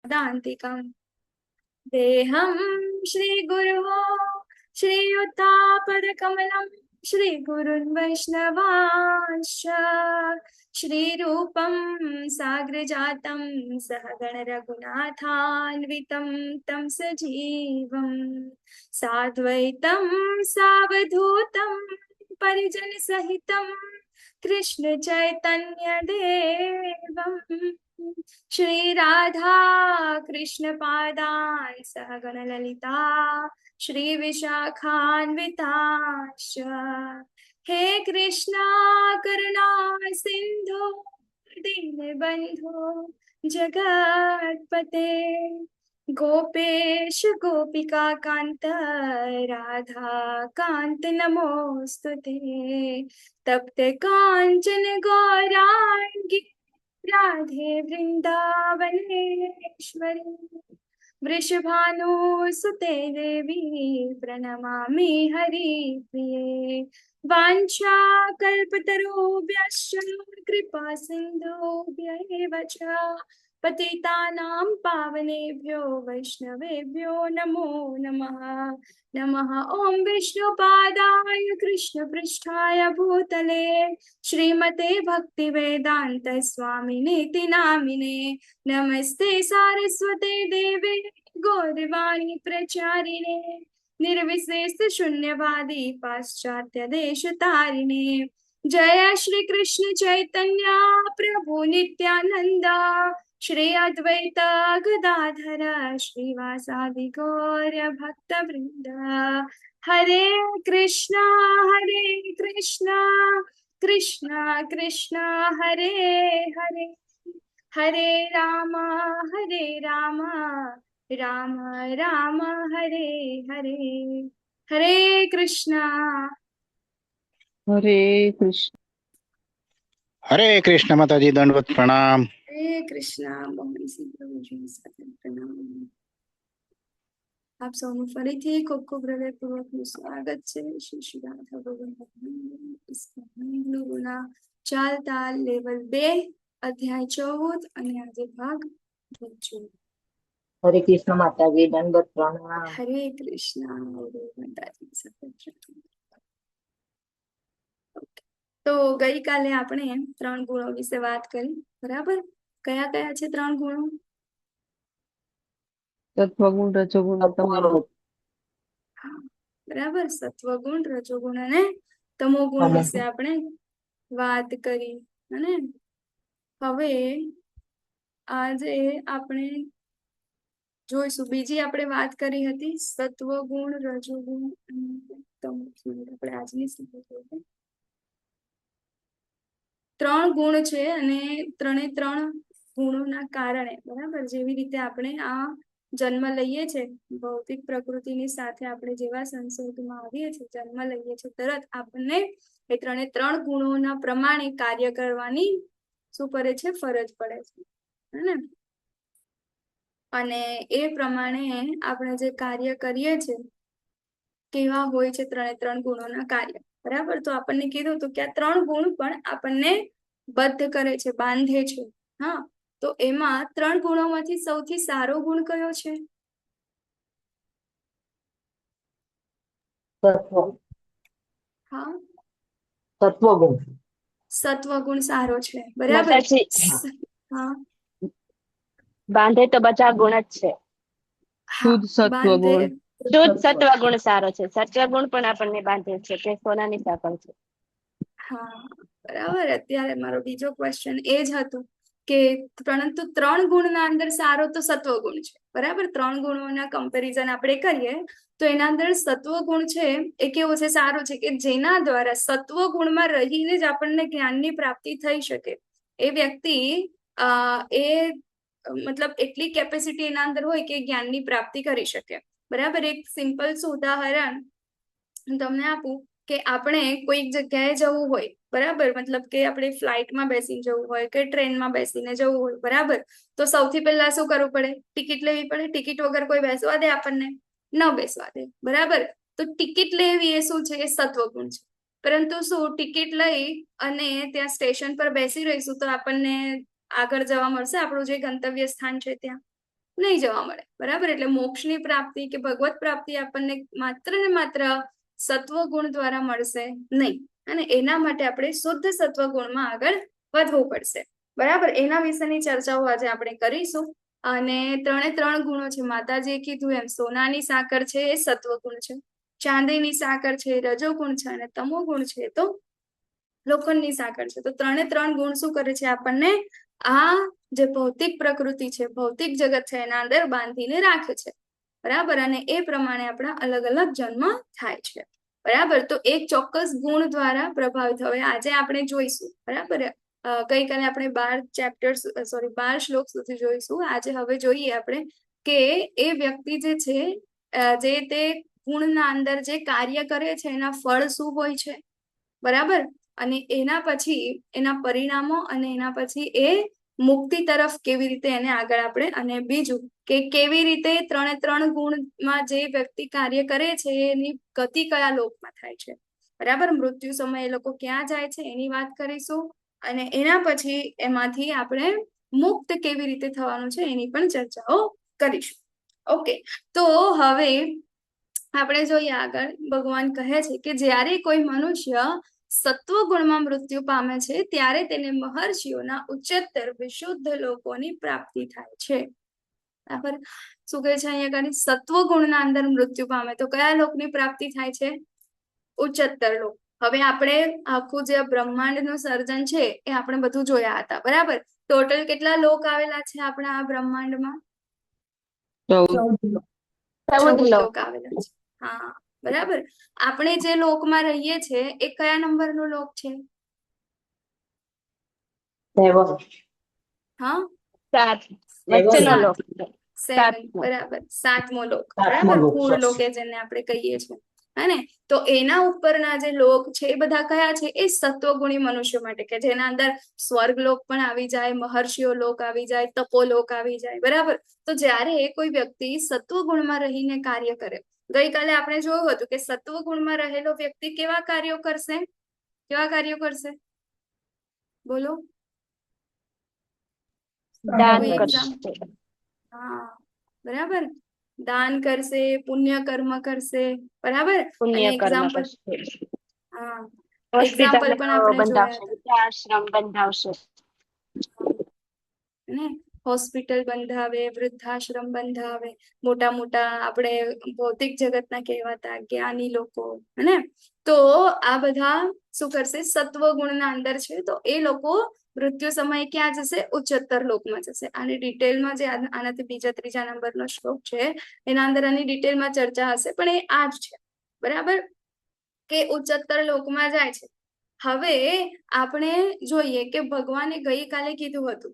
दान्तिकम् देहं श्रीगुरुः श्रीयुतापदकमलं श्रीगुरुन् वैष्णवांश्च श्रीरूपं साग्रजातं सहगण रघुनाथान्वितं तं सजीवं साद्वैतं सावधूतं परिजनसहितं कृष्ण चैतन्य देवं श्री राधा कृष्ण पादान् सहगण ललिता श्री विशाखान्विताश्च हे कृष्णा करुणा सिंधु दीनबन्धो जगत्पते गोपेश गोपिका कांत राधा कांत नमोस्तुते तप्त कांचन गौरांगी राधे वृंदावनेश्वरी वृषभानुसुते देवी प्रणमामि हरिप्रिये वाञ्छाकल्पतरुभ्यश्च कृपा सिन्धुभ्यैव च पतितानां पावनेभ्यो वैष्णवेभ्यो नमो नमः नमः ॐ विष्णुपादाय कृष्णपृष्ठाय भूतले श्रीमते भक्तिवेदान्त स्वामिनेति नामिने नमस्ते सारस्वते देवे गौरवाणी प्रचारिणे निर्विशेष शून्यवादी पाश्चात्य देश तारिणे जय श्री कृष्ण चैतन्य प्रभु नित्यानंद श्री अद्वैत गदाधर श्रीवासादि गौर भक्त वृंद हरे कृष्णा कृष्णा कृष्णा हरे हरे हरे राम राम राम राम हरे हरे हरे कृष्णा हरे कृष्ण। हरे कृष्ण माताजी, दंडवत प्रणाम। हरे कृष्णा मोहन सिंह प्रभुजी સાથે પ્રણામ। આપ સૌનું ફરીથી ખૂબ ખૂબ હૃદયપૂર્વકનું સ્વાગત છે શ્રી શ્રી રાધા ગુરુના ચાલતા લેવલ 2 અધ્યાય 14 અને આજે ભાગ 14। हरे कृष्ण माताजी, दंडवत प्रणाम। हरे कृष्णा माताजी સાથે તો ગઈકાલે આપણે 3 ગુણો વિશે વાત કરી, બરાબર? કયા કયા છે 3 ગુણો? સત્વગુણ, રજોગુણ, તમોગુણ। બરાબર, સત્વગુણ, રજોગુણ અને તમોગુણ વિશે આપણે વાત કરી। અને હવે આજે આપણે જોઈશું બીજી આપણે વાત કરી હતી સત્વગુણ, રજોગુણ અને તમોગુણ। આપણે આજની સુધી જોઈએ 3 ગુણ છે અને ત્રણે 3 ગુણોના કારણે, બરાબર, જેવી રીતે આપણે આ જન્મ લઈએ છે ભૌતિક પ્રકૃતિની સાથે આપણે જેવા સંસર્ગમાં આવીએ છીએ, જન્મ લઈએ છીએ તરત આપણને એ ત્રણે 3 ગુણોના પ્રમાણે કાર્ય કરવાની શું કરે છે? ફરજ પડે છે, હે ને? અને એ પ્રમાણે આપણે જે કાર્ય કરીએ છીએ કેવા હોય છે ત્રણે 3 ગુણોના કાર્ય, બરાબર? તો આપણને કીધું હતું કે આ 3 ગુણ પણ આપણને બદ્ધ કરે છે, બાંધે છે। હા, તો એમાં 3 ગુણોમાંથી સૌથી સારો ગુણ કયો છે? હા, સત્વગુણ। સત્વગુણ સારો છે, બરાબર? હા, બાંધે તો બધા ગુણ જ છે। શુદ્ધ બાંધે સત્વગુણ, શુદ્ધ સત્વગુણ સારો છે। સત્વગુણ પણ આપણને બાંધે છે કે સોનાની સાંકળ છે। હા, બરાબર। અત્યારે મારો બીજો ક્વેશ્ચન એ જ હતું કે પરંતુ 3 ગુણના અંદર સારો તો સત્વગુણ છે, બરાબર? 3 ગુણોના કમ્પેરિઝન આપણે કરીએ તો એના અંદર સત્વગુણ છે એ કેવો છે? સારો છે, કે જેના દ્વારા સત્વગુણમાં રહીને જ આપણને જ્ઞાનની પ્રાપ્તિ થઈ શકે। એ વ્યક્તિ એ મતલબ એટલી કેપેસિટી એના અંદર હોય કે જ્ઞાનની પ્રાપ્તિ કરી શકે, બરાબર? એક સિમ્પલ શું ઉદાહરણ તમને આપું કે આપણે કોઈક જગ્યાએ જવું હોય, બરાબર, મતલબ કે આપણે ફ્લાઇટમાં બેસીને જવું હોય કે ટ્રેનમાં બેસીને જવું હોય, બરાબર, તો સૌથી પહેલા શું કરવું પડે? ટિકિટ લેવી પડે। ટિકિટ વગર કોઈ બેસવા દે આપણને? ન બેસવા દે, બરાબર? તો ટિકિટ લેવી એ શું છે? એ સત્વગુણ છે। પરંતુ શું ટિકિટ લઈ અને ત્યાં સ્ટેશન પર બેસી રહીશું તો આપણને આગળ જવા મળશે આપણું જે ગંતવ્ય સ્થાન છે ત્યાં? નહીં જવા મળે, બરાબર. એટલે મોક્ષની પ્રાપ્તિ કે ભગવત પ્રાપ્તિ આપણને માત્ર ને માત્ર સત્વ ગુણ દ્વારા મળશે નહીં, અને એના માટે આપણે શુદ્ધ સત્વ ગુણમાં આગળ વધવું પડશે, બરાબર. એના વિશેની ચર્ચાઓ આજે આપણે કરીશું. અને 3 ગુણો છે, માતાજીએ કીધું એમ સોનાની સાકર છે એ સત્વ ગુણ છે, ચાંદીની સાકર છે એ રજો ગુણ છે, અને તમો ગુણ છે તો લોખંડની સાકર છે. તો 3 ગુણ શું કરે છે, આપણને આ જે ભૌતિક પ્રકૃતિ છે, ભૌતિક જગત છે, એના અંદર બાંધીને રાખે છે, બરાબર. અને એ પ્રમાણે આપણા અલગ અલગ જન્મ થાય છે, બરાબર. તો એક ચોક્કસ ગુણ દ્વારા પ્રભાવિત. હવે આજે આપણે જોઈશું, બરાબર. ગઈકાલે આપણે 12 શ્લોક સુધી જોઈશું. આજે હવે જોઈએ આપણે કે એ વ્યક્તિ જે છે, જે તે ગુણના અંદર જે કાર્ય કરે છે એના ફળ શું હોય છે, બરાબર. અને એના પછી એના પરિણામો, અને એના પછી એ મુક્તિ તરફ કેવી રીતે એને આગળ આપણે, અને બીજું કે કેવી રીતે 3 ગુણમાં જે વ્યક્તિ કાર્ય કરે છે એની ગતિ કયા લોકમાં થાય છે, બરાબર. મૃત્યુ સમયે એ લોકો ક્યાં જાય છે એની વાત કરીશું, અને એના પછી એમાંથી આપણે મુક્ત કેવી રીતે થવાનું છે એની પણ ચર્ચાઓ કરીશું. ઓકે, તો હવે આપણે જોઈએ આગળ. ભગવાન કહે છે કે જ્યારે કોઈ મનુષ્ય સત્વ ગુણમાં મૃત્યુ પામે છે ત્યારે તેને મહર્ષિઓના ઉચ્ચતર વિશુદ્ધ લોકોની પ્રાપ્તિ થાય છે, બરાબર. શું કહે છે અહીંયા આગળ? સત્વ ગુણના અંદર મૃત્યુ પામે તો કયા લોકની પ્રાપ્તિ થાય છે? ઉચ્ચતર લોક. હવે આપણે આખું જે બ્રહ્માંડનું સર્જન છે એ આપણે બધું જોયા હતા, બરાબર. ટોટલ કેટલા લોક આવેલા છે આપણા આ બ્રહ્માંડમાં? 14 લોક આવેલા છે. હા, બરાબર. આપણે જે લોકમાં રહીએ છીએ એ કયા નંબરનું લોક છે? હા, 7 વચ્ચેનો લોક. 7, બરાબર. 7મો લોક, બરાબર. પૂર લોક જેને આપણે કહીએ છીએ, હે? તો એના ઉપરના જે લોક છે એ બધા કયા છે? એ સત્વગુણી મનુષ્યો માટે, કે જેના અંદર સ્વર્ગ લોક પણ આવી જાય, મહર્ષિઓ લોક આવી જાય, તપો લોક આવી જાય, બરાબર. તો જ્યારે કોઈ વ્યક્તિ સત્વગુણમાં રહીને કાર્ય કરે, ગઈકાલે આપણે જોયું હતું કે સત્વગુણમાં રહેલો વ્યક્તિ કેવા કાર્યો કરશે? બોલો. દાન કોઈ કરશે. example? હા, બરાબર. દાન કરશે, પુણ્ય કર્મ કરશે, બરાબર. અને પુણ્ય કર્મ એક્ઝામ્પલ, કરશે. હા, હોસ્પિટલ એક્ઝામ્પલ પણ આપણે જોયા બંધાવશે, હતા, વૃદ્ધાશ્રમ બંધાવશે. ને હોસ્પિટલ બંધાવે, વૃદ્ધાશ્રમ બંધાવે, મોટા મોટા આપણે ભૌતિક જગતના કહેવાતા જ્ઞાની લોકો, હે? તો આ બધા શું કરશે? સત્વ ગુણના અંદર છે, તો એ લોકો મૃત્યુ સમયે ક્યાં જશે? ઉચ્ચતર લોકમાં જશે. આની ડિટેલમાં જે આનાથી બીજા 3જા નંબરનો શ્લોક છે એના અંદર આની ડિટેલમાં ચર્ચા હશે, પણ એ આ જ છે, બરાબર, કે ઉચ્ચતર લોકમાં જાય છે. હવે આપણે જોઈએ કે ભગવાને ગઈકાલે કીધું હતું,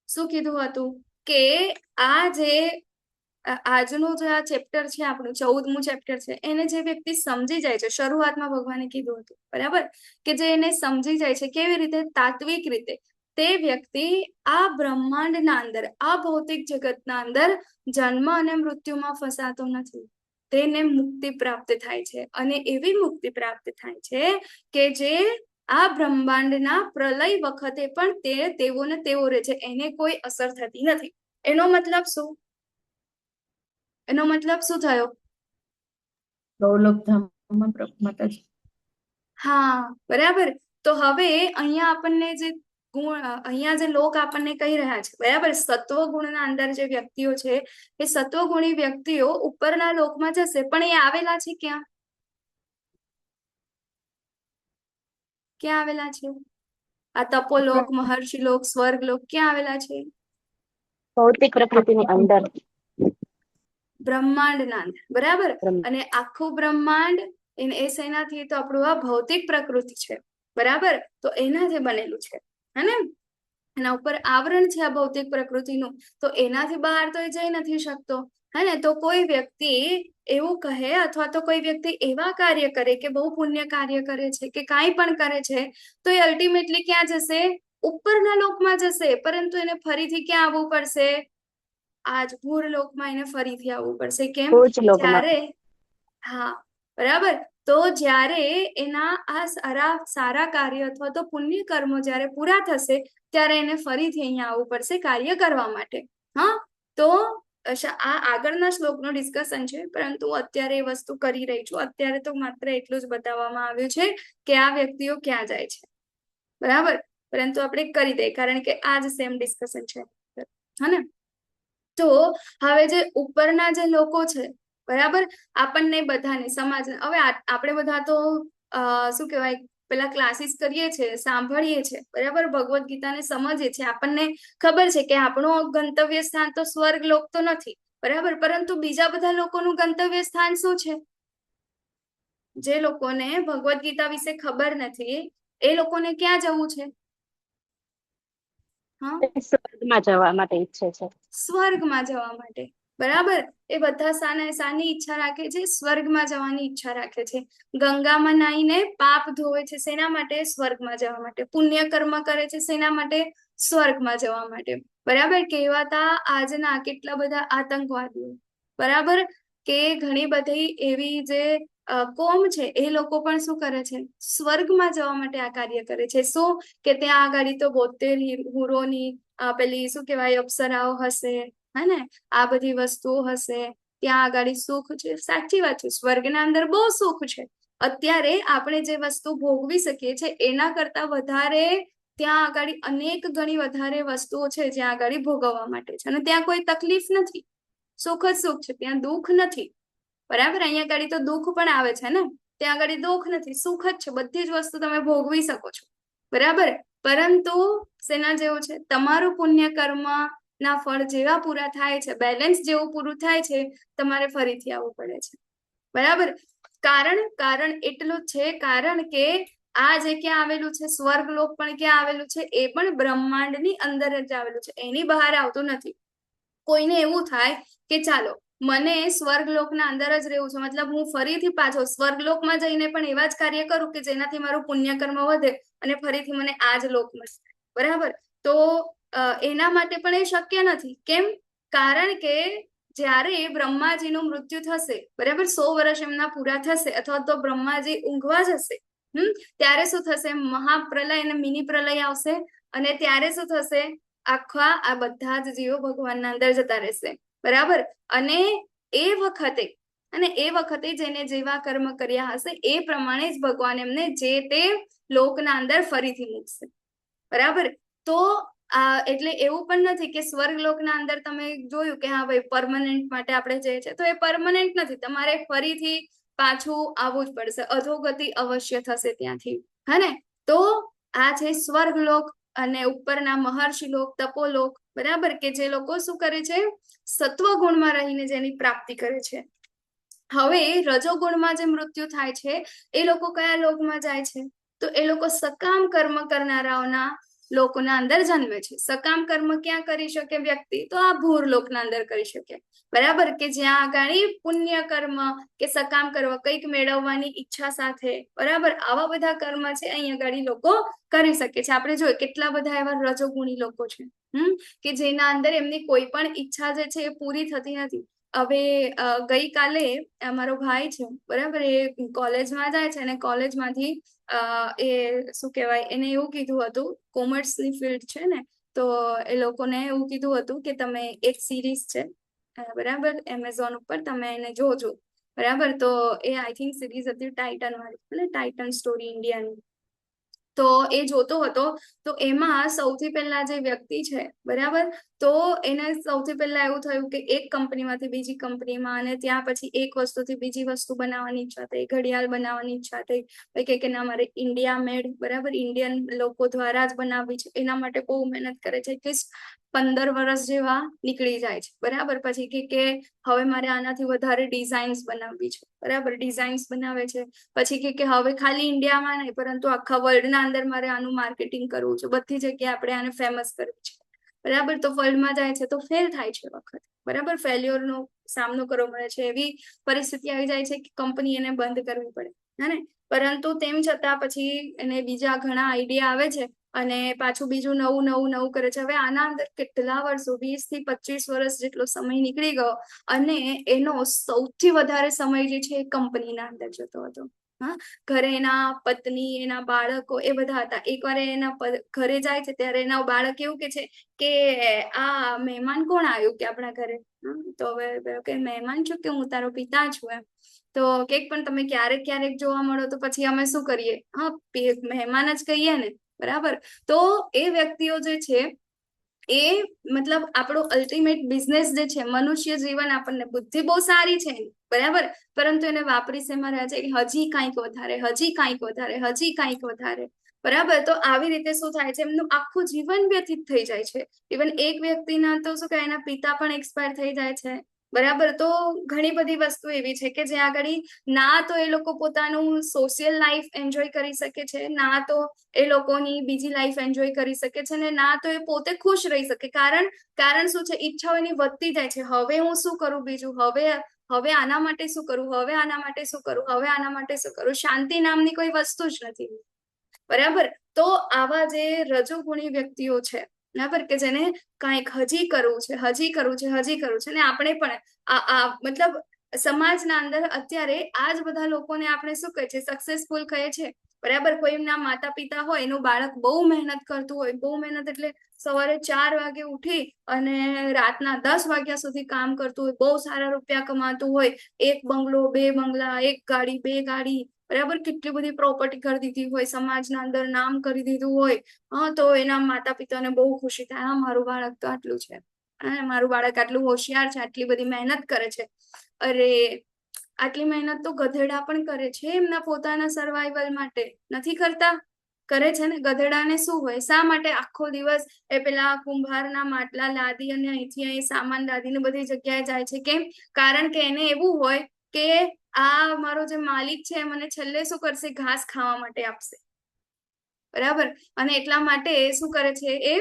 શું કીધું હતું? કે આ જે આજનું જે આ ચેપ્ટર છે આપણું 14મું ચેપ્ટર છે, એને જે વ્યક્તિ સમજી જાય છે, શરૂઆતમાં ભગવાને કીધું હતું, બરાબર, કે જે એને સમજી જાય છે કેવી રીતે? તાત્વિક રીતે. તે વ્યક્તિ આ બ્રહ્માંડના અંદર, આ ભૌતિક જગતના અંદર જન્મ અને મૃત્યુમાં ફસાતો નથી, તેને મુક્તિ પ્રાપ્ત થાય છે. અને એવી મુક્તિ પ્રાપ્ત થાય છે કે જે આ બ્રહ્માંડના પ્રલય વખતે પણ તે તેવો ને તેવો રહે છે, એને કોઈ અસર થતી નથી. એનો મતલબ શું? થયો? હા, બરાબર. તો હવે અહીંયા આપણને જે ગુણ, અહીંયા જે લોક આપણને કહી રહ્યા છે, બરાબર, સત્વ ગુણના અંદર જે વ્યક્તિઓ છે એ સત્વગુણી વ્યક્તિઓ ઉપરના લોકમાં જશે, પણ એ આવેલા છે ક્યાં? આવેલા છે? આ તપોલોક, મહર્ષિલોક, સ્વર્ગલોક ક્યાં આવેલા છે? ભૌતિક પ્રકૃતિની અંદર. બ્રહ્માંડના અંદર, બરાબર. અને આખું બ્રહ્માંડ એ શેનાથી? તો આપણું આ ભૌતિક પ્રકૃતિ છે, બરાબર. તો એનાથી બનેલું છે, હે? એના ઉપર આવરણ છે આ ભૌતિક પ્રકૃતિનું, તો એનાથી બહાર તો એ જઈ નથી શકતો, હે? તો કોઈ વ્યક્તિ એવું કહે, અથવા તો કોઈ વ્યક્તિ એવા કાર્ય કરે કે બહુ પુણ્ય કાર્ય કરે છે કે કાંઈ પણ કરે છે, તો એ અલ્ટિમેટલી ક્યાં જશે? ઉપરના લોકમાં જશે. પરંતુ એને ફરીથી ક્યાં આવવું પડશે? આજ ભૂર લોકમાં એને ફરીથી આવવું પડશે. કેમ? જ્યારે, હા, બરાબર. તો જ્યારે એના આ સારા કાર્ય અથવા તો પુણ્ય કર્મો જ્યારે પૂરા થશે ત્યારે એને ફરીથી અહીંયા આવવું પડશે કાર્ય કરવા માટે. હા, તો આ આગળના શ્લોકનું ડિસ્કશન છે, પરંતુ અત્યારે એ વસ્તુ કરી રહી છું. અત્યારે તો માત્ર એટલું જ બતાવવામાં આવ્યું છે કે આ વ્યક્તિઓ ક્યાં જાય છે, બરાબર. પરંતુ આપણે કરી દઈએ કારણ કે આ જ સેમ ડિસ્કશન છે, હને. તો હવે જે ઉપરના જે લોકો છે, બરાબર, આપણને બધાને સમાજ, હવે આપણે બધા તો શું કહેવાય, પેલા ક્લાસીસ કરીએ છીએ, સાંભળીએ છીએ, બરાબર, ભગવદ્ ગીતાને સમજીએ છીએ, આપણને ખબર છે કે આપણું ગંતવ્ય સ્થાન તો સ્વર્ગ લોક તો નથી, બરાબર. પરંતુ બીજા બધા લોકોનું ગંતવ્ય સ્થાન શું છે? જે લોકોને ભગવદ્ ગીતા વિશે ખબર નથી એ લોકોને ક્યાં જવું છે? હા, સ્વર્ગમાં જવા માટે ઈચ્છે છે. સ્વર્ગમાં જવા માટે, બરાબર. એ બધા શાની ઈચ્છા રાખે છે? સ્વર્ગમાં જવાની ઈચ્છા રાખે છે. ગંગામાં નાહીને પાપ ધોવે છે, શેના માટે? સ્વર્ગમાં જવા માટે. પુણ્ય કર્મ કરે છે, શેના માટે? સ્વર્ગમાં જવા માટે, બરાબર. કહેવાતા આજના કેટલા બધા આતંકવાદીઓ, બરાબર, કે ઘણી બધી એવી જે કોમ છે એ લોકો પણ શું કરે છે? સ્વર્ગમાં જવા માટે આ કાર્ય કરે છે. શું કે ત્યાં આગળ તો 72 હુરોની પેલી શું કહેવાય અપ્સરાઓ હશે, હે ને, આ બધી વસ્તુઓ હશે, ત્યાં આગળ સુખ છે. સાચી વાત છે, સ્વર્ગના અંદર બહુ સુખ છે. અત્યારે આપણે જે વસ્તુ ભોગવી શકીએ છીએ એના કરતા વધારે ત્યાં આગળ અનેક ગણી વધારે વસ્તુઓ છે જ્યાં આગળ ભોગવવા માટે છે, અને ત્યાં કોઈ તકલીફ નથી, સુખ જ સુખ છે, ત્યાં દુઃખ નથી, બરાબર. અહીંયા આગળ તો દુઃખ પણ આવે છે ને, ત્યાં આગળ દુઃખ નથી, સુખ જ છે. બધી જ વસ્તુ તમે ભોગવી શકો છો, બરાબર. પરંતુ શેના જેવું છે? તમારું પુણ્ય કર્મ ના ફળ જેવા પૂરા થાય છે, બેલેન્સ જેવું પૂરું થાય છે, તમારે ફરીથી આવવું પડે છે, બરાબર. કારણ એટલું જ છે, કારણ કે આ જે ક્યાં આવેલું છે, સ્વર્ગલોક પણ ક્યાં આવેલું છે? એ પણ બ્રહ્માંડની અંદર જ આવેલું છે, એની બહાર આવતું નથી. કોઈને એવું થાય કે ચાલો મને સ્વર્ગલોકના અંદર જ રહેવું છે, મતલબ હું ફરીથી પાછો સ્વર્ગલોકમાં જઈને પણ એવા જ કાર્ય કરું કે જેનાથી મારું પુણ્ય કર્મ વધે અને ફરીથી મને આ જ લોક મળશે, બરાબર. તો એના માટે પણ એ શક્ય નથી. કેમ? કારણ કે જ્યારે બ્રહ્માજીનું મૃત્યુ થશે, બરાબર, 100 વર્ષ એમના પૂરા થશે, અથવા તો બ્રહ્માજી ઊંઘવા જશે, ત્યારે શું થશે? મહાપ્રલય અને મિની પ્રલય આવશે, અને ત્યારે શું થશે? આખા આ બધા જ જીવો ભગવાનના અંદર જતા રહેશે, બરાબર. અને એ વખતે જેને જેવા કર્મ કર્યા હશે એ પ્રમાણે જ ભગવાન એમને જે તે લોકના અંદર ફરીથી મૂકશે, બરાબર. તો એટલે એવું પણ નથી કે સ્વર્ગલોકના અંદર તમે જોયું કે હા ભાઈ પરમનન્ટ માટે આપણે જઈએ છીએ, તો એ પરમનન્ટ નથી, તમારે ફરીથી પાછું આવવું જ પડશે, અધોગતિ અવશ્ય થશે ત્યાંથી, હે ને. તો આ છે સ્વર્ગલોક અને ઉપરના મહર્ષિ લોક, તપોલોક, બરાબર, કે જે લોકો શું કરે છે? સત્વ ગુણમાં રહીને જેની પ્રાપ્તિ કરે છે. હવે રજોગુણમાં જે મૃત્યુ થાય છે એ લોકો કયા લોકમાં જાય છે? તો એ લોકો સકામ કર્મ કરનારાઓના લોકોના અંદર જન્મે છે. સકામ કર્મ ક્યાં કરી શકે વ્યક્તિ? તો આ ભૂર લોકના અંદર કરી શકે, બરાબર, કે જ્યાં આગળ પુણ્ય કર્મ કે સકામ કર્મ કંઈક મેળવવાની ઈચ્છા સાથે, બરાબર, આવા બધા કર્મ છે અહીં આગળ લોકો કરી શકે છે. આપણે જોઈએ કેટલા બધા એવા રજોગુણી લોકો છે, કે જેના અંદર એમની કોઈ પણ ઈચ્છા જે છે એ પૂરી થતી નથી. હવે ગઈકાલે અમારો ભાઈ છે, બરાબર, એ કોલેજમાં જાય છે અને કોલેજમાંથી એ શું કહેવાય એને એવું કીધું હતું, કોમર્સની ફિલ્ડ છે ને, તો એ લોકોને એવું કીધું હતું કે તમે એક સિરીઝ છે, બરાબર, એમેઝોન ઉપર તમે એને જોજો, બરાબર. તો એ આઈ થિંક સિરીઝ હતી ટાઇટન વાળી, ટાઇટન સ્ટોરી ઇન્ડિયાની. તો એ જોતો હતો, તો એમાં સૌથી પહેલા જે વ્યક્તિ છે, બરાબર, તો એને સૌથી પહેલા એવું થયું કે એક કંપનીમાંથી બીજી કંપનીમાં, અને ત્યાં પછી એક વસ્તુથી બીજી વસ્તુ બનાવવાની ઈચ્છા થઈ, ઘડિયાળ બનાવવાની ઈચ્છા થઈ, કે ના મારે ઇન્ડિયા મેડ, બરાબર, ઇન્ડિયન લોકો દ્વારા જ બનાવવી છે, એના માટે બહુ મહેનત કરે છે, એટલીસ્ટ 15 વર્ષ જેવા નીકળી જાય છે, બરાબર. પછી કે હવે મારે આનાથી વધારે ડિઝાઇન્સ બનાવવી છે, બરાબર, ડિઝાઇન્સ બનાવે છે. પછી કે હવે ખાલી ઇન્ડિયામાં નહીં પરંતુ આખા વર્લ્ડના અંદર મારે આનું માર્કેટિંગ કરવું છે, બધી જગ્યાએ આપણે આને ફેમસ કરવું છે, બરાબર. તો વર્લ્ડમાં જાય છે તો ફેલ થાય છે વખત, બરાબર, ફેલ્યોરનો સામનો કરવો પડે છે, એવી પરિસ્થિતિ આવી જાય છે કે કંપની એને બંધ કરવી પડે, હે ને. પરંતુ તેમ છતાં પછી એને બીજા ઘણા આઈડિયા આવે છે અને પાછું બીજું નવું કરે છે. હવે આના અંદર કેટલા વર્ષો, 20 થી 25 વર્ષ જેટલો સમય નીકળી ગયો, અને એનો સૌથી વધારે સમય જે છે એ કંપનીના અંદર જતો હતો. ઘરે એના પત્ની, એના બાળકો એ બધા હતા. એકવાર એના ઘરે જાય છે ત્યારે એના બાળક એવું કે છે કે આ મહેમાન કોણ આવ્યું કે આપણા ઘરે, તો હવે પેલો કે મહેમાન છું કે હું તારો પિતા છું એમ. તો કે પણ તમે ક્યારેક ક્યારેક જોવા મળો તો પછી અમે શું કરીએ? હા, મહેમાન જ કહીએ ને, બરાબર. તો એ વ્યક્તિઓ જે છે એ મતલબ આપણો અલ્ટિમેટ બિઝનેસ જે છે, મનુષ્ય જીવન, આપણને બુદ્ધિ બહુ સારી છે બરાબર, પરંતુ એને વાપરી શેમાં રહ્યા છે કે હજી કાંઈક વધારે, હજી કાંઈક વધારે, હજી કાંઈક વધારે, બરાબર. તો આવી રીતે શું થાય છે, એમનું આખું જીવન વ્યતીત થઈ જાય છે. ઇવન એક વ્યક્તિના તો શું કહેવાય, એના પિતા પણ એક્સપાયર થઈ જાય છે, બરાબર. તો ઘણી બધી વસ્તુ એવી છે કે જ્યાં આગળ ના તો એ લોકો પોતાનું સોશિયલ લાઈફ એન્જોય કરી શકે છે, ના તો એ લોકોની બીજી લાઈફ એન્જોય કરી શકે છે, ને ના તો એ પોતે ખુશ રહી શકે. કારણ શું છે, ઈચ્છાઓ એની વધતી જાય છે. હવે હું શું કરું બીજું, હવે આના માટે શું કરું, હવે આના માટે શું કરું, હવે આના માટે શું કરું. શાંતિ નામની કોઈ વસ્તુ જ નથી, બરાબર. તો આવા જે રજોગુણી વ્યક્તિઓ છે, બરાબર, કે જેને કાંઈક હજી કરવું છે, હજી કરવું છે, હજી કરવું છે, ને આપણે પણ આ મતલબ સમાજના અંદર અત્યારે આ જ બધા લોકોને આપણે શું કહે છે, સક્સેસફુલ કહે છે, બરાબર. કોઈના માતા પિતા હોય, એનું બાળક બહુ મહેનત કરતું હોય, બહુ મહેનત એટલે સવારે 4 વાગે ઉઠી અને રાતના 10 વાગ્યા સુધી કામ કરતું હોય, બહુ સારા રૂપિયા કમાતું હોય, 1 બંગલો, 2 બંગલા, 1 ગાડી, 2 ગાડી, બરાબર, કેટલી બધી પ્રોપર્ટી કરી દીધી હોય, સમાજના અંદર નામ કરી દીધું હોય. હા, તો એના માતા પિતાને બહુ ખુશી થાય, હા મારું બાળક તો આટલું છે, મારું બાળક આટલું હોશિયાર છે, આટલી બધી મહેનત કરે છે. અરે, આટલી મહેનત તો ગધેડા પણ કરે છે એમના પોતાના સર્વાઈવલ માટે, નથી કરતા? કરે છે ને. ગધેડાને શું હોય, શા માટે આખો દિવસ એ પેલા કુંભારના માટલા લાદી અને અહીંથી અહીં સામાન લાદીને બધી જગ્યાએ જાય છે? કેમ? કારણ કે એને એવું હોય કે આ મારો જે માલિક છે મને છેલ્લે શું કરશે, ઘાસ ખાવા માટે આપશે, બરાબર. અને એટલા માટે શું કરે છે, એ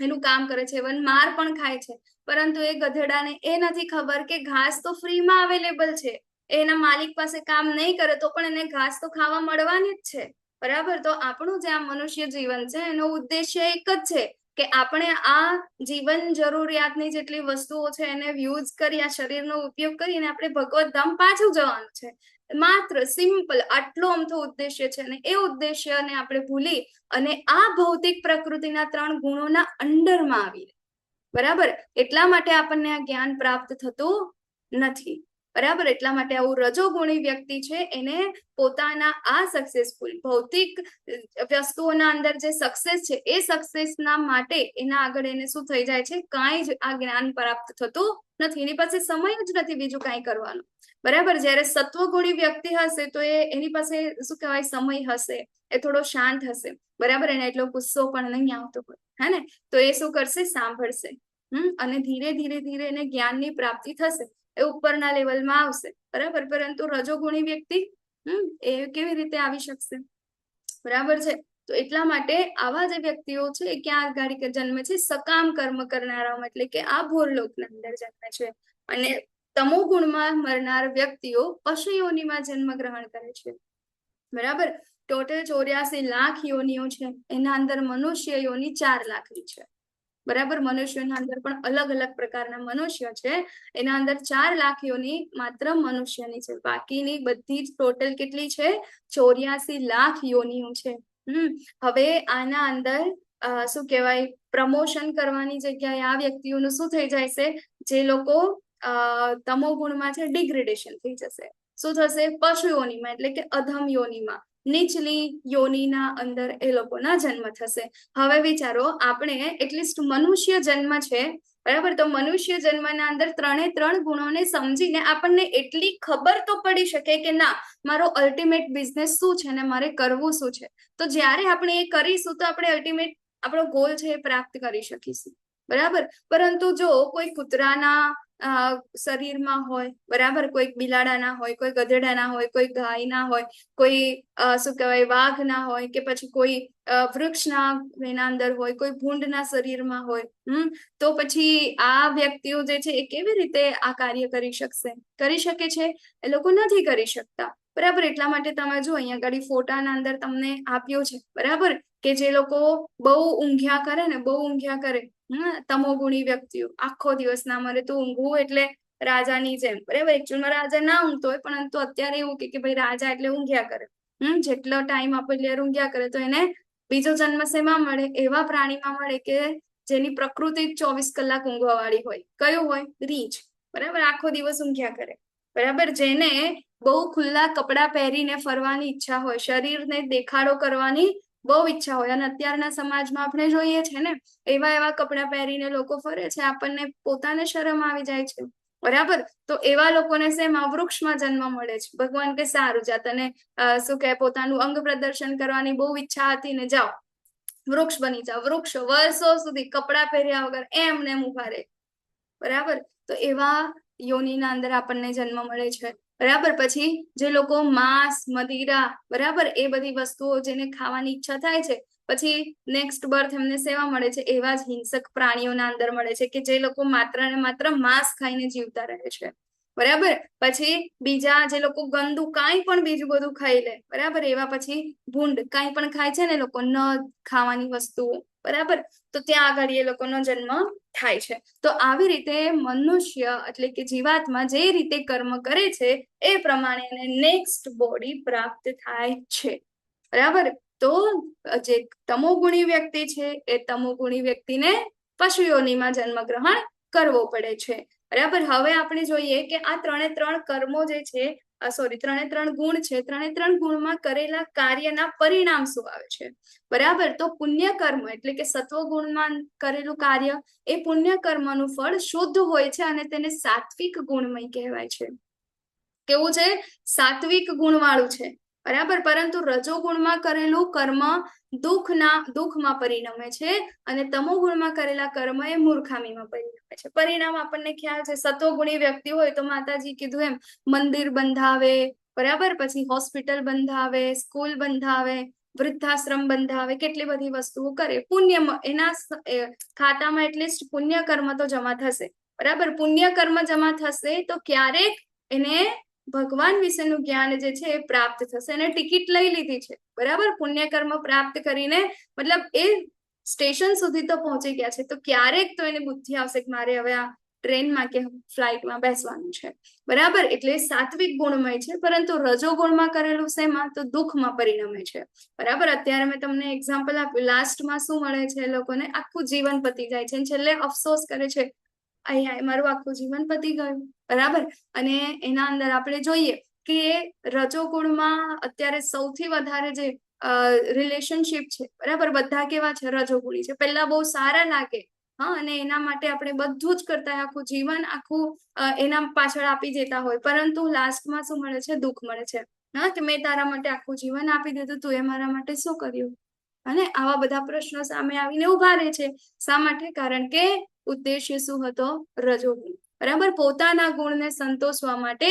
એનું કામ કરે છે, ઇવન માર પણ ખાય છે. પરંતુ એ ગધેડાને એ નથી ખબર કે ઘાસ તો ફ્રીમાં અવેલેબલ છે, એના માલિક પાસે કામ નહીં કરે તો પણ એને ઘાસ તો ખાવા મળવાની જ છે, બરાબર. તો આપણું જે આ મનુષ્ય જીવન છે, એનો ઉદ્દેશ્ય એક જ છે કે આપણે આ જીવન જરૂરિયાતની જેટલી વસ્તુઓ છે એને યુઝ કરી, આ શરીરનો ઉપયોગ કરીને આપણે ભગવત ધામ પાછું જવાનું છે. માત્ર સિમ્પલ આટલો અમથો ઉદ્દેશ્ય છે, અને એ ઉદ્દેશ્યને આપણે ભૂલી અને આ ભૌતિક પ્રકૃતિના 3 ગુણોના અંડરમાં આવી, બરાબર. એટલા માટે આપણને આ જ્ઞાન પ્રાપ્ત થતું નથી, બરાબર. એટલા માટે આવું રજોગુણી વ્યક્તિ છે, એને પોતાના આ સક્સેસફુલ ભૌતિક વસ્તુઓના અંદર જે સક્સેસ છે, એ સક્સેસના માટે એના આગળ એને શું થઈ જાય છે, કાંઈ જ આ જ્ઞાન પ્રાપ્ત થતું નથી, એની પાસે સમય જ નથી બીજું કાંઈ કરવાનું, બરાબર. જ્યારે સત્વગુણી વ્યક્તિ હશે તો એની પાસે શું કહેવાય, સમય હશે, એ થોડો શાંત હશે, બરાબર. એને એટલો ગુસ્સો પણ નહીં આવતો હોય, હે ને. તો એ શું કરશે, સાંભળશે, અને ધીરે ધીરે ધીરે એને જ્ઞાનની પ્રાપ્તિ થશે, એ ઉપરના લેવલમાં આવશે, બરાબર. પરંતુ રજોગુણી વ્યક્તિ એ કેવી રીતે આવી શકશે, બરાબર છે. તો એટલા માટે આવા જે વ્યક્તિઓ છે એ ક્યાં ગાડી જન્મે છે, સકામ કર્મ કરનારાઓ, એટલે કે આ ભોરલોકના અંદર જન્મે છે. અને તમો ગુણમાં મરનાર વ્યક્તિઓ પશુ યોનિમાં જન્મ ગ્રહણ કરે છે, બરાબર. ટોટલ 84 લાખ યોનિઓ છે, એના અંદર મનુષ્ય યોની 4 લાખની છે, બરાબર. મનુષ્યોના અંદર પણ અલગ અલગ પ્રકારના મનુષ્ય છે, એના અંદર 4 લાખ યોની માત્ર મનુષ્યની છે, બાકીની બધી જ ટોટલ કેટલી છે, 84 લાખ યોનિઓ છે. હવે આના અંદર શું કહેવાય, પ્રમોશન કરવાની જગ્યાએ આ વ્યક્તિઓનું શું થઈ જાય છે, જે લોકો તમો ગુણમાં છે, ડિગ્રેડેશન થઈ જશે. શું થશે, પશુ યોનિમાં, એટલે કે અધમ યોનિમાં, નીચલી યોનિના અંદર એ લોકોના જન્મ થશે. હવે વિચારો, આપણે એટલીસ્ટ મનુષ્ય જન્મ છે, બરાબર. તો મનુષ્ય જન્મના અંદર 3 ગુણોને સમજીને આપણને એટલી ખબર તો પડી શકે કે ના, મારો અલ્ટિમેટ બિઝનેસ શું છે ને મારે કરવું શું છે. તો જ્યારે આપણે એ કરીશું તો આપણે અલ્ટિમેટ આપણો ગોલ છે એ પ્રાપ્ત કરી શકીશું, બરાબર. પરંતુ જો કોઈ કૂતરાના શરીરમાં હોય, બરાબર, કોઈ બિલાડાના હોય, કોઈ ગધેડાના હોય, કોઈ ગાયના હોય, કોઈ શું કહેવાય, વાઘના હોય, કે પછી કોઈ વૃક્ષના એના અંદર હોય, કોઈ ભૂંડના શરીરમાં હોય, તો પછી આ વ્યક્તિઓ જે છે એ કેવી રીતે આ કાર્ય કરી શકશે, કરી શકે છે? એ લોકો નથી કરી શકતા, બરાબર. એટલા માટે તમે જો અહીંયા આગળ ફોટાના અંદર તમને આપ્યો છે, બરાબર, કે જે લોકો બહુ ઊંઘ્યા કરે ને, બહુ ઊંઘ્યા કરે, તમોગુણી વ્યક્તિઓ આખો દિવસ ના મરે, તો ઊંઘવું એટલે રાજાની જેમ, બરાબર. એકચ્યુઅલમાં રાજા ના ઊંઘતો હોય, પરંતુ અત્યારે એવું કે ભાઈ રાજા એટલે ઊંઘ્યા કરે, જેટલો ટાઈમ આપે એટલે ઊંઘ્યા કરે, તો એને બીજો જન્મ શેમાં મળે, એવા પ્રાણીમાં મળે કે જેની પ્રકૃતિ 24 કલાક ઊંઘવા વાળી હોય. કયું હોય? રીંછ. બરાબર, આખો દિવસ ઊંઘ્યા કરે. બરાબર, જેને બહુ ખુલ્લા કપડાં પહેરીને ફરવાની ઈચ્છા હોય, શરીરને દેખાડો કરવાની બહુ ઈચ્છા હોય, અને અત્યારના સમાજમાં આપણે જોઈએ છે ને, એવા એવા કપડાં પહેરીને લોકો ફરે છે, આપણને પોતાને શરમ આવી જાય છે. બરાબર, તો એવા લોકોને શેમાં? વૃક્ષમાં જન્મ મળે છે. ભગવાન કે સારું, જા તને શું કહે, પોતાનું અંગ પ્રદર્શન કરવાની બહુ ઈચ્છા હતી ને, જાઓ વૃક્ષ બની જાઓ. વૃક્ષો વર્ષો સુધી કપડાં પહેર્યા વગર એમને ઉભા રહે. બરાબર, તો એવા યોનિના અંદર આપણને જન્મ મળે છે. બરાબર, પછી જે લોકો માંસ, મદિરા, બરાબર, એ બધી વસ્તુઓ જેને ખાવાની ઈચ્છા થાય છે, પછી નેક્સ્ટ બર્થ એમને સેવા મળે છે. એવા જ હિંસક પ્રાણીઓના અંદર મળે છે, કે જે લોકો માત્ર ને માત્ર માંસ ખાઈને જીવતા રહે છે. બરાબર, પછી બીજા જે લોકો ગંદુ કાંઈ પણ બીજું બધું ખાઈ લે, બરાબર, એવા પછી ભૂંડ કાંઈ પણ ખાય છે ને લોકો, ન ખાવાની વસ્તુઓ. બરાબર, તો ત્યાં આગળ એ લોકોનો જન્મ થાય છે. તો આવી રીતે મનુષ્ય એટલે કે જીવાત્મા જે રીતે કર્મ કરે છે એ પ્રમાણે એને નેક્સ્ટ બોડી પ્રાપ્ત થાય છે. બરાબર, તો જે તમોગુણી વ્યક્તિ છે એ તમોગુણી વ્યક્તિને પશુ યોનિમાં જન્મ ગ્રહણ કરવો પડે છે. બરાબર, હવે આપણે જોઈએ કે આ 3 કર્મો જે છે, સોરી 3 ગુણ છે, 3 ગુણમાં કરેલા કાર્યના પરિણામ શું આવે છે? બરાબર, તો પુણ્ય કર્મ એટલે કે સત્વ ગુણમાં કરેલું કાર્ય, એ પુણ્ય કર્મનું ફળ શુદ્ધ હોય છે અને તેને સાત્વિક ગુણમય કહેવાય છે. કેવું છે? સાત્વિક ગુણવાળું છે. બરાબર, પરંતુ રજોગુણમાં કરેલું કર્મ દુઃખમાં પરિણમે છે, અને તમોગુણમાં કરેલા કર્મ એ મૂર્ખામીમાં પરિણમે છે. પરિણામ આપણને ખ્યાલ છે. સત્વગુણી વ્યક્તિ હોય તો માતાજી કીધું એમ મંદિર બંધાવે, બરાબર, પછી હોસ્પિટલ બંધાવે, સ્કૂલ બંધાવે, વૃદ્ધાશ્રમ બંધાવે, કેટલી બધી વસ્તુઓ કરે. પુણ્ય એના ખાતામાં એટલીસ્ટ પુણ્ય કર્મ તો જમા થશે. બરાબર, પુણ્ય કર્મ જમા થશે તો ક્યારેક એને ભગવાન વિશેનું જ્ઞાન જે છે એ પ્રાપ્ત થશે. એને ટિકિટ લઈ લીધી છે. બરાબર, પુણ્ય કર્મ પ્રાપ્ત કરીને મતલબ એ સ્ટેશન સુધી તો પહોંચી ગયા છે, તો ક્યારેક તો એને બુદ્ધિ આવશે કે મારે હવે આ ટ્રેનમાં કે ફ્લાઇટમાં બેસવાનું છે. બરાબર, એટલે સાત્વિક ગુણમય છે, પરંતુ રજોગુણમાં કરેલું શેમાં? તો દુઃખમાં પરિણમે છે. બરાબર, અત્યારે મેં તમને એક્ઝામ્પલ આપ્યું. લાસ્ટમાં શું મળે છે? એ લોકોને આખું જીવન પતી જાય છે, છેલ્લે અફસોસ કરે છે, અહીંયા મારું આખું જીવન પતી ગયું. બરાબર, અને એના અંદર આપણે જોઈએ કે રજોગુણમાં અત્યારે સૌથી વધારે જે રિલેશનશિપ છે, બરાબર, બધા કેવા છે? રજોગુણી છે. પહેલા બહુ સારા લાગે, હા, અને એના માટે આપણે બધું જ કરતા હોય, આખું જીવન આખું એના પાછળ આપી દેતા હોય, પરંતુ લાસ્ટમાં શું મળે છે? દુઃખ મળે છે. હા, કે મેં તારા માટે આખું જીવન આપી દીધું, તું એ મારા માટે શું કર્યું? અને આવા બધા પ્રશ્નો સામે આવીને ઉભા રહે છે. શા માટે? કારણ કે ઉદ્દેશ્ય શું હતો? રજોગુણ. બરાબર, પોતાના ગુણને સંતોષવા માટે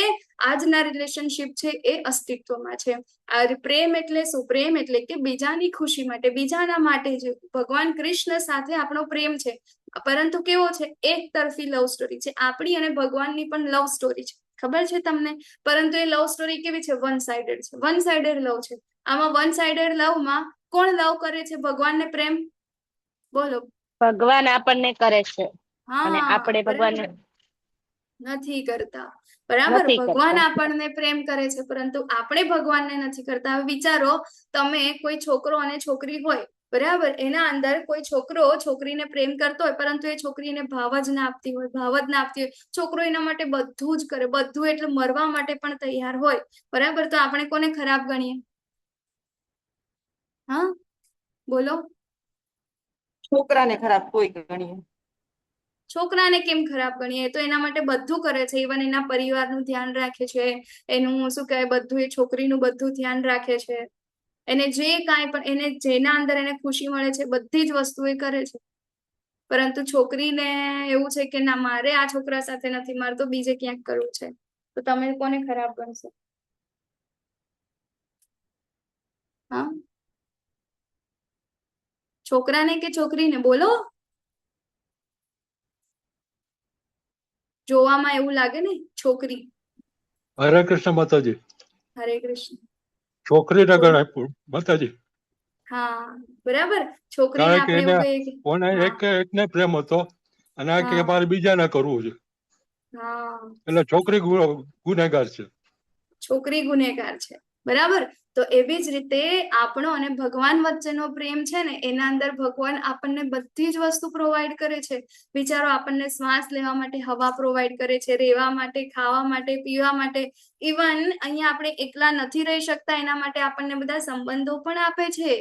આજના રિલેશનશિપ છે એ અસ્તિત્વમાં છે. આ પ્રેમ એટલે શું? પ્રેમ એટલે કે બીજાની ખુશી માટે, બીજાના માટે જ. ભગવાન કૃષ્ણ સાથે આપણો પ્રેમ છે, પરંતુ કેવો છે? એક તરફી લવ સ્ટોરી છે. આપણી અને ભગવાનની પણ લવ સ્ટોરી છે, ખબર છે તમને? પરંતુ એ લવ સ્ટોરી કેવી છે? વન સાઇડેડ છે. વન સાઇડેડ લવ છે. આમાં વન સાઇડેડ લવમાં કોણ લવ કરે છે ભગવાનને પ્રેમ? બોલો. ભગવાન આપણને કરે છે અને હા, આપણે ભગવાનને નથી કરતા. બરાબર, નથી ભગવાન કરતા. આપણને પ્રેમ કરે છે, પરંતુ આપણે ભગવાનને નથી કરતા. હવે વિચારો, તમે કોઈ છોકરો અને છોકરી હોય, બરાબર, એના અંદર કોઈ છોકરો છોકરીને પ્રેમ કરતો હોય, પરંતુ એ છોકરીને ભાવ જ ના આપતી હોય, ભાવ જ ના આપતી હોય. છોકરો એના માટે બધું જ કરે, બધું એટલે મરવા માટે પણ તૈયાર હોય. બરાબર, તો આપણે કોને ખરાબ ગણીએ? હા, બોલો. છોકરાને ખરાબ કોઈ ગણીએ. છોકરાને કેમ ખરાબ ગણીએ? તો એના માટે બધું કરે છે. ઇવન એના પરિવારનું ધ્યાન રાખે છે, એનું શું કહે, બધું, એ છોકરીનું બધું ધ્યાન રાખે છે. એને જે કાંઈ પણ, એને જેના અંદર એને ખુશી મળે છે બધી જ વસ્તુ એ કરે છે. પરંતુ છોકરીને એવું છે કે ના, મારે આ છોકરા સાથે નથી, મારે તો બીજે ક્યાંક કરવું છે. તો તમે કોને ખરાબ ગણશો? હા, છોકરાને કે છોકરીને? બોલો. જોવામાં એવું લાગે ને છોકરી. હરે કૃષ્ણ માતાજી. હરે કૃષ્ણ. છોકરીને બોલો. ગણાય માતાજી, હા, બરાબર, છોકરીને કારણ કે આપણે એને એવું કહીએ કે કોને હા, એકને પ્રેમ હતો અને આ કે હા, મારે બીજાને કરવું છે, હા, એટલે છોકરી ગુનેગાર છે. છોકરી ગુનેગાર છે. બરાબર. તો એવી જ રીતે આપણો અને ભગવાન વચ્ચેનો પ્રેમ છે ને, એના અંદર ભગવાન આપણને બધી જ વસ્તુ પ્રોવાઈડ કરે છે. વિચારો, આપણને શ્વાસ લેવા માટે હવા પ્રોવાઈડ કરે છે, રહેવા માટે, ખાવા માટે, પીવા માટે. ઇવન અહીંયા આપણે એકલા નથી રહી શકતા, એના માટે આપણને બધા સંબંધો પણ આપે છે.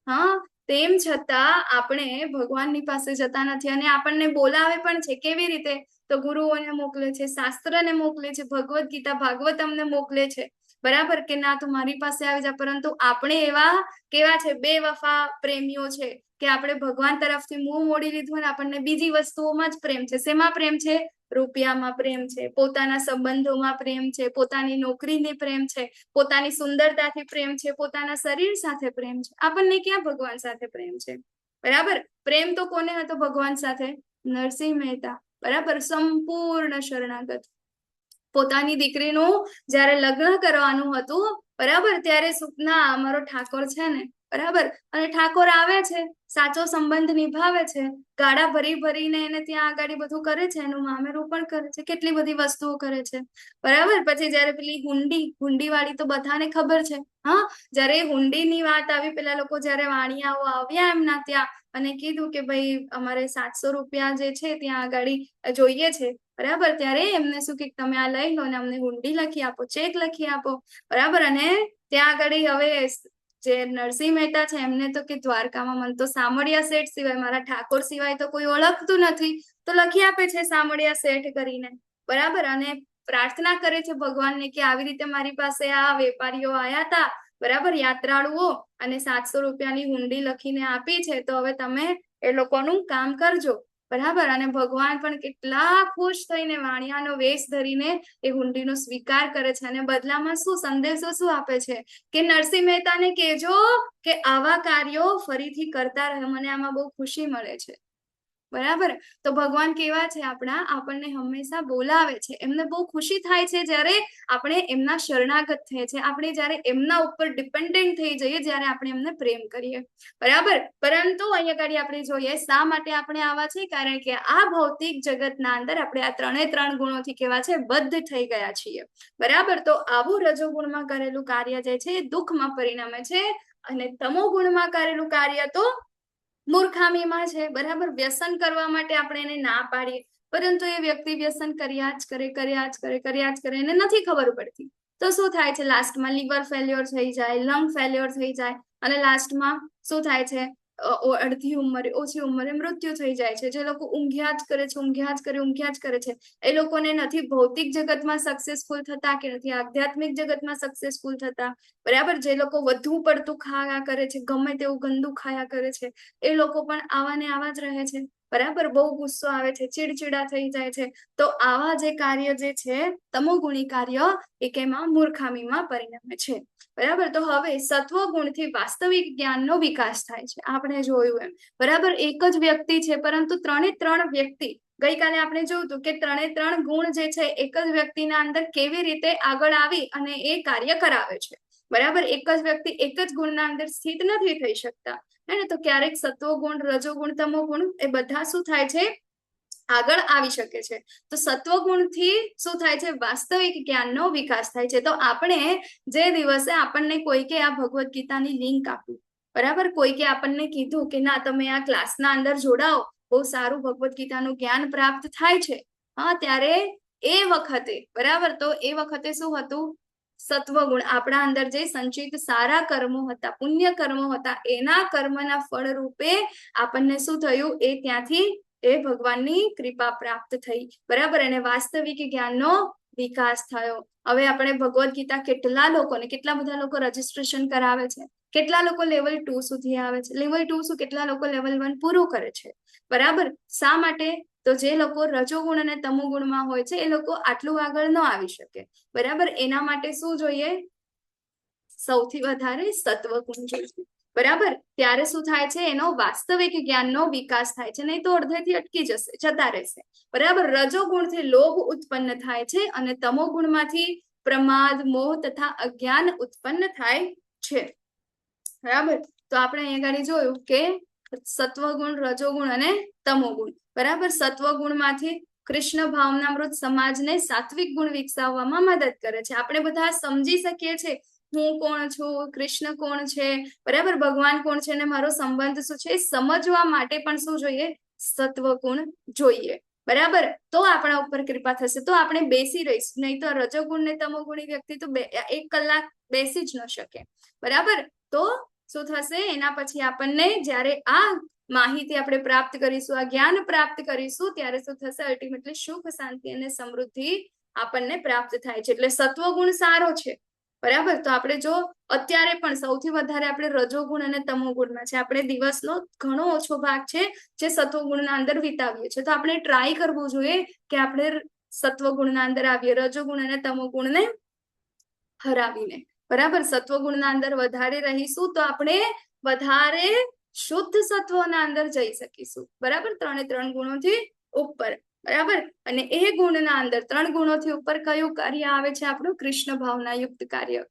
હા, તેમ છતાં આપણે ભગવાનની પાસે જતા નથી, અને આપણને બોલાવે પણ છે. કેવી રીતે? તો ગુરુઓને મોકલે છે, શાસ્ત્રને મોકલે છે, ભગવદ્ ગીતા ભાગવતમને મોકલે છે. બરાબર કે ના, તું મારી પાસે આવી જા. પરંતુ આપણે એવા કેવા છે, બેવફા પ્રેમીઓ છે કે આપણે ભગવાન તરફથી મોં મોડી લીધું અને આપણને બીજી વસ્તુઓમાં જ પ્રેમ છે. શેમાં પ્રેમ છે? રૂપિયામાં પ્રેમ છે, પોતાના સંબંધોમાં પ્રેમ છે, પોતાની નોકરીની પ્રેમ છે, પોતાની સુંદરતાથી પ્રેમ છે, પોતાના શરીર સાથે પ્રેમ છે. આપણને ક્યાં ભગવાન સાથે પ્રેમ છે? બરાબર. પ્રેમ તો કોને હતો ભગવાન સાથે? નરસિંહ મહેતા. બરાબર. સંપૂર્ણ શરણાગત. પોતાની દીકરીનું જયારે લગ્ન કરવાનું હતું, બરાબર, ત્યારે સુખના અમારો ઠાકોર છે ને, બરાબર, અને ઠાકોર આવે છે, સાચો સંબંધ નિભાવે છે, ગાડા ભરી ભરીને એને ત્યાં આગળ બધું કરે છે, એનું મામેરું પણ કરે છે, કેટલી બધી વસ્તુઓ કરે છે. બરાબર. પછી જયારે પેલી હુંડી વાળી તો બધાને ખબર છે. હા, જયારે હુંડીની વાત આવી, પેલા લોકો જયારે વાણિયાઓ આવ્યા એમના ત્યાં અને કીધું કે ભાઈ અમારે 700 રૂપિયા જે છે ત્યાં આગળ જોઈએ છે, બરાબર, ત્યારે એમને શું કે તમે આ લઈ લો અને અમને હુંડી લખી આપો, ચેક લખી આપો. બરાબર. અને ત્યાં આગળ હવે જે નરસિંહ મહેતા છે એમને તો કે દ્વારકામાં મને તો સામળિયા શેઠ સિવાય, મારા ઠાકોર સિવાય તો કોઈ ઓળખતું નથી, તો લખી આપે છે સામળિયા શેઠ કરીને. બરાબર. અને પ્રાર્થના કરે છે ભગવાનને કે આવી રીતે મારી પાસે આ વેપારીઓ આયા હતા, બરાબર, યાત્રાળુઓ, અને 700 રૂપિયાની હુંડી લખીને આપી છે, તો હવે તમે એ લોકોનું કામ કરજો. બરાબર. અને ભગવાન પણ કેટલા ખુશ થઈને વાણિયાનો વેશ ધરીને એ હુંડીનો સ્વીકાર કરે છે, અને બદલામાં શું સંદેશો શું આપે છે કે નરસિંહ મહેતાને કહેજો કે આવા કાર્યો ફરીથી કરતા રહે, મને આમાં બહુ ખુશી મળે છે. બરાબર. તો ભગવાન કેવા છે આપણા? આપણને હંમેશા બોલાવે છે. એમને બહુ ખુશી થાય છે જ્યારે આપણે એમના શરણાગત થઈએ છીએ, આપણે જ્યારે એમના ઉપર ડિપેન્ડન્ટ થઈ જઈએ, જ્યારે આપણે એમને પ્રેમ કરીએ. બરાબર. પરંતુ અહીંયા આગળ આપણે જોઈએ શા માટે આપણે આવા છે? કારણ કે આ ભૌતિક જગતના અંદર આપણે આ 3 ગુણોથી કેવા છે? બદ્ધ થઈ ગયા છીએ. બરાબર. તો આવું રજોગુણમાં કરેલું કાર્ય જે છે એ દુઃખમાં પરિણમે છે, અને તમો ગુણમાં કરેલું કાર્ય તો મૂર્ખામીમાં છે. બરાબર. વ્યસન કરવા માટે આપણે એને ના પાડીએ, પરંતુ એ વ્યક્તિ વ્યસન કર્યા જ કરે, એને નથી ખબર પડતી. તો શું થાય છે? લાસ્ટમાં લીવર ફેલ્યોર થઈ જાય, લંગ ફેલ્યોર થઈ જાય, અને લાસ્ટમાં શું થાય છે? અડધી ઉંમરે, ઓછી ઉંમરે મૃત્યુ થઈ જાય છે. જે લોકો ઊંઘ્યા જ કરે છે, એ લોકોને નથી ભૌતિક જગતમાં સક્સેસફુલ થતા કે નથી આધ્યાત્મિક જગતમાં સક્સેસફુલ થતા. બરાબર. જે લોકો વધુ પડતું ખાયા કરે છે, ગમે તેવું ગંદુ ખાયા કરે છે, એ લોકો પણ આવા ને આવા જ રહે છે. બરાબર. બહુ ગુસ્સો આવે છે, ચીડચીડા થઈ જાય છે. તો આવા જે કાર્ય જે છે તમોગુણી કાર્ય, એ કેમાં? મૂર્ખામીમાં પરિણમે છે. બરાબર. તો હવે સત્વગુણથી વાસ્તવિક જ્ઞાનનો વિકાસ થાય છે. આપણે જોયું એમ. બરાબર. એક જ વ્યક્તિ છે, પરંતુ 3 વ્યક્તિ, ગઈકાલે આપણે જોયું હતું કે 3 ગુણ જે છે એક જ વ્યક્તિના અંદર કેવી રીતે આગળ આવી અને એ કાર્ય કરાવે છે. બરાબર. એક જ વ્યક્તિ એક જ ગુણના અંદર સ્થિત નથી થઈ શકતા, હે ને? તો ક્યારેક સત્વગુણ, રજોગુણ, તમોગુણ એ બધા શું થાય છે? આગળ આવી શકે છે. તો સત્વગુણથી શું થાય છે? વાસ્તવિક જ્ઞાનનો વિકાસ થાય છે. તો આપણે જે દિવસે આપણને કોઈકે આ ભગવદ્ ગીતાની લિંક આપી, બરાબર, કોઈકે આપણને કીધું કે ના તમે આ ક્લાસના અંદર જોડાઓ, બહુ સારું ભગવદ્ ગીતાનું જ્ઞાન પ્રાપ્ત થાય છે, હા, ત્યારે એ વખતે, બરાબર, તો એ વખતે શું હતું? સત્વગુણ આપણા અંદર જે સંચિત સારા કર્મો હતા, પુણ્ય કર્મો હતા, એના કર્મના ફળ રૂપે આપણને શું થયું? એ ત્યાંથી એ ભગવાનની કૃપા પ્રાપ્ત થઈ. બરાબર. અને વાસ્તવિક જ્ઞાનનો વિકાસ થયો. હવે આપણે ભગવદ્ ગીતા કેટલા બધા લોકો રજીસ્ટ્રેશન કરાવે છે, કેટલા લોકો લેવલ 2 સુધી આવે છે, લેવલ 2 શું, કેટલા લોકો લેવલ 1 પૂરું કરે છે. બરાબર. શા માટે? તો જે લોકો રજોગુણ અને તમોગુણમાં હોય છે, એ લોકો આટલું આગળ ન આવી શકે. બરાબર. એના માટે શું જોઈએ? સૌથી વધારે સત્વગુણ જોઈએ. બરાબર. ત્યારે શું થાય છે? એનો વાસ્તવિક જ્ઞાનનો વિકાસ થાય છે, નહીં તો અડધેથી અટકી જતા રહેશે. બરાબર. રજોગુણથી લોભ ઉત્પન્ન થાય છે, અને તમોગુણમાંથી પ્રમાદ, મોહ તથા અજ્ઞાન ઉત્પન્ન થાય છે. બરાબર. તો આપણે અહીંયા આગળ જોયું કે સત્વગુણ, રજોગુણ અને તમોગુણ. બરાબર. સત્વગુણમાંથી કૃષ્ણ ભાવનામૃત સમાજને સાત્વિક ગુણ વિકસાવવામાં મદદ કરે છે. આપણે બધા સમજી શકીએ છીએ હું કોણ છું, કૃષ્ણ કોણ છે, બરાબર, ભગવાન કોણ છે અને મારો સંબંધ શું છે, એ સમજવા માટે પણ શું જોઈએ, સત્વગુણ જોઈએ. બરાબર, તો આપણા ઉપર કૃપા થશે, તો આપણે બેસી રહીશું. નહીં તો રજોગુણ ને તમોગુણી વ્યક્તિ તો 1 કલાક બેસી જ ન શકે. બરાબર, તો શું થશે, એના પછી આપણને જ્યારે આ માહિતી આપણે પ્રાપ્ત કરીશું, આ જ્ઞાન પ્રાપ્ત કરીશું, ત્યારે શું થશે, અલ્ટિમેટલી સુખ, શાંતિ અને સમૃદ્ધિ આપણને પ્રાપ્ત થાય છે. એટલે સત્વગુણ સારો છે. બરાબર, તો આપણે જો અત્યારે પણ સૌથી વધારે આપણે રજોગુણ અને તમોગુણમાં છે, આપણે દિવસનો ઘણો ઓછો ભાગ છે જે સત્વગુણના અંદર વિતાવીએ છીએ. તો આપણે ટ્રાય કરવું જોઈએ કે આપણે સત્વગુણના અંદર આવીએ, રજોગુણ અને તમોગુણને હરાવીને. બરાબર, સત્વગુણના અંદર વધારે રહીશું તો આપણે વધારે શુદ્ધ સત્વના અંદર જઈ શકીશું. બરાબર, 3 ગુણોથી ઉપર. બરાબર, અને એ ગુણના અંદર 3 ગુણોથી ઉપર કયું કાર્ય આવે છે, આપણું કૃષ્ણ ભાવના યુક્ત કાર્ય.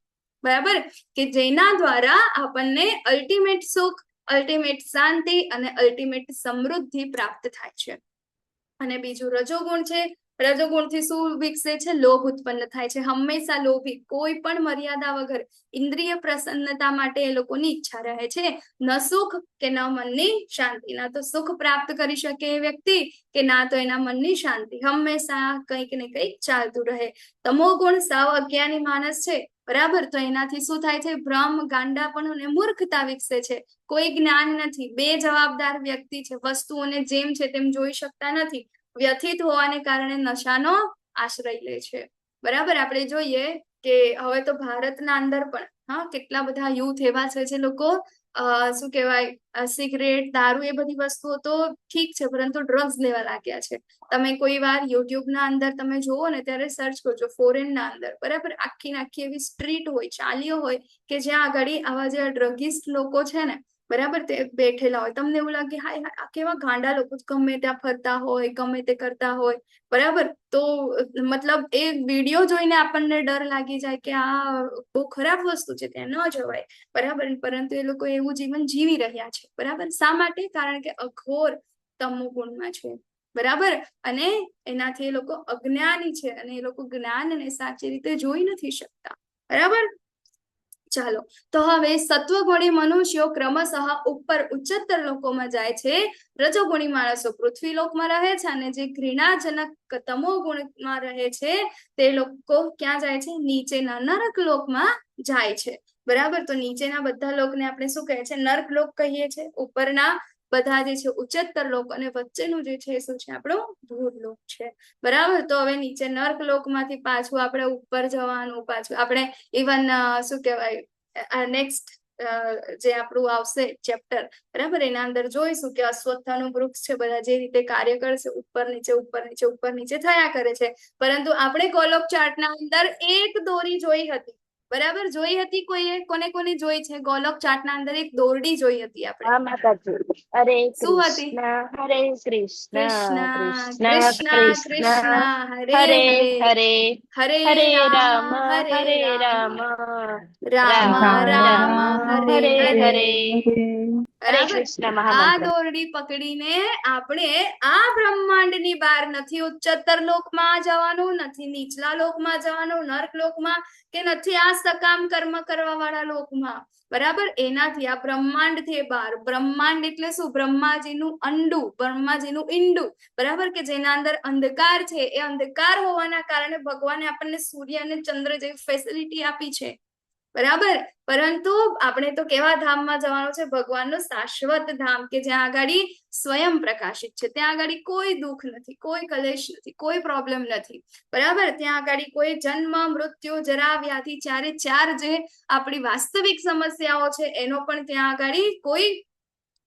બરાબર, કે જેના દ્વારા આપણને અલ્ટિમેટ સુખ, અલ્ટિમેટ શાંતિ અને અલ્ટિમેટ સમૃદ્ધિ પ્રાપ્ત થાય છે. અને બીજું રજોગુણ છે. રજોગુણથી શું વિકસે છે, લોભ ઉત્પન્ન થાય છે. હંમેશા લોભી, કોઈ પણ મર્યાદા વગર ઇન્દ્રિય પ્રસન્નતા માટે એ લોકોની ઈચ્છા રહે છે. ન સુખ કે ન મનની શાંતિ. ના તો સુખ પ્રાપ્ત કરી શકે એ વ્યક્તિ કે ના તો એના મનની શાંતિ. હંમેશા કંઈક ને કંઈક ચાલતું રહે. તમોગુણ સાવ અજ્ઞાની માણસ છે. બરાબર, તો એનાથી શું થાય છે, ભ્રમ, ગાંડાપણું અને મૂર્ખતા વિકસે છે. કોઈ જ્ઞાન નથી, બેજવાબદાર વ્યક્તિ છે, વસ્તુઓને જેમ છે તેમ જોઈ શકતા નથી, વ્યથિત હોવાને કારણે નશાનો આશ્રય લે છે. બરાબર, આપણે જોઈએ કે હવે તો ભારતના અંદર પણ કેટલા બધા યુથ એવા છે જે લોકો શું કહેવાય, સિગરેટ, દારૂ, એ બધી વસ્તુઓ તો ઠીક છે, પરંતુ ડ્રગ્સ લેવા લાગ્યા છે. તમે કોઈ વાર યુટ્યુબના અંદર તમે જોવો ને ત્યારે સર્ચ કરજો, ફોરેનના અંદર, બરાબર, આખી એવી સ્ટ્રીટ હોય, ચાલીઓ હોય કે જ્યાં આગળ આવા જે ડ્રગિસ્ટ લોકો છે ને, બરાબર, તે બેઠેલા હોય. તમને એવું લાગે હાય આ કેવા ગાંડા લોકો, ગમે ત્યાં ફરતા હોય, ગમે તે કરતા હોય. બરાબર, તો મતલબ એ વિડીયો જોઈને આપણને ડર લાગી જાય કે આ બહુ ખરાબ વસ્તુ છે, ત્યાં ન જવાય. બરાબર, પરંતુ એ લોકો એવું જીવન જીવી રહ્યા છે. બરાબર, શા માટે, કારણ કે અઘોર તમોગુણમાં છે. બરાબર, અને એનાથી એ લોકો અજ્ઞાની છે અને એ લોકો જ્ઞાનને સાચી રીતે જોઈ નથી શકતા. બરાબર, ચાલો, તો હવે સત્વગુણી મનુષ્યો ક્રમશઃ ઉપર ઉચ્ચતર લોકોમાં જાય છે. રજોગુણી માણસો પૃથ્વી લોકમાં રહે છે અને જે ઘૃણાજનક તમોગુણમાં રહે છે તે લોકો ક્યાં જાય છે, નીચેના નરક લોકમાં જાય છે. બરાબર, તો નીચેના બધા લોકને આપણે શું કહે છે, નર્ક લોક કહીએ છીએ. ઉપરના બધા જે છે ઉચ્ચતર લોક અને વચ્ચેનું જે છે શું છે, આપણું ભૂલોક છે. બરાબર, તો હવે નીચે નર્ક લોકમાંથી પાછું આપણે ઉપર જવાનું, પાછું આપણે ઇવન શું કહેવાય, નેક્સ્ટ જે આપણું આવશે ચેપ્ટર, બરાબર, એના અંદર જોઈશું કે અશ્વત્થનું વૃક્ષ છે, બધા જે રીતે કાર્ય કરશે, ઉપર નીચે ઉપર નીચે ઉપર નીચે થયા કરે છે. પરંતુ આપણે ગોલોક ચાર્ટના અંદર એક દોરી જોઈ હતી. બરાબર, જોઈ હતી કોઈએ, કોને જોઈ છે, ગોલોક ચાર્ટના અંદર એક દોરડી જોઈ હતી આપણે. હા માતાજી, હરે શું હતી? કૃષ્ણ હરે કૃષ્ણ કૃષ્ણ કૃષ્ણ કૃષ્ણ કૃષ્ણ કૃષ્ણ હરે હરે હરે હરે હરે રામ રામ હરે રામ રામ રામ રામ હરે હરે હરે. હરે હરે બરાબર, કૃષ્ણ આ મહામંત્ર. દોરડી પકડીને આપણે આ બ્રહ્માંડની બહાર નથી ઉચ્ચતર લોકમાં જવાનું, નથી નીચલા લોકમાં જવાનું, નર્ક લોકમાં, કે નથી આ સકામ કર્મ કરવા વાળા લોકમાં. બરાબર, એનાથી આ બ્રહ્માંડથી બહાર. બ્રહ્માંડ એટલે શું, બ્રહ્માજીનું અંડું, બ્રહ્માજીનું ઈંડું. બરાબર, કે જેના અંદર અંધકાર છે, એ અંધકાર હોવાના કારણે ભગવાને આપણને સૂર્ય અને ચંદ્ર જેવી ફેસિલિટી આપી છે. બરાબર, પરંતુ આપણે તો કેવા ધામમાં જવાનું છે, ભગવાનનું શાશ્વત ધામ, કે જ્યાં આગળ સ્વયં પ્રકાશિત છે. ત્યાં આગળ કોઈ દુઃખ નથી, કોઈ કલેશ નથી, કોઈ પ્રોબ્લેમ નથી. બરાબર, ત્યાં આગળ કોઈ જન્મ, મૃત્યુ, જરા, વ્યાધિ, ચાર જે આપણી વાસ્તવિક સમસ્યાઓ છે એનો પણ ત્યાં આગળ કોઈ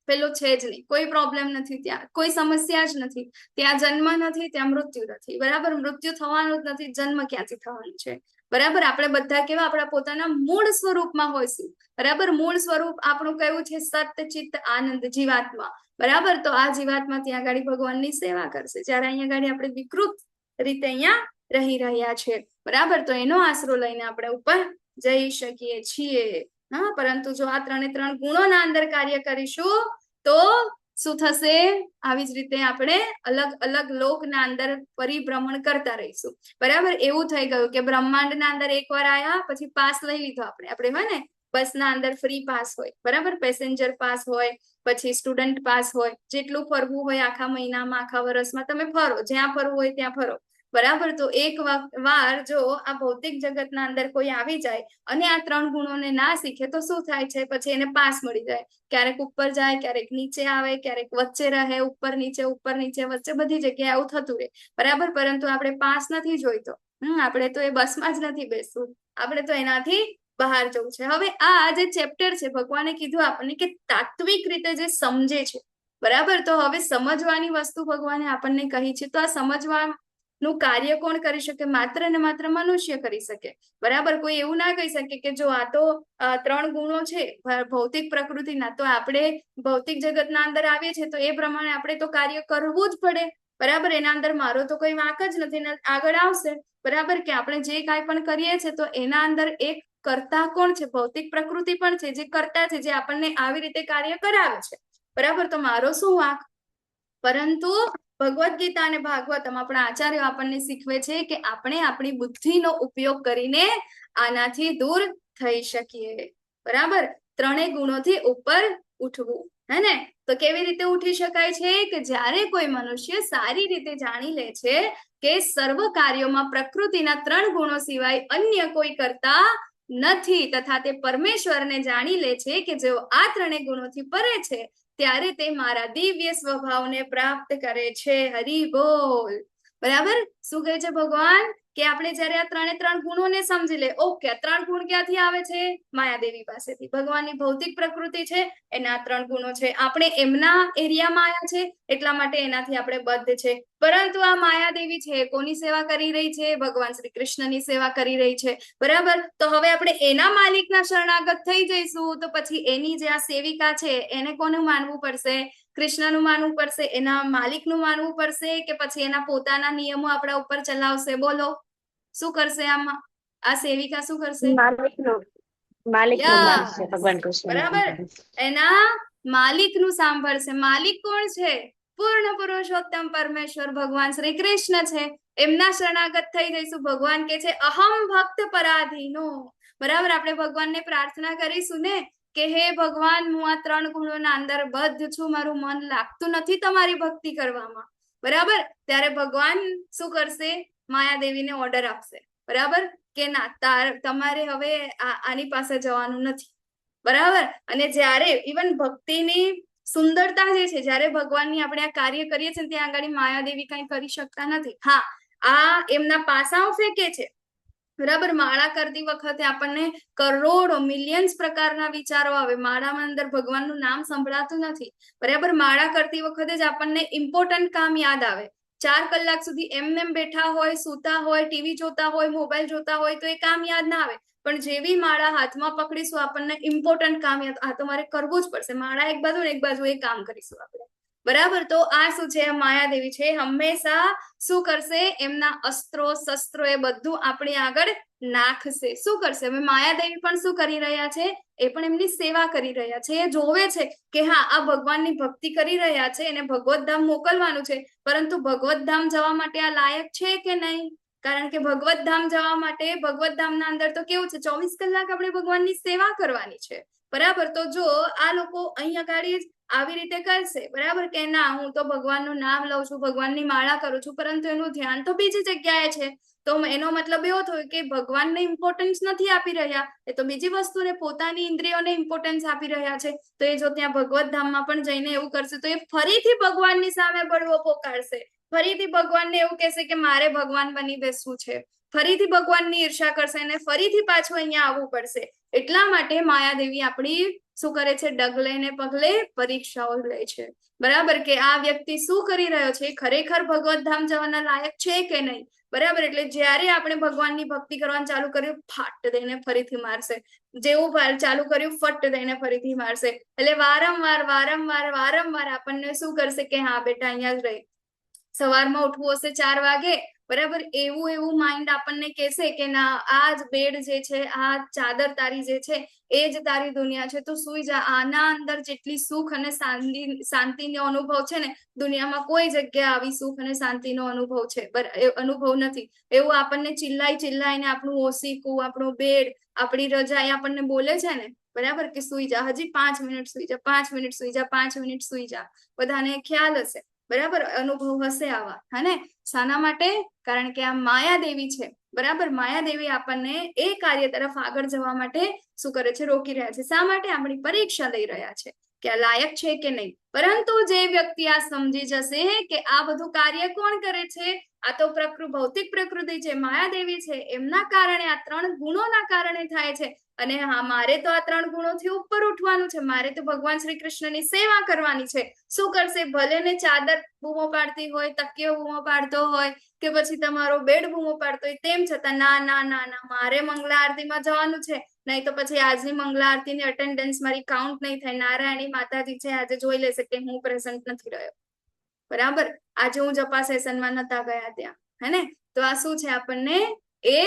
પેલો છે જ નહીં, કોઈ પ્રોબ્લેમ નથી, ત્યાં કોઈ સમસ્યા જ નથી. ત્યાં જન્મ નથી, ત્યાં મૃત્યુ નથી. બરાબર, મૃત્યુ થવાનું જ નથી, જન્મ ક્યાંથી થવાનું છે. બરાબર, આપણે બધા કેવા આપણા પોતાના મૂળ સ્વરૂપમાં હોઈશું. બરાબર, મૂળ સ્વરૂપ આપણું કયું છે, સત્ય ચિત્ત આનંદ જીવાત્મા. બરાબર, તો આ જીવાત્મા ત્યાં આગળ ભગવાનની સેવા કરશે, જ્યારે અહીંયા આગળ આપણે વિકૃત રીતે અહીંયા રહી રહ્યા છે. બરાબર, તો એનો આશરો લઈને આપણે ઉપર જઈ શકીએ છીએ. પરંતુ જો આ 3 ગુણોના અંદર કાર્ય કરીશું તો શું થશે? આવી જ રીતે આપણે અલગ અલગ લોકના અંદર પરિભ્રમણ કરતા રહીશું. બરાબર, એવું થઈ ગયું કે બ્રહ્માંડના અંદર એકવાર આયા પછી પાસ લઈ લીધો આપણે હોય ને બસના અંદર ફ્રી પાસ હોય, બરાબર, પેસેન્જર પાસ હોય, પછી સ્ટુડન્ટ પાસ હોય, જેટલું ફરવું હોય આખા મહિનામાં આખા વર્ષમાં તમે ફરો, જ્યાં ફરવું હોય ત્યાં ફરો, બરાબર. તો એક વાર જો આ ભૌતિક જગતના અંદર કોઈ આવી જાય અને આ 3 ગુણોને ના શીખે તો શું થાય છે? પછી એને પાસ મળી જાય, ક્યારેક ઉપર જાય, ક્યારેક નીચે આવે, ક્યારેક વચ્ચે રહે, ઉપર નીચે વચ્ચે બધી જગ્યાએ આવું થતું રહે, બરાબર. પરંતુ આપણે પાસ નથી જોઈતો, આપણે તો એ બસમાં જ નથી બેસવું, આપણે તો એનાથી બહાર જવું છે. હવે આ જે ચેપ્ટર છે ભગવાને કીધું આપણને કે તાત્વિક રીતે જે સમજે છે, બરાબર. તો હવે સમજવાની વસ્તુ ભગવાને આપણને કહી છે, તો આ સમજવાનું કાર્ય કોણ કરી શકે? માત્ર ને માત્ર મનુષ્ય કરી શકે, બરાબર. કોઈ એવું ના કહી શકે કે જો આ તો 3 ગુણો છે ભૌતિક પ્રકૃતિના, તો આપણે ભૌતિક જગતના અંદર આવીએ છીએ તો એ પ્રમાણે આપણે તો કાર્ય કરવું જ પડે, બરાબર. એના અંદર મારો તો કોઈ વાંક જ નથી ને આગળ આવશે, બરાબર. કે આપણે જે કાંઈ પણ કરીએ છીએ તો એના અંદર એક કરતા કોણ છે? ભૌતિક પ્રકૃતિ પણ છે જે કરતા છે, જે આપણને આવી રીતે કાર્ય કરાવે છે, બરાબર. તો મારો શું વાંક? પરંતુ ભગવદ્ ગીતા અને ભાગવતમ આપણા આચાર્યો આપણને શીખવે છે કે આપણે આપણી બુદ્ધિનો ઉપયોગ કરીને આનાથી દૂર થઈ શકીએ, બરાબર. 3 ગુણોથી ઉપર ઉઠવું, હે ને? તો કેવી રીતે ઉઠી શકાય છે? કે જ્યારે કોઈ મનુષ્ય સારી રીતે જાણી લે છે કે સર્વ કાર્યોમાં પ્રકૃતિના 3 ગુણો સિવાય અન્ય કોઈ કરતા નથી, તથા તે પરમેશ્વરને જાણી લે છે કે જેઓ આ 3 ગુણોથી પરે છે ત્યારે તે મારા દિવ્ય સ્વભાવને પ્રાપ્ત કરે છે. હરિ બોલ, બરાબર. શું કહે છે ભગવાન? કે આપણે જયારે આ 3 ગુણોને સમજી લે, ઓકે, આ 3 ગુણ ક્યાંથી આવે છે? માયાદેવી પાસેથી. ભગવાનની ભૌતિક પ્રકૃતિ છે, એના 3 ગુણો છે, આપણે એમના એરિયામાં આવ્યા છે એટલા માટે એનાથી આપણે બદ્ધ છે. પરંતુ આ માયાદેવી છે કોની સેવા કરી રહી છે? ભગવાન શ્રી કૃષ્ણની સેવા કરી રહી છે, બરાબર. તો હવે આપણે એના માલિકના શરણાગત થઈ જઈશું તો પછી એની જે આ સેવિકા છે એને કોનું માનવું પડશે? કૃષ્ણનું માનવું પડશે, એના માલિકનું માનવું પડશે, કે પછી એના પોતાના નિયમો આપણા ઉપર ચલાવશે? બોલો, શું કરશે? આમાં આ સેવિકા શું કરશે? માલિકનું માનશે, ભગવાન કૃષ્ણ, બરાબર. એના માલિકનું સાંભળશે. માલિક કોણ છે? પૂર્ણ પુરુષોત્તમ પરમેશ્વર ભગવાન શ્રી કૃષ્ણ છે, એમના શરણાગત થઈ જઈશું. ભગવાન કે છે અહમ ભક્ત પરાધીનો, બરાબર. આપણે ભગવાનને પ્રાર્થના કરીશું ને કે હે ભગવાન, હું આ 3 ગુણોના અંદર બદ્ધ છું, મારું મન લાગતું નથી તમારી ભક્તિ કરવામાં, બરાબર. ત્યારે ભગવાન શું કરશે? માયાદેવીને ઓર્ડર આપશે, બરાબર, કે ના, તમારે હવે આની પાસે જવાનું નથી, બરાબર. અને જ્યારે ઇવન ભક્તિની સુંદરતા જે છે, જ્યારે ભગવાનની આપણે આ કાર્ય કરીએ છીએ ત્યાં આગળ માયાદેવી કઈ કરી શકતા નથી. હા, આ એમના પાસાઓ ફેંકે છે, બરાબર. માળા કરતી વખતે આપણને કરોડો મિલિયન્સ પ્રકારના વિચારો આવે, માળામાં અંદર ભગવાનનું નામ સંભળાતું નથી, બરાબર. માળા કરતી વખતે જ આપણને ઇમ્પોર્ટન્ટ કામ યાદ આવે. 4 કલાક સુધી એમને બેઠા હોય, સૂતા હોય, ટીવી જોતા હોય, મોબાઈલ જોતા હોય તો એ કામ યાદ ના આવે. પણ જેવી માળા હાથમાં પકડીશું આપણને ઇમ્પોર્ટન્ટ કામ યાદ, આ તો મારે કરવું જ પડશે. માળા એક બાજુ ને એક બાજુ એ કામ કરીશું આપણે, બરાબર. તો આ શું છે? માયાદેવી છે, હંમેશા શું કરશે? એમના અસ્ત્રો શસ્ત્રો એ બધું આપણી આગળ નાખશે. શું કરશે? હવે માયાદેવી પણ શું કરી રહ્યા છે? એ પણ એમની સેવા કરી રહ્યા છે. એ જોવે છે કે હા, આ ભગવાનની ભક્તિ કરી રહ્યા છે, એને ભગવત ધામ મોકલવાનું છે, પરંતુ ભગવત ધામ જવા માટે આ લાયક છે કે નહીં? કારણ કે ભગવત ધામ જવા માટે ભગવત ધામના અંદર તો કેવું છે? 24 કલાક આપણે ભગવાનની સેવા કરવાની છે, બરાબર. તો જો આ લોકો અહીંયા ગાડી આવી રીતે કરશે, બરાબર, કે ના, હું તો ભગવાનનું નામ લઉં છું, ભગવાનની માળા કરું છું, પરંતુ એનું ધ્યાન તો બીજી જગ્યાએ છે, તો એનો મતલબ એવો થયો કે ભગવાનને ઇમ્પોર્ટન્સ નથી આપી રહ્યા, એ તો બીજી વસ્તુને, પોતાની ઇન્દ્રિયોને ઇમ્પોર્ટન્સ આપી રહ્યા છે. તો એ જો ત્યાં ભગવત ધામમાં પણ જઈને એવું કરશે તો એ ફરીથી ભગવાનની સામે બળવો પોકારશે, ફરીથી ભગવાનને એવું કહેશે કે મારે ભગવાન બની બેસવું છે, ફરીથી ભગવાનની ઈર્ષા કરશે અને ફરીથી પાછું અહીંયા આવવું પડશે. એટલા માટે માયાદેવી આપણી શું કરે છે? ડગલે ને પગલે પરીક્ષાઓ લે છે, બરાબર. કે આ વ્યક્તિ શું કરી રહ્યો છે? ખરેખર ભગવત ધામ જવાના લાયક છે કે નહીં, બરાબર. એટલે જ્યારે આપણે ભગવાનની ભક્તિ કરવાનું ચાલુ કર્યું, ફાટ દઈને ફરીથી મારશે, જેવું ચાલુ કર્યું ફટ દઈને ફરીથી મારશે. એટલે વારંવાર આપણને શું કરશે? કે હા બેટા, અહીંયા જ રહી. સવારમાં ઉઠવું હશે 4 વાગે બરાબર એવું માઇન્ડ આપણને કહેશે કે ના આ જ બેડ જે છે, આ ચાદર તારી જે છે એ જ તારી દુનિયા છે, તો સુઈ જા. આના અંદર જેટલી સુખ અને શાંતિનો અનુભવ છે ને, દુનિયામાં કોઈ જગ્યા આવી સુખ અને શાંતિનો અનુભવ છે અનુભવ નથી. એવું આપણને ચિલ્લાઈને આપણું ઓસીકું, આપણું બેડ, આપણી રજા એ આપણને બોલે છે ને, બરાબર, કે સુઈ જા, હજી 5 મિનિટ સુઈ જા, 5 મિનિટ સુઈ જા, 5 મિનિટ સુઈ જા. બધાને ખ્યાલ હશે, બરાબર, અનુભવ હશે આવા, હે ને? શાના માટે? કારણ કે આ માયાદેવી છે, બરાબર. માયાદેવી આપણને એ કાર્ય તરફ આગળ જવા માટે શું કરે છે? રોકી રહ્યા છે. શા માટે? આપણી પરીક્ષા લઈ રહ્યા છે કે આ લાયક છે કે નહીં. પરંતુ જે વ્યક્તિ આ સમજી જશે કે આ બધું કાર્ય કોણ કરે છે, આ તો ભૌતિક પ્રકૃતિ છે, માયાદેવી છે, એમના કારણે, આ 3 ગુણોના કારણે થાય છે. અને હા, મારે તો આ 3 ગુણોથી ઉપર ઉઠવાનું છે, મારે તો ભગવાન શ્રી કૃષ્ણની સેવા કરવાની છે. શું કરશે? ભલે ને ચાદર બૂમો પાડતી હોય, તકિયો બૂમો પાડતો હોય, કે પછી તમારો બેડ બૂમો પાડતો હોય, તેમ છતાં ના, મારે મંગળા આરતીમાં જવાનું છે, નહીં તો પછી આજની મંગળા આરતીની અટેન્ડન્સ મારી કાઉન્ટ નહીં થાય. નારાયણી માતાજી છે, આજે જોઈ લેશે કે હું પ્રેઝન્ટ નથી રહ્યો, બરાબર. આજે હું જપા સેશનમાં નતા ગયા ત્યાં, હે ને? તો આ શું છે? આપણને એ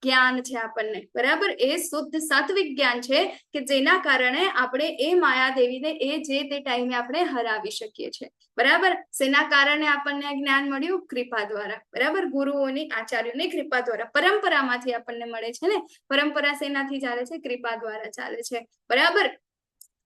જ્ઞાન છે, આપણને, બરાબર. એ શુદ્ધ સાત્વિક જ્ઞાન છે કે જેના કારણે આપણે એ માયાદેવીને એ જે તે ટાઈમે આપણે હરાવી શકીએ છીએ, બરાબર. શેના કારણે આપણને આ જ્ઞાન મળ્યું? કૃપા દ્વારા, બરાબર. ગુરુઓની, આચાર્યોની કૃપા દ્વારા, પરંપરામાંથી આપણને મળે છે ને. પરંપરા શેનાથી ચાલે છે? કૃપા દ્વારા ચાલે છે, બરાબર.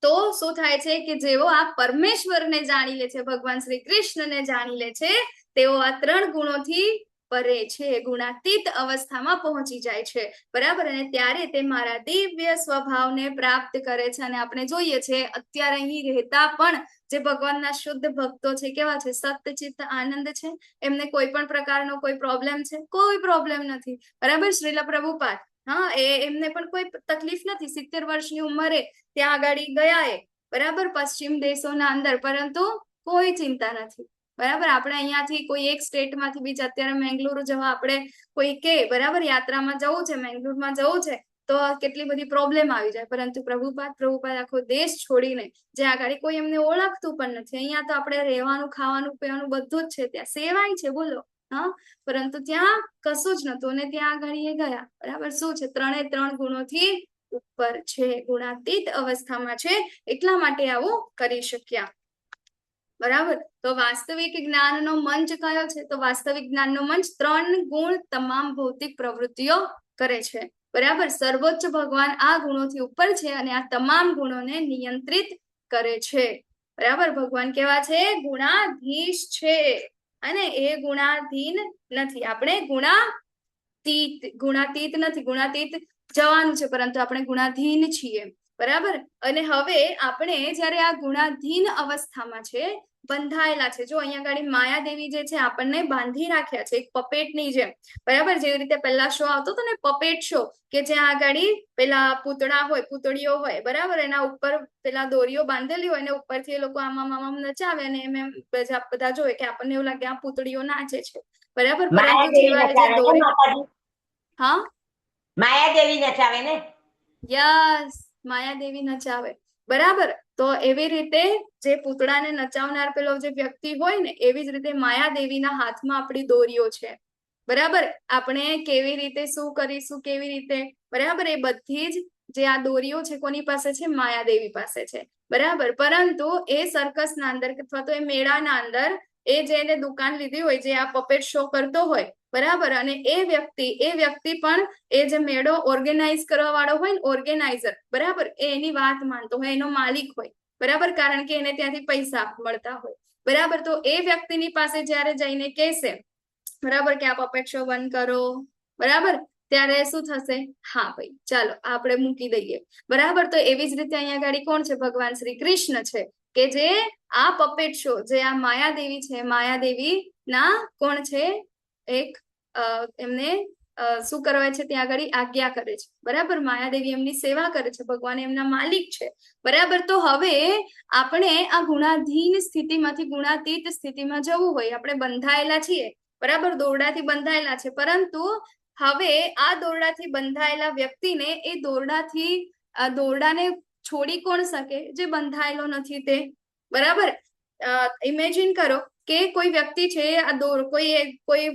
તો શું થાય છે કે જેઓ આ પરમેશ્વરને જાણી લે છે, ભગવાન શ્રી કૃષ્ણને જાણી લે છે, તેઓ આ 3 ગુણોથી પરે છે, ગુણાતીત અવસ્થામાં પહોંચી જાય છે, બરાબર. અને ત્યારે તે મારા દિવ્ય સ્વભાવને પ્રાપ્ત કરે છે. અને આપણે જોઈએ છે અત્યારે અહીં રહેતા પણ જે ભગવાનના શુદ્ધ ભક્તો છે, કેવા છે? સત્યચિત્ત આનંદ છે. એમને કોઈ પણ પ્રકારનો કોઈ પ્રોબ્લેમ છે? કોઈ પ્રોબ્લેમ નથી, બરાબર. શ્રીલ પ્રભુપાદ, હા, એમને પણ કોઈ તકલીફ નથી. 70 વર્ષની ઉંમરે ત્યાં આગળ ગયા એ, બરાબર, પશ્ચિમ દેશોના અંદર, પરંતુ કોઈ ચિંતા નથી, બરાબર. આપણે અહીંયાથી કોઈ એક સ્ટેટમાંથી બીજા, અત્યારે મેંગલુરુ જવા આપણે કોઈ કે, બરાબર, યાત્રામાં જવું છે, મેંગલુરુમાં જવું છે, તો કેટલી બધી પ્રોબ્લેમ આવી જાય. પરંતુ પ્રભુપાદ આખો દેશ છોડીને, જે આગળ કોઈ એમને ઓળખતું પણ નથી, અહીંયા તો આપણે રહેવાનું, ખાવાનું, પીવાનું બધું જ છે, ત્યાં સેવાય છે, બોલો, હા. પરંતુ ત્યાં કશું જ નતું, અને ત્યાં આગળ એ ગયા, બરાબર. શું છે? 3 ગુણોથી ઉપર છે, ગુણાતીત અવસ્થામાં છે, એટલા માટે આવું કરી શક્યા, બરાબર. તો વાસ્તવિક જ્ઞાનનો મંચ કયો છે? તો વાસ્તવિક જ્ઞાનનો મંચ 3 ગુણ તમામ ભૌતિક પ્રવૃત્તિઓ કરે છે, બરાબર. સર્વોચ્ચ ભગવાન આ ગુણોથી ઉપર છે અને આ તમામ ગુણોને નિયંત્રિત કરે છે, બરાબર. ભગવાન કેવા છે? ગુણાધીશ છે, અને એ ગુણાધીન નથી. આપણે ગુણાતીત નથી, ગુણાતીત જવાનું છે, પરંતુ આપણે ગુણાધીન છીએ, બરાબર. અને હવે આપણે જયારે આ ગુણાધીન અવસ્થામાં છે, બંધાયેલા છે. જો અહીંયા આગળ માયાદેવી જે છે આપણને બાંધી રાખ્યા છે, એક પપેટની જેમ, બરાબર. જેવી રીતે પહેલા શો આવતો હતો ને, પપેટ શો, કે જ્યાં આગળ પેલા પૂતળા હોય, પૂતળીઓ હોય, બરાબર, એના ઉપર પેલા દોરીઓ બાંધેલી હોય, ને ઉપરથી એ લોકો આમ નચાવે, અને એમ બધા જોવે કે આપણને એવું લાગે આ પૂતળીઓ નાચે છે, બરાબર. પરંતુ જેવા જે દોરી, હા, માયાદેવી નચાવે ને. યસ, માયાદેવી નચાવે, બરાબર. તો એવી રીતે જે પૂતળાને નચાવનાર પેલો જે વ્યક્તિ હોય ને, એવી જ રીતે માયાદેવીના હાથમાં આપણી દોરીઓ છે, બરાબર. આપણે કેવી રીતે શું કરીશું, કેવી રીતે, બરાબર, એ બધી જ જે આ દોરીઓ છે, કોની પાસે છે? માયાદેવી પાસે છે, બરાબર. પરંતુ એ સર્કસના અંદર અથવા તો એ મેળાના અંદર એ જેને દુકાન લીધી હોય, જે આ પપેટ શો કરતો હોય, બરાબર, અને એ વ્યક્તિ પણ એ જે મેળો ઓર્ગેનાઇઝ કરવા વાળો હોય ને, ઓર્ગેનાઇઝર, બરાબર, એની વાત માનતો હોય, એનો માલિક હોય, બરાબર, કારણ કે એને ત્યાંથી પૈસા મળતા હોય, બરાબર. તો એ વ્યક્તિની પાસે જયારે જઈને કહેશે, બરાબર, કે આ પપેટ શો બંધ કરો, બરાબર, ત્યારે શું થશે? હા ભાઈ, ચાલો આપણે મૂકી દઈએ, બરાબર. તો એવી જ રીતે અહીંયા આગળ કોણ છે? ભગવાન શ્રી કૃષ્ણ છે, કે જે આ પપેટ શો, જે આ માયાદેવી છે, માયાદેવી ના કોણ છે? એક એમને શું કરવા છે? ત્યાં આગળ આજ્ઞા કરે છે, બરાબર. માયાદેવી એમની સેવા કરે છે, ભગવાન એમના માલિક છે, બરાબર. તો હવે આપણે આ ગુણાધીન સ્થિતિમાંથી ગુણાતીત સ્થિતિમાં જવું હોય, આપણે બંધાયેલા છીએ, બરાબર, દોરડાથી બંધાયેલા છે, પરંતુ હવે આ દોરડાથી બંધાયેલા વ્યક્તિને એ દોરડાને છોડી કોણ શકે? જે બંધાયેલો નથી તે, બરાબર. ઇમેજિન કરો કે કોઈ વ્યક્તિ છે આ કોઈ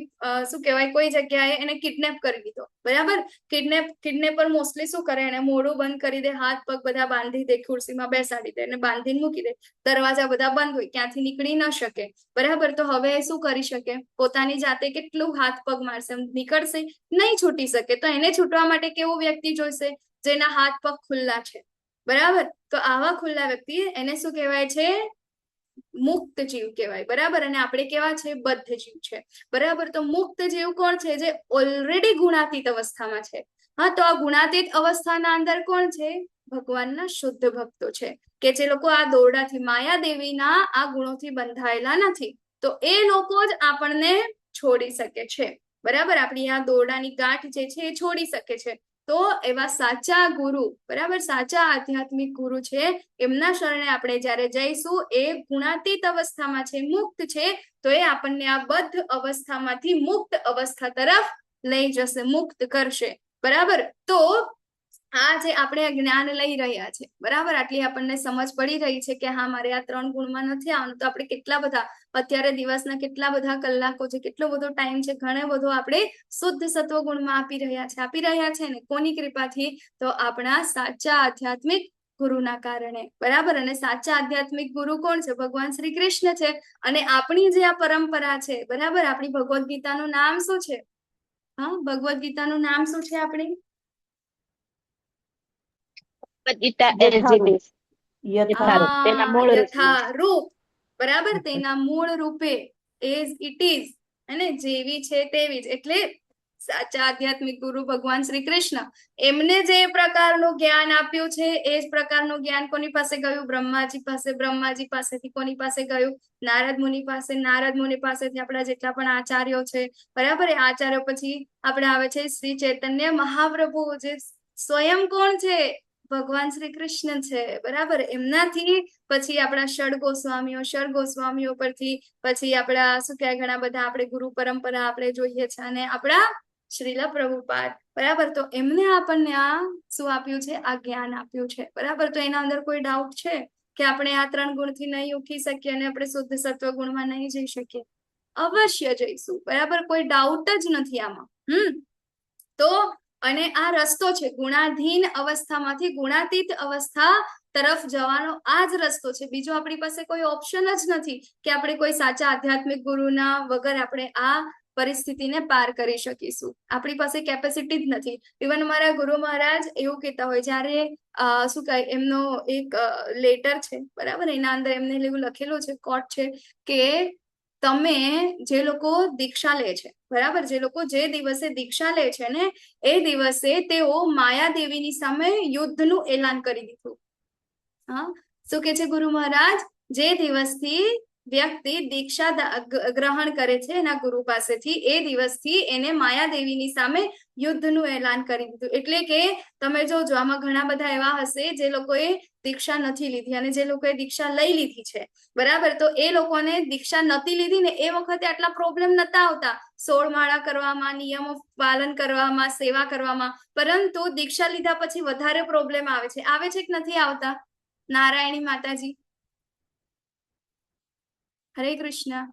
શું કહેવાય કોઈ જગ્યાએ એને કિડનેપ કરી દીધો, બરાબર. કિડનેપર મોસ્ટલી શું કરે, એને મોઢું બંધ કરી દે, હાથ પગ બધા બાંધી દે, ખુરશીમાં બેસાડી દે અને બાંધીને મૂકી દે, દરવાજા બધા બંધ હોય, ક્યાંથી નીકળી ન શકે, બરાબર. તો હવે શું કરી શકે, પોતાની જાતે કેટલું હાથ પગ મારશે, નીકળશે નહીં, છૂટી શકે. તો એને છૂટવા માટે કેવો વ્યક્તિ જોઈશે, જેના હાથ પગ ખુલ્લા છે, બરાબર. તો આવા ખુલ્લા વ્યક્તિ એને શું કહેવાય છે, મુક્ત જીવ કહેવાય, બરાબર. અને આપણે કેવા છે, બદ્ધ જીવ છે, બરાબર. તો મુક્ત જીવ કોણ છે, જે ઓલરેડી ગુણાતીત અવસ્થામાં છે. હા, તો આ ગુણાતીત અવસ્થાના અંદર કોણ છે, ભગવાનના શુદ્ધ ભક્તો છે, કે જે લોકો આ દોરડાથી, માયા દેવીના આ ગુણોથી બંધાયેલા નથી. તો એ લોકો જ આપણને છોડી શકે છે, બરાબર. આપણી આ દોરડાની ગાંઠ જે છે એ છોડી શકે છે. તો એવા સાચા ગુરુ, બરાબર, સાચા આધ્યાત્મિક ગુરુ છે, એમના શરણે આપણે જયારે જઈશું, એ ગુણાતીત અવસ્થામાં છે, મુક્ત છે, તો એ આપણને આ બદ્ધ અવસ્થામાંથી મુક્ત અવસ્થા તરફ લઈ જશે, મુક્ત કરશે, બરાબર. તો આ જે આપણે જ્ઞાન લઈ રહ્યા છે, બરાબર, આટલી આપણને સમજ પડી રહી છે કે હા મારે આ 3 ગુણમાં નથી આવવાનું, તો આપણે કેટલા બધા અત્યારે દિવસના કેટલા બધા કલાકો છે, કેટલો બધો ટાઈમ છે, ઘણો બધો આપણે શુદ્ધ સત્વ ગુણમાં આપી રહ્યા છે ને, કોની કૃપાથી, તો આપણા સાચા આધ્યાત્મિક ગુરુના કારણે, બરાબર. અને સાચા આધ્યાત્મિક ગુરુ કોણ છે, ભગવાન શ્રી કૃષ્ણ છે. અને આપણી જે આ પરંપરા છે, બરાબર, આપણી ભગવદ્ ગીતાનું નામ શું છે, હા, ભગવદ્ ગીતાનું નામ શું છે આપણી, ગીતા as it is. યથારૂપ. તેના મૂળ રૂપમાં. યથારૂપ, બરાબર. તેના મૂળ રૂપે, એઝ ઇટ ઇઝ, અને જેવી છે તેવી જ. એટલે સાચા આધ્યાત્મિક ગુરુ ભગવાન શ્રી કૃષ્ણ, એમને જે પ્રકારનું જ્ઞાન આપ્યું છે, એ જ પ્રકારનું જ્ઞાન કોની પાસે ગયું, બ્રહ્માજી પાસે, બ્રહ્માજી પાસેથી કોની પાસે ગયું, નારદ મુનિ પાસે, નારદ મુનિ પાસેથી આપણા જેટલા પણ આચાર્યો છે, બરાબર. એ આચાર્યો પછી આપણે આવે છે શ્રી ચૈતન્ય મહાપ્રભુ, જે સ્વયં કોણ છે, ભગવાન શ્રી કૃષ્ણ છે, બરાબર. એમનાથી પછી આપણા ષડ ગોસ્વામીઓ પરથી પછી આપણા શું કહેવાય, ઘણા બધા આપણે ગુરુ પરંપરા આપણે જોઈએ છે, અને આપણા શ્રીલ પ્રભુપાદ, બરાબર. તો એમને આપણને આ શું આપ્યું છે, આ જ્ઞાન આપ્યું છે, બરાબર. તો એના અંદર કોઈ ડાઉટ છે કે આપણે આ 3 ગુણથી નહીં ઉઠી શકીએ અને આપણે શુદ્ધ સત્વ ગુણમાં નહીં જઈ શકીએ? અવશ્ય જઈશું, બરાબર, કોઈ ડાઉટ જ નથી આમાં. તો અને આ રસ્તો છે, ગુણાધીન અવસ્થામાંથી ગુણાતીત અવસ્થા તરફ જવાનો આ જ રસ્તો છે. બીજો આપણી પાસે કોઈ ઓપ્શન જ નથી કે આપણે કોઈ સાચા આધ્યાત્મિક ગુરુના વગર આપણે આ પરિસ્થિતિને પાર કરી શકીશું. આપણી પાસે કેપેસિટી જ નથી. ઇવન મારા ગુરુ મહારાજ એવું કહેતા હોય, જયારે શું કહે, એમનો એક લેટર છે, બરાબર, એના અંદર એમને એવું લખેલું છે, કોટ છે, કે તમે જે લોકો દીક્ષા લે છે, બરાબર, જે લોકો જે દિવસે દીક્ષા લે છે ને, એ દિવસે તેઓ માયાદેવીની સામે યુદ્ધનું એલાન કરી દીધું. હા, શું કે છે ગુરુ મહારાજ, જે દિવસથી વ્યક્તિ દીક્ષા ગ્રહણ કરે છે એના ગુરુ પાસેથી, એ દિવસથી એને માયાદેવીની સામે યુદ્ધનું એલાન કરી દીધું. એટલે કે તમે જોજો, આમાં ઘણા બધા એવા હશે જે લોકોએ દીક્ષા નથી લીધી અને જે લોકોએ દીક્ષા લઈ લીધી છે, બરાબર. તો એ લોકોને દીક્ષા નથી લીધી ને એ વખતે આટલા પ્રોબ્લેમ નતા આવતા 16 માળા કરવામાં, નિયમો પાલન કરવામાં, સેવા કરવામાં, પરંતુ દીક્ષા લીધા પછી વધારે પ્રોબ્લેમ આવે છે કે નથી આવતા? નારાયણી માતાજી, હરે કૃષ્ણ.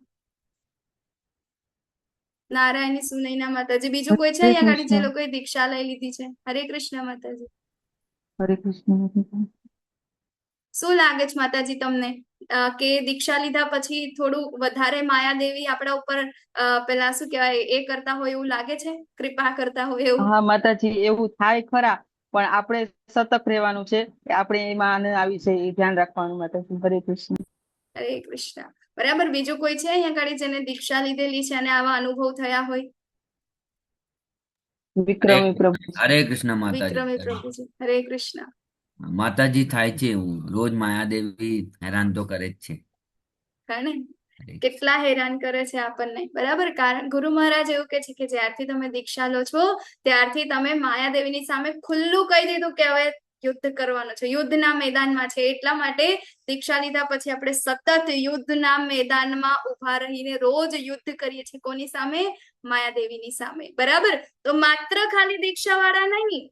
નારાયણી સુનૈના માતાજી, બીજું કોઈ છે અહીંયા ગાડી જે લોકોએ દીક્ષા લઈ લીધી છે? હરે કૃષ્ણ માતાજી. હરે કૃષ્ણ. શું લાગે છે માતાજી તમને, કે દીક્ષા લીધા પછી થોડું વધારે માયાદેવી આપણા ઉપર પેલા શું કહેવાય, એ કરતા હોય એવું લાગે છે, કૃપા કરતા હોય એવું? હા માતાજી, એવું થાય ખરા, પણ આપણે સતર્ક રહેવાનું છે કે આપણે એમાં આવી છે એ ધ્યાન રાખવાનું. માતાજી, હરે કૃષ્ણ. હરે કૃષ્ણ, બરાબર. બીજું કોઈ છે અહીંયા ગાડી જેને દીક્ષા લીધેલી છે અને આવા અનુભવ થયા હોય? વિક્રમી પ્રભુ. હરે કૃષ્ણ માતાજી. વિક્રમી પ્રભુજી, હરે કૃષ્ણ. માતાજી, થાય છે એવું, રોજ માયાદેવી હેરાન તો કરે જ છે. ને કેટલા હેરાન કરે છે આપણને, બરાબર. કારણ ગુરુ મહારાજ એવું કે છે કે જ્યારથી તમે દીક્ષા લો છો ત્યારથી તમે માયાદેવીની સામે ખુલ્લું કહી દીધું કે હવે યુદ્ધ કરવાનું છે, યુદ્ધના મેદાનમાં છે. એટલા માટે દીક્ષા લીધા પછી આપણે સતત યુદ્ધના મેદાનમાં ઉભા રહીને રોજ યુદ્ધ કરીએ છીએ. કોની સામે? માયાદેવીની સામે, બરાબર. તો માત્ર ખાલી દીક્ષા વાળા નહીં,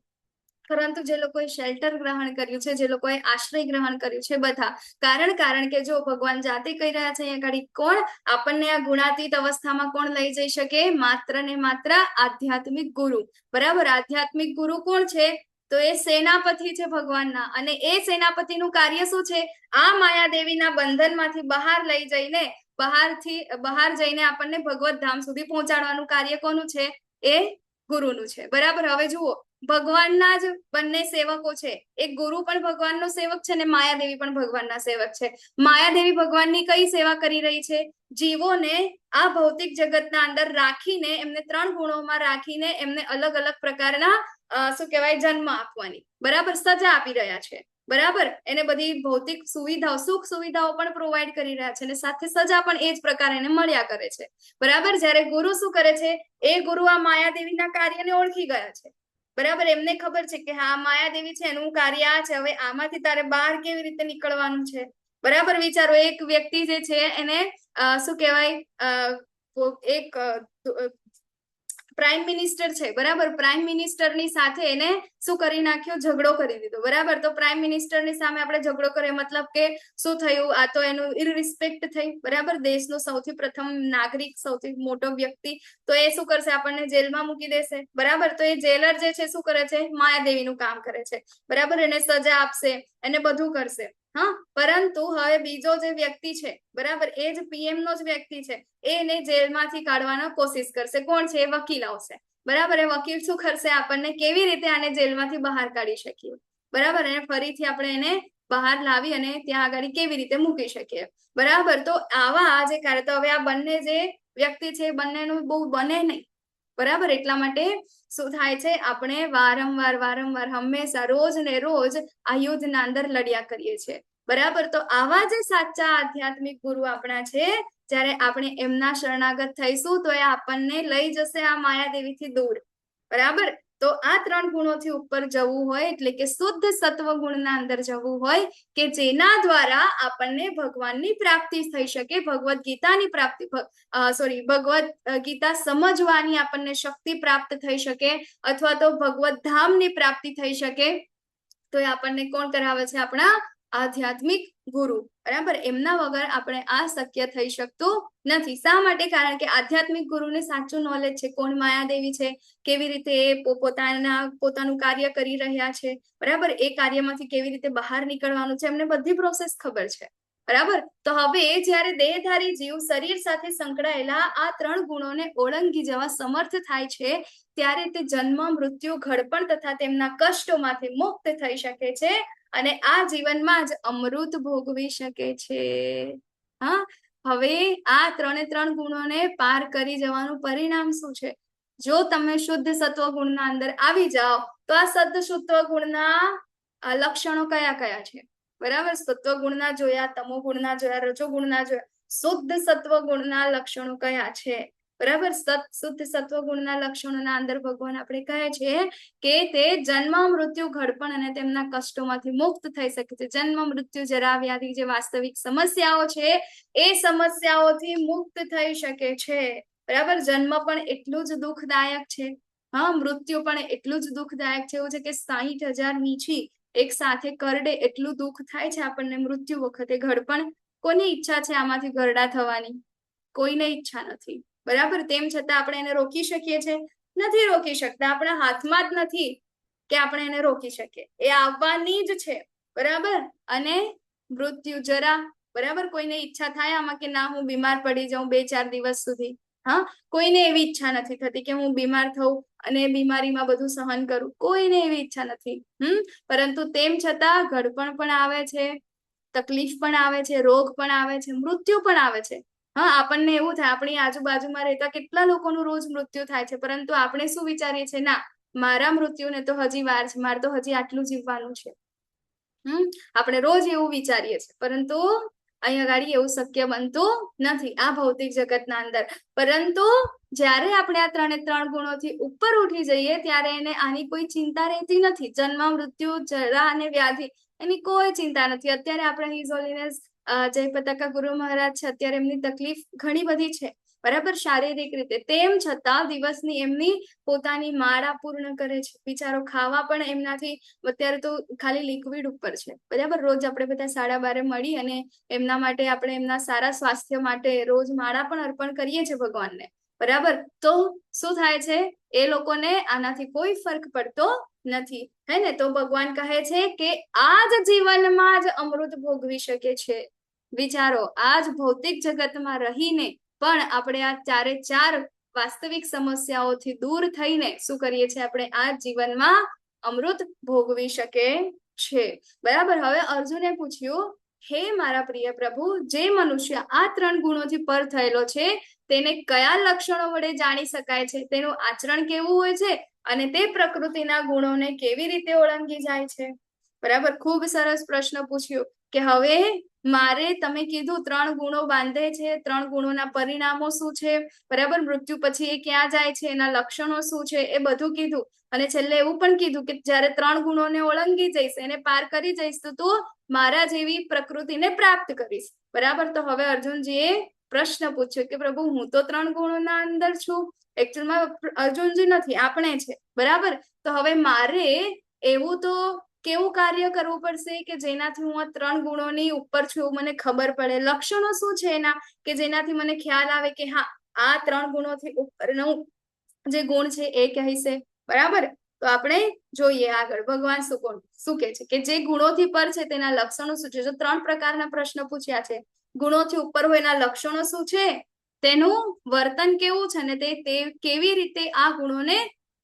પરંતુ જે લોકોએ શેલ્ટર ગ્રહણ કર્યું છે, જે લોકોએ આશ્રય ગ્રહણ કર્યું છે, બધા કારણ કે જો ભગવાન જાતે કહી રહ્યા છે અહીંયા આગળ કોણ આપણને આ ગુણાતીત અવસ્થામાં કોણ લઈ જઈ શકે? માત્ર ને માત્ર આધ્યાત્મિક ગુરુ. બરાબર, આધ્યાત્મિક ગુરુ કોણ છે? તો એ સેનાપતિ છે ભગવાનના. અને એ સેનાપતિનું કાર્ય શું છે? આ માયાદેવીના બંધનમાંથી બહાર લઈ જઈને બહાર જઈને આપણને ભગવત ધામ સુધી પહોંચાડવાનું કાર્ય કોનું છે? એ ગુરુનું છે. બરાબર, હવે જુઓ, ભગવાનના જ બંને સેવકો છે. એક ગુરુ પણ ભગવાનનો સેવક છે અને માયાદેવી પણ ભગવાનના સેવક છે. માયાદેવી ભગવાનની કઈ સેવા કરી રહી છે? જીવોને આ ભૌતિક જગતના અંદર રાખીને, એમને 3 ગુણોમાં રાખીને એમને અલગ અલગ પ્રકારના શું કહેવાય, જન્મ આપવાની, બરાબર, સજા આપી રહ્યા છે. બરાબર, એને બધી ભૌતિક સુવિધાઓ, સુખ સુવિધાઓ પણ પ્રોવાઈડ કરી રહ્યા છે અને સાથે સજા પણ એ જ પ્રકારે એને મળ્યા કરે છે. બરાબર, જ્યારે ગુરુ શું કરે છે? એ ગુરુ આ માયાદેવીના કાર્યને ઓળખી ગયા છે. બરાબર, એમને ખબર છે કે હા માયાદેવી છે, એનું કાર્ય આ છે, હવે આમાંથી તારે બહાર કેવી રીતે નીકળવાનું છે. બરાબર, વિચારો, એક વ્યક્તિ જે છે એને શું કહેવાય, એક પ્રાઇમ મિનિસ્ટર છે. બરાબર, પ્રાઇમ મિનિસ્ટરની સાથે એને શું કરી નાખ્યો? ઝઘડો કરી દીધો. બરાબર, તો પ્રાઇમ મિનિસ્ટરની સામે આપણે ઝઘડો કર્યો, મતલબ કે શું થયું? આ તો એનું ઇરરિસ્પેક્ટ થઈ. બરાબર, દેશનો સૌથી પ્રથમ નાગરિક, સૌથી મોટો વ્યક્તિ, તો એ શું કરશે? આપણને જેલમાં મૂકી દેશે. બરાબર, તો એ જેલર જે છે શું કરે છે? માયાદેવીનું કામ કરે છે. બરાબર, એને સજા આપશે, એને બધું કરશે. હા, પરંતુ હવે બીજો જે વ્યક્તિ છે, બરાબર, એ જ PM નો જ વ્યક્તિ છે, એને જેલમાંથી કાઢવાનો કોશિશ કરશે. કોણ છે? એ વકીલ આવશે. બરાબર, એ વકીલ શું કરશે? આપણને કેવી રીતે આને જેલમાંથી બહાર કાઢી શકીએ. બરાબર, અને ફરીથી આપણે એને બહાર લાવી અને ત્યાં આગળ કેવી રીતે મૂકી શકીએ. બરાબર, તો આવા જે કાર્ય, તો હવે આ બંને જે વ્યક્તિ છે બંનેનું બહુ બને નહીં. બરાબર, એટલા માટે શું થાય છે? આપણે વારંવાર હંમેશા રોજ ને રોજ આ યુદ્ધના અંદર લડ્યા કરીએ છીએ. બરાબર, તો આવા જે સાચા આધ્યાત્મિક ગુરુ આપણા છે, જ્યારે આપણે એમના શરણાગત થઈશું તો એ આપણને લઈ જશે આ માયાદેવીથી દૂર. બરાબર, તો આ 3 ગુણોથી ઉપર જવું હોય, એટલે કે શુદ્ધ સત્વ ગુણના અંદર જવું હોય, કે જેના દ્વારા આપણને ભગવાનની પ્રાપ્તિ થઈ શકે, ભગવદ્ ગીતાની પ્રાપ્તિ, ભગવદ્ ગીતા સમજવાની આપણને શક્તિ પ્રાપ્ત થઈ શકે, અથવા તો ભગવત ધામની પ્રાપ્તિ થઈ શકે, તો એ આપણને કોણ કરાવે છે? આપણા આધ્યાત્મિક ગુરુ. બરાબર, એમના વગર આપણે આ શક્ય થઈ શકતું નથી. શા માટે? કારણ કે આધ્યાત્મિક ગુરુને સાચું નોલેજ છે, કોણ માયાદેવી છે, કેવી રીતે એ પોતાનું કાર્ય કરી રહ્યા છે. બરાબર, એ કાર્યમાંથી કેવી રીતે બહાર નીકળવાનું છે, એમને બધી પ્રોસેસ ખબર છે. બરાબર, તો હવે જ્યારે દેહધારી જીવ શરીર સાથે સંકળાયેલા આ 3 ગુણોને ઓળંગી જવા સમર્થ થાય છે, ત્યારે તે જન્મ, મૃત્યુ, ઘડપણ તથા તેમના કષ્ટોમાંથી મુક્ત થઈ શકે છે અને આ જીવનમાં જ અમૃત ભોગવી શકે છે. હા, હવે આ 3 ગુણોને પાર કરી જવાનું પરિણામ શું છે? જો તમે શુદ્ધ સત્વ ગુણના અંદર આવી જાઓ તો આ શુદ્ધ ગુણના લક્ષણો કયા કયા છે? બરાબર, સત્વ ગુણના જોયા, તમો ગુણના જોયા, રજો ગુણના જોયા. શુદ્ધ સત્વ ગુણના લક્ષણો કયા છે? બરાબર, શુદ્ધ સત્વ ગુણના લક્ષણોના અંદર ભગવાન આપણે કહે છે કે તે જન્મ, મૃત્યુ, ઘડપણ અને તેમના કષ્ટોમાંથી મુક્ત થઈ શકે છે. જન્મ, મૃત્યુ, જરા, વ્યાધિ જે વાસ્તવિક સમસ્યાઓ છે એ સમસ્યાઓથી મુક્ત થઈ શકે છે. બરાબર, જન્મ પણ એટલું જ દુઃખદાયક છે, હા, મૃત્યુ પણ એટલું જ દુઃખદાયક છે. એવું છે કે 60,000 મીછી એક સાથે કરડે એટલું દુઃખ થાય છે આપણને મૃત્યુ વખતે. ઘડપણ, કોની ઈચ્છા છે આમાંથી ઘરડા થવાની? કોઈને ઈચ્છા નથી. બરાબર, તેમ છતાં આપણે એને રોકી શકીએ છીએ? નથી રોકી શકતા. આપણા હાથમાં જ નથી કે આપણે એને રોકી શકીએ. એ આવવાની જ છે. બરાબર, અને મૃત્યુ, જરા, બરાબર, કોઈને ઈચ્છા થાય આમાં કે ના હું બીમાર પડી જાઉં 2-4 દિવસ સુધી? હા, કોઈને એવી ઈચ્છા નથી થતી કે હું બીમાર થઉં અને બીમારીમાં બધું સહન કરું. કોઈને એવી ઈચ્છા નથી. પરંતુ તેમ છતાં ઘડપણ પણ આવે છે, તકલીફ પણ આવે છે, રોગ પણ આવે છે, મૃત્યુ પણ આવે છે. હા, આપણને એવું થાય, આપણી આજુબાજુમાં રહેતા કેટલા લોકોનું રોજ મૃત્યુ થાય છે, પરંતુ આપણે શું વિચારીએ છીએ? ના, મારા મૃત્યુને તો હજી વાર છે, મારે તો હજી આટલું જીવવાનું છે. આપણે રોજ એવું વિચારીએ છીએ, પરંતુ અહીંયા ગાડી એવું શક્ય બનતું નથી આ ભૌતિક જગતના અંદર. પરંતુ જ્યારે આપણે આ 3 ગુણોથી ઉપર ઉઠી જઈએ ત્યારે એને આની કોઈ ચિંતા રહેતી નથી. જન્મ, મૃત્યુ, જરા અને વ્યાધિ એની કોઈ ચિંતા નથી. અત્યારે આપણે હિઝ હોલીનેસ જય પતાકા ગુરુ મહારાજ છે, અત્યારે એમની તકલીફ ઘણી બધી છે, બરાબર, શારીરિક રીતે. તેમ છતાં દિવસની એમની પોતાની માળા પૂર્ણ કરે છે. બિચારો ખાવા પણ એમનાથી અત્યારે તો ખાલી લિક્વિડ ઉપર છે. બરાબર, રોજ આપણે બધા 12:30 મળી અને એમના માટે આપણે એમના સારા સ્વાસ્થ્ય માટે રોજ માળા પણ અર્પણ કરીએ છીએ ભગવાનને. બરાબર, તો શું થાય છે, એ લોકોને આનાથી કોઈ ફરક પડતો નથી, હે ને? તો ભગવાન કહે છે કે આ જ જીવનમાં જ અમૃત ભોગવી શકે છે. વિચારો, આ જ ભૌતિક જગતમાં રહીને પણ આપણે આ 4 વાસ્તવિક સમસ્યાઓથી દૂર થઈને શું કરીએ છીએ, આપણે આ જીવનમાં અમૃત ભોગવી શકે છે. બરાબર, હવે અર્જુને પૂછ્યું, હે મારા પ્રિય પ્રભુ, જે મનુષ્ય આ 3 ગુણોથી પર થયેલો છે તેને કયા લક્ષણો વડે જાણી શકાય છે, તેનું આચરણ કેવું હોય છે અને તે પ્રકૃતિના ગુણોને કેવી રીતે ઓળંગી જાય છે? બરાબર, ખૂબ સરસ પ્રશ્ન પૂછ્યો કે હવે મારે, તમે કીધું 3 ગુણો બાંધે છે, 3 ગુણોના પરિણામો શું છે, બરાબર, મૃત્યુ પછી એ ક્યાં જાય છે, એના લક્ષણો શું છે, એ બધું કીધું. અને છેલ્લે એવું પણ કીધું કે જ્યારે 3 ગુણોને ઓળંગી જઈશ, એને પાર કરી જઈશ, તો તું મારા જેવી પ્રકૃતિને પ્રાપ્ત કરીશ. બરાબર, તો હવે અર્જુનજીએ પ્રશ્ન પૂછ્યો કે પ્રભુ, હું તો 3 ગુણોના અંદર છું. એકચ્યુઅલમાં અર્જુનજી નથી, આપણે છે. બરાબર, તો હવે મારે એવું તો કેવું કાર્ય કરવું પડશે કે જેનાથી હું આ 3 ગુણોની ઉપર છું એવું મને ખબર પડે? લક્ષણો શું છે એના કે જેનાથી મને ખ્યાલ આવે કે હા, આ 3 ગુણોથી ઉપરનું જે ગુણ છે એ કહેશે? બરાબર, તો આપણે જોઈએ આગળ ભગવાન શું કે છે કે જે ગુણોથી પર છે તેના લક્ષણો શું છે. જો 3 પ્રકારના પ્રશ્ન પૂછ્યા છે, ગુણોથી ઉપર હોય એના લક્ષણો શું છે, તેનું વર્તન કેવું છે, અને તે કેવી રીતે આ ગુણોને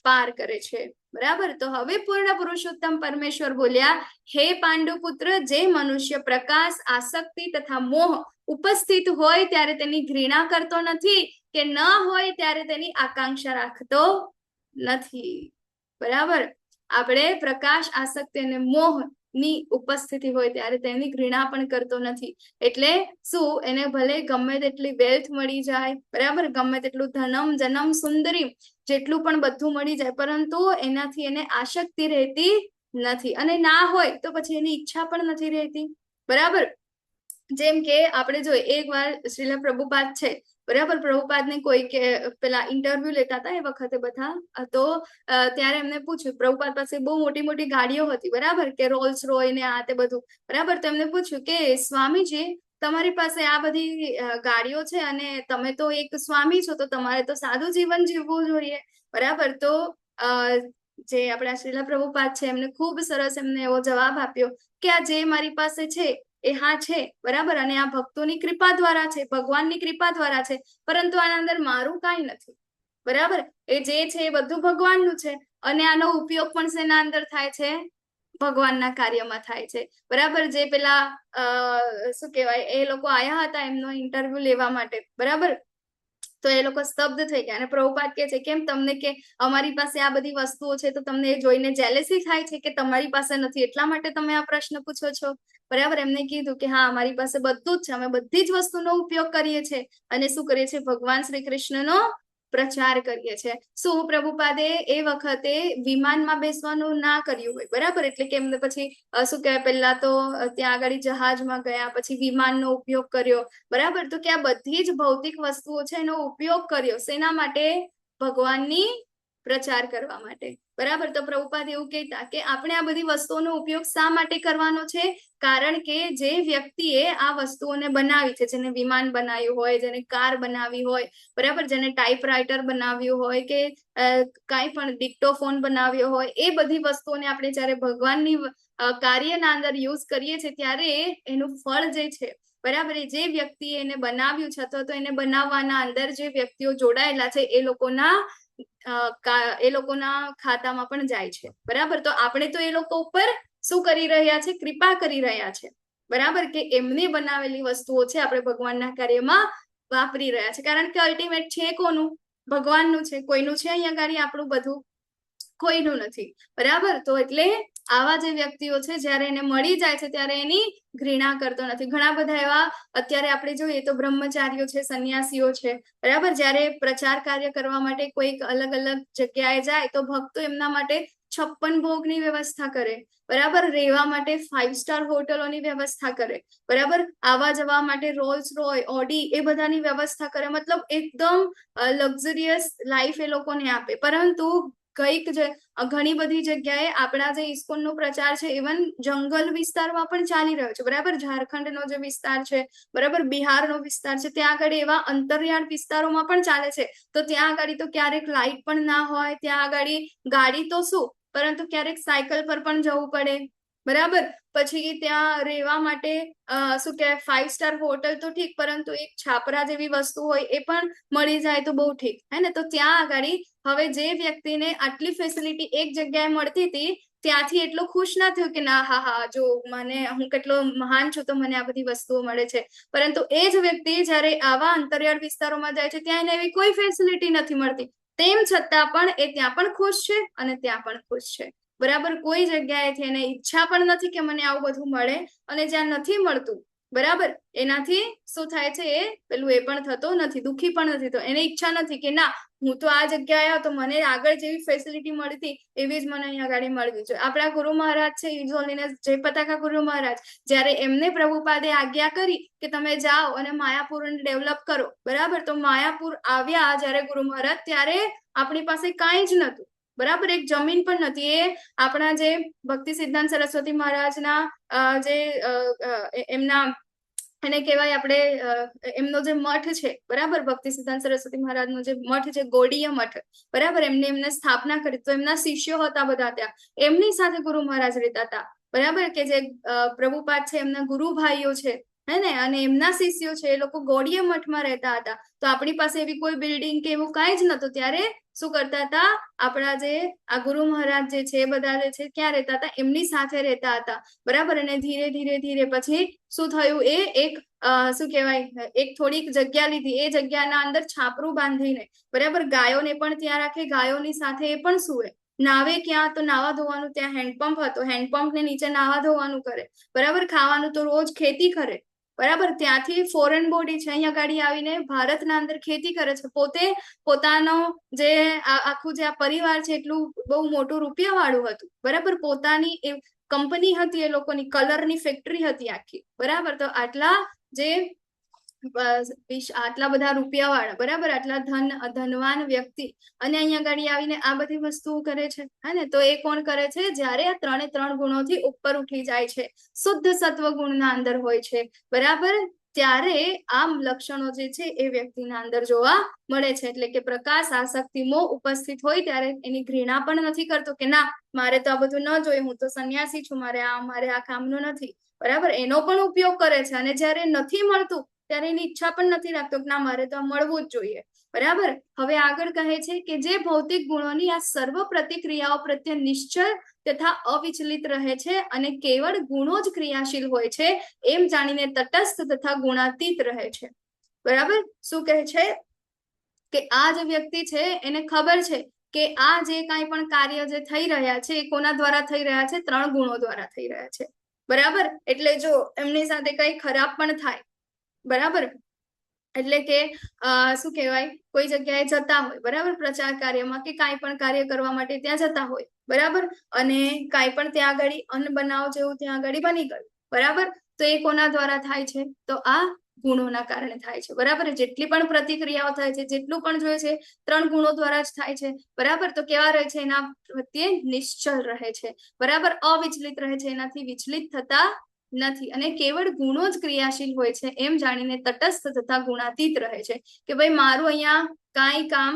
પાર કરે છે. બરાબર, તો હવે પૂર્ણ પુરુષોત્તમ પરમેશ્વર બોલ્યા, હે પાંડુ પુત્ર, જે મનુષ્ય પ્રકાશ, આસક્તિ તથા મોહ ઉપસ્થિત હોય ત્યારે તેની ઘૃણા કરતો નથી કે ન હોય ત્યારે તેની આકાંક્ષા રાખતો નથી. બરાબર, આપણે પ્રકાશ, આસક્તિ અને મોહ ની ઉપસ્થિતિ હોય ત્યારે તેની ઘૃણા પણ કરતો નથી. એટલે શું, એને ભલે ગમે તેટલી વેલ્થ મળી જાય, બરાબર, ગમે તેટલું ધનમ જનમ સુંદરી જેટલું પણ બધું મળી જાય, પરંતુ એનાથી એને આસક્તિ રહેતી નથી. અને ના હોય તો પછી એની ઈચ્છા પણ નથી રહેતી. બરાબર, જેમ કે આપણે જોઈએ, એક વાર શ્રીલ પ્રભુપાદ છે, બરાબર, પ્રભુપાદને કોઈ કે પેલા ઇન્ટરવ્યુ લેતા હતા એ વખતે બધા, તો ત્યારે એમને પૂછ્યું, પ્રભુપાદ પાસે બહુ મોટી મોટી ગાડીઓ હતી, બરાબર, કે રોલ્સ રોય ને આ તે બધું. બરાબર, તો એમને પૂછ્યું કે સ્વામીજી, તમારી પાસે આ બધી ગાડીઓ છે અને તમે તો એક સ્વામી છો, તો તમારે તો સાદું જીવન જીવવું જોઈએ. બરાબર, તો જે આપણા શ્રીલ પ્રભુપાદ છે એમને ખૂબ સરસ એમને એવો જવાબ આપ્યો કે આ જે મારી પાસે છે એ હા છે, બરાબર, અને આ ભક્તોની કૃપા દ્વારા છે, ભગવાનની કૃપા દ્વારા છે, પરંતુ આના અંદર મારું કાંઈ નથી. બરાબર, એ જે છે એ બધું ભગવાનનું છે, અને આનો ઉપયોગ પણ શેના અંદર થાય છે, ભગવાનના કાર્યમાં થાય છે. બરાબર, જે પેલા શું કહેવાય, એ લોકો આયા હતા એમનો ઇન્ટરવ્યુ લેવા માટે, બરાબર, તો એ લોકો સ્તબ્ધ થઈ ગયા. અને પ્રભુપાદ કે છે, કેમ તમને કે અમારી પાસે આ બધી વસ્તુઓ છે તો તમને એ જોઈને જેલેસી થાય છે કે તમારી પાસે નથી, એટલા માટે તમે આ પ્રશ્ન પૂછો છો? બરાબર, એમને કીધું કે હા, અમારી પાસે બધું જ છે, અમે બધી જ વસ્તુનો ઉપયોગ કરીએ છીએ અને શું કરીએ છીએ, ભગવાન શ્રી કૃષ્ણનો પ્રચાર કરીએ છીએ. શું પ્રભુપાદે એ વખતે વિમાનમાં બેસવાનું ના કર્યું હોય, બરાબર, એટલે કે એમને પછી શું કહેવાય, પહેલા તો ત્યાં આગળ જહાજમાં ગયા, પછી વિમાનનો ઉપયોગ કર્યો. બરાબર, તો કે આ બધી જ ભૌતિક વસ્તુઓ છે એનો ઉપયોગ કર્યો શેના માટે? ભગવાનની પ્રચાર કરવા માટે. બરાબર, તો પ્રભુપાદ એવું કહેતા કે આપણે આ બધી વસ્તુઓનો ઉપયોગ શા માટે કરવાનો છે? કારણ કે જે વ્યક્તિએ આ વસ્તુઓને બનાવી છે, જેને વિમાન બનાવ્યું હોય, જેને કાર બનાવી હોય, બરાબર, જેને ટાઈપરાઇટર બનાવ્યું હોય કે કાંઈ પણ ડિક્ટોફોન બનાવ્યો હોય, એ બધી વસ્તુઓને આપણે જ્યારે ભગવાનની કાર્યના અંદર યુઝ કરીએ છીએ ત્યારે એનું ફળ જે છે, બરાબર, એ જે વ્યક્તિએ એને બનાવ્યું છે અથવા તો એને બનાવવાના અંદર જે વ્યક્તિઓ જોડાયેલા છે એ લોકોના ખાતામાં પણ જાય છે. બરાબર, તો આપણે તો એ લોકો ઉપર શું કરી રહ્યા છે? કૃપા કરી રહ્યા છે. બરાબર, કે એમની બનાવેલી વસ્તુઓ છે આપણે ભગવાનના કાર્યમાં વાપરી રહ્યા છે, કારણ કે અલ્ટિમેટ છે કોનું? ભગવાનનું છે. કોઈનું છે અહીંયા ગાડી આપણું બધું? કોઈનું નથી. બરાબર, તો એટલે આવા જે વ્યક્તિઓ છે જ્યારે એને મળી જાય છે ત્યારે એની ઘૃણા કરતો નથી. ઘણા બધા એવા અત્યારે આપણે જોઈએ તો બ્રહ્મચારીઓ છે, સંન્યાસીઓ છે, બરાબર, જ્યારે પ્રચાર કાર્ય કરવા માટે કોઈક અલગ અલગ જગ્યાએ જાય તો ભક્તો એમના માટે 56 ભોગની વ્યવસ્થા કરે, બરાબર, રહેવા માટે 5 સ્ટાર હોટલોની વ્યવસ્થા કરે, બરાબર, આવવા જવા માટે રોલ્સ રોય, ઓડી, એ બધાની વ્યવસ્થા કરે. મતલબ એકદમ લક્ઝરિયસ લાઈફ એ લોકોને આપે. પરંતુ ઘણી બધી જગ્યાએ આપણા જે ઇસ્કોનનો પ્રચાર છે ઇવન જંગલ વિસ્તારમાં પણ ચાલી રહ્યો છે, બરાબર. ઝારખંડનો જે વિસ્તાર છે, બરાબર, બિહારનો વિસ્તાર છે, ત્યાં આગળ એવા અંતરિયાળ વિસ્તારોમાં પણ ચાલે છે. તો ત્યાં આગળ તો ક્યારેક લાઇટ પણ ના હોય, ત્યાં આગળ ગાડી તો શું, પરંતુ ક્યારેક સાયકલ પર પણ જવું પડે, બરાબર. પછી ત્યાં રહેવા માટે શું કહેવાય, 5 સ્ટાર હોટલ તો ઠીક, પરંતુ એક છાપરા જેવી વસ્તુ હોય એ પણ મળી જાય તો બહુ ઠીક, હે ને. તો ત્યાં આગળ હવે જે વ્યક્તિને આટલી ફેસિલિટી એક જગ્યાએ મળતી હતી, ત્યાંથી એટલો ખુશ ના થયો કે ના, હા, જો હું કેટલો મહાન છું તો મને આ બધી વસ્તુઓ મળે છે. પરંતુ એ જ વ્યક્તિ જ્યારે આવા અંતરિયાળ વિસ્તારોમાં જાય છે, ત્યાં એને એવી કોઈ ફેસિલિટી નથી મળતી, તેમ છતાં પણ એ ત્યાં પણ ખુશ છે અને ત્યાં પણ ખુશ છે, બરાબર. કોઈ જગ્યાએથી એને ઈચ્છા પણ નથી કે મને આવું બધું મળે, અને જ્યાં નથી મળતું, બરાબર, એનાથી શું થાય છે, એ પેલું એ પણ થતો નથી, દુઃખી પણ નથી. તો એને ઈચ્છા નથી કે ના, હું તો આ જગ્યાએ આવ્યો તો મને આગળ જેવી ફેસિલિટી મળી હતી એવી જ મને અહીંયા આગળ મળવી જોઈએ. આપણા ગુરુ મહારાજ છે હિઝ હોલીનેસ જય પતાકા ગુરુ મહારાજ, જ્યારે એમને પ્રભુપાદે આજ્ઞા કરી કે તમે જાઓ અને માયાપુરને ડેવલપ કરો, બરાબર. તો માયાપુર આવ્યા જ્યારે ગુરુ મહારાજ, ત્યારે આપણી પાસે કાંઈ જ નહોતું, બરાબર, એક જમીન પણ નથી. એ આપણા જે ભક્તિ સિદ્ધાંત સરસ્વતી મહારાજના જે એમના એને કહેવાય આપણે એમનો જે મઠ છે, બરાબર, ભક્તિ સિદ્ધાંત સરસ્વતી મહારાજનો જે મઠ છે, ગોડીય મઠ, બરાબર, એમને સ્થાપના કરી. તો એમના શિષ્યો હતા બધા ત્યાં, એમની સાથે ગુરુ મહારાજ રહેતા હતા, બરાબર, કે જે પ્રભુપાદ છે એમના ગુરુ ભાઈઓ છે, હે ને, અને એમના શિષ્યો છે, એ લોકો ગોડીય મઠમાં રહેતા હતા. તો આપણી પાસે એવી કોઈ બિલ્ડિંગ કે એવું કાંઈ જ નતું. ત્યારે શું કરતા હતા, આપણા જે આ ગુરુ મહારાજ જે છે, બધા જે છે ક્યાં રહેતા હતા, એમની સાથે રહેતા હતા, બરાબર. અને ધીરે ધીરે પછી શું થયું, એ એક શું કહેવાય, એક થોડીક જગ્યા લીધી, એ જગ્યાના અંદર છાપરું બાંધીને, બરાબર, ગાયોને પણ ત્યાં રાખે, ગાયોની સાથે એ પણ સુવે. નાવે ક્યાં, તો નાવા ધોવાનું ત્યાં હેન્ડપંપ હતો, હેન્ડપંપ ને નીચે નાવા ધોવાનું કરે, બરાબર. ખાવાનું તો રોજ ખેતી કરે, બરાબર. ત્યાંથી ફોરેન બોડી છે, અહીંયા ગાડી આવીને ભારતના અંદર ખેતી કરે છે. પોતે પોતાનો જે આખું જે આ પરિવાર છે એટલું બહુ મોટું રૂપિયા વાળું હતું, બરાબર. પોતાની કંપની હતી, એ લોકોની કલરની ફેક્ટરી હતી આખી, બરાબર. તો આટલા બધા રૂપિયા વાળા, બરાબર, આટલા ધનવાન વ્યક્તિ, અને અહીંયા ગાડી આવીને આ બધી વસ્તુઓ કરે છે, હે ને. તો એ કોણ કરે છે, જ્યારે આ 3 ગુણોથી ઉપર ઉઠી જાય છે, શુદ્ધ સત્વ ગુણના અંદર હોય છે, બરાબર, ત્યારે આ લક્ષણો જે છે એ વ્યક્તિના અંદર જોવા મળે છે. એટલે કે પ્રકાશ, આસક્તિ, મોહ ઉપસ્થિત હોય ત્યારે એની ઘૃણા પણ નથી કરતો કે ના, મારે તો આ બધું ન જોઈએ, હું તો સંન્યાસી છું, મારે આ કામનું નથી, બરાબર. એનો પણ ઉપયોગ કરે છે, અને જ્યારે નથી મળતું ત્યારે એની ઈચ્છા પણ નથી રાખતો કે ના, મારે તો આ મળવું જ જોઈએ, બરાબર. હવે આગળ કહે છે કે જે ભૌતિક ગુણોની આ સર્વ પ્રતિક્રિયાઓ પ્રત્યે નિશ્ચળ તથા અવિચલિત રહે છે અને કેવળ ગુણો જ ક્રિયાશીલ હોય છે એમ જાણીને તટસ્થ તથા ગુણાતીત રહે છે, બરાબર. શું કહે છે કે આ જે વ્યક્તિ છે એને ખબર છે કે આ જે કાંઈ પણ કાર્ય જે થઈ રહ્યા છે એ કોના દ્વારા થઈ રહ્યા છે, 3 ગુણો દ્વારા થઈ રહ્યા છે, બરાબર. એટલે જો એમની સાથે કઈ ખરાબ પણ થાય, બરાબર, એટલે કે શું કહેવાય, કોઈ જગ્યાએ જતા હોય, બરાબર, પ્રચાર કાર્યમાં કે કાંઈ પણ કાર્ય કરવા માટે ત્યાં જતા હોય, બરાબર, અને કાંઈ પણ ત્યાં આગળ અનબનાવ જેવું ત્યાં આગળ બની ગયું, બરાબર. તો એ કોના દ્વારા થાય છે, તો આ ગુણોના કારણે થાય છે, બરાબર. જેટલી પણ પ્રતિક્રિયાઓ થાય છે, જેટલું પણ જોઈએ છે, 3 ગુણો દ્વારા જ થાય છે, બરાબર. તો કેવા રહે છે, એના પ્રત્યે નિશ્ચલ રહે છે, બરાબર, અવિચલિત રહે છે, એનાથી વિચલિત થતા નથી, અને કેવળ ગુણો જ ક્રિયાશીલ હોય છે એમ જાણીને તટસ્થ તથા ગુણાતીત રહે છે, કે ભાઈ મારું અહીંયા કાંઈ કામ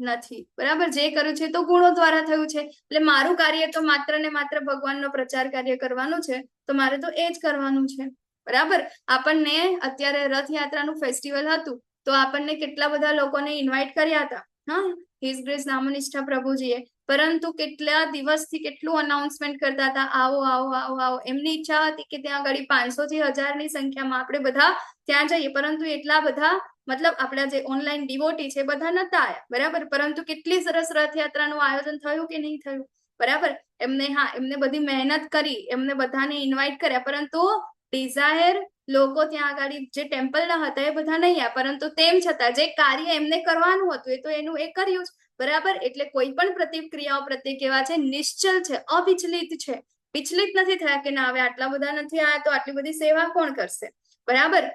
નથી, બરાબર. જે કર્યું છે તો ગુણો દ્વારા થયું છે, એટલે મારું કાર્ય તો માત્ર ને માત્ર ભગવાનનો પ્રચાર કાર્ય કરવાનું છે, તો મારે તો એ જ કરવાનું છે, બરાબર. આપણને અત્યારે રથયાત્રાનું ફેસ્ટિવલ હતું, તો આપણને કેટલા બધા લોકોને ઇન્વાઇટ કર્યા હતા, હા, હિઝ ગ્રેસ નામનિષ્ઠા પ્રભુજીએ, પરંતુ કેટલા દિવસથી કેટલું અનાઉન્સમેન્ટ કરતા હતા, આવો આવો આવો આવો. એમની ઈચ્છા હતી કે ત્યાં આગળ 500 થી 1000ની સંખ્યામાં આપણે બધા ત્યાં જઈએ, પરંતુ એટલા બધા, મતલબ આપણા જે ઓનલાઈન ડિવોટી છે બધા નતા આવ્યા, બરાબર. પરંતુ કેટલી સરસ રથયાત્રાનું આયોજન થયું કે નહીં થયું, બરાબર. એમને બધી મહેનત કરી, એમને બધાને ઇન્વાઇટ કર્યા, પરંતુ ડિઝાયર લોકો ત્યાં આગળ જે ટેમ્પલના હતા એ બધા નહીં આવ્યા, પરંતુ તેમ છતાં જે કાર્ય એમને કરવાનું હતું એ તો એનું એ કર્યું જ, બરાબર. એટલે કોઈ પણ પ્રતિક્રિયાઓ પ્રત્યે કેવા છે, નિશ્ચલ છે, અવિચલિત છે, વિચલિત નથી થયા કે ના હવે આટલા બધા નથી આયા તો આટલી બધી સેવા કોણ કરશે, બરાબર.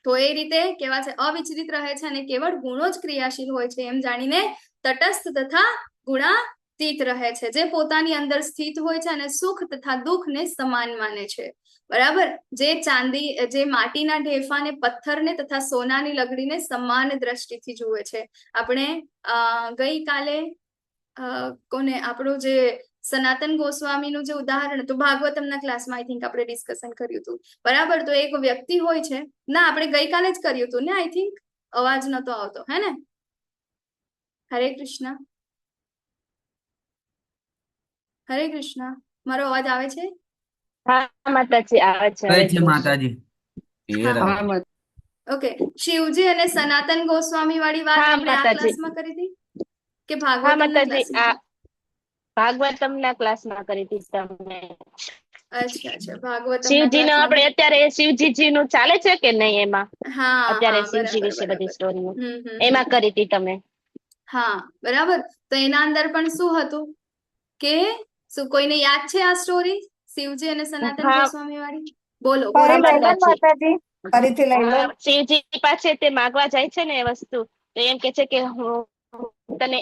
તો એ રીતે કેવા છે, અવિચલિત રહે છે અને કેવળ ગુણો જ ક્રિયાશીલ હોય છે એમ જાણીને તટસ્થ તથા ગુણાતીત રહે છે, જે પોતાની અંદર સ્થિત હોય છે અને સુખ તથા દુઃખને સમાન માને છે, બરાબર. જે જે માટીના ઢેફાને, પથ્થરને તથા સોનાની લગડીને સમાન દ્રષ્ટિથી જુએ છે. આપણે ગઈકાલે કોને આપણું જે સનાતન ગોસ્વામીનું જે ઉદાહરણ હતું ભાગવતમના ક્લાસમાં આઈ થિંક આપણે ડિસ્કશન કર્યું હતું, બરાબર. તો એક વ્યક્તિ હોય છે, ના આપણે ગઈકાલે જ કર્યું હતું ને, આઈ થિંક અવાજ નતો આવતો, હે ને? હરે કૃષ્ણ, હરે કૃષ્ણ, મારો અવાજ આવે છે? હા માતાજી, આવે છે, કઈ હરે છે કૃષ્ણ. માતાજી ક્લિયર હા. આવે. ઓકે, શિવજી અને સનાતન ગોસ્વામી વાળી વાત હા આપણે આ માતાજી. ક્લાસમાં કરી હતી કે હા ભાગવતમના માતાજી, આ ક્લાસમાં? ભાગવતમના ક્લાસમાં કરી હતી તમે. અચ્છા અચ્છા, ભાગવતમના શિવજી નો ક્લાસમાં. આપણે અત્યારે શિવજી નું ચાલે છે કે નહીં એમાં? હા અત્યારે હા, શિવજી બરાબર વિશે બધી બરાબર. સ્ટોરીઓ હમ. એમાં કરી હતી તમે. હા બરાબર. તો એના અંદર પણ શું હતું કે શું કોઈને યાદ છે આ સ્ટોરી શિવજી અને સનાતન હા ગોસ્વામી વાળી? બોલો હા બોલો. માતાજી. ફરીથી લઈ લો. શિવજી પાસે તે માગવા જાય છે ને એ વસ્તુ, તો એમ કે છે કે હું તને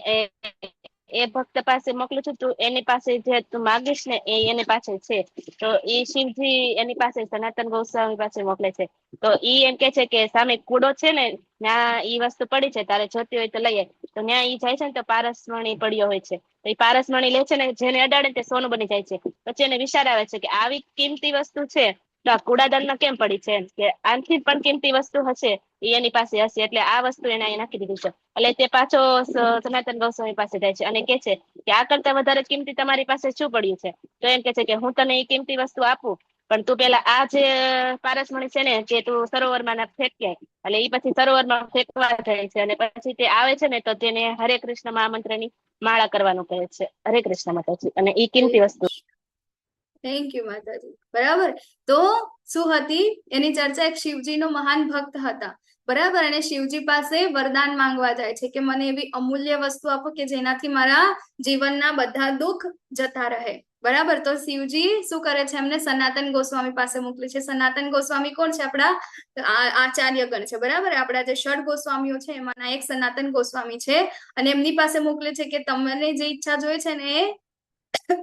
એ ભક્ત પાસે મોકલું છું, તું એની પાસે જે તું માગીશ ને એ એની પાસે છે. તો એ શિવજી એની પાસે સનાતન ગોસ્વામી પાસે મોકલે છે. તો ઈ એમ કે છે કે સામે કૂડો છે ને, ત્યાં ઈ વસ્તુ પડી છે, તારે જોતી હોય તો લઈએ. તો ત્યાં ઈ જાય છે ને તો પારસમણી પડ્યો હોય છે. તો એ પારસમણી લે છે ને, જેને અડાડે તે સોનું બની જાય છે. પછી એને વિચાર આવે છે કે આવી કિંમતી વસ્તુ છે તો આ કુડાદાનમાં કેમ પડી છે, કે આનથી પણ કિંમતી વસ્તુ હશે એ એની પાસે હશે, એટલે આ વસ્તુ એને અહીં નાખી દીધી છે. એટલે તે પાછો સનાતન ગોસ્વામી પાસે જાય છે અને કે છે કે આ કરતા વધારે કિંમતી તમારી પાસે શું પડ્યું છે? તો એમ કે છે કે હું તને એ કિંમતી વસ્તુ આપું, પણ તું પેલા આ જે પારસમણી છે ને કે તું સરોવરમાં ના ફેંકે. એટલે એ પછી સરોવરમાં ફેંકવા જાય છે અને પછી તે આવે છે ને તો તેને હરે કૃષ્ણ મહામંત્રની માળા કરવાનું કહે છે. હરે કૃષ્ણ માતાજી. અને એ કિંમતી વસ્તુ. થેન્ક યુ માતાજી. બરાબર. તો શું હતી એની ચર્ચા? એક શિવજીનો મહાન ભક્ત હતા, બરાબર. અને શિવજી પાસે વરદાન માંગવા જાય છે કે મને એવી અમૂલ્ય વસ્તુ આપો કે જેનાથી મારા જીવનના બધા દુઃખ જતા રહે, બરાબર. તો શિવજી શું કરે છે, એમને સનાતન ગોસ્વામી પાસે મોકલે છે. સનાતન ગોસ્વામી કોણ છે? આપણા આચાર્યગણ છે, બરાબર. આપણા જે ષડ ગોસ્વામીઓ છે એમાંના એક સનાતન ગોસ્વામી છે, અને એમની પાસે મોકલે છે કે તમને જે ઈચ્છા જોઈએ છે ને એ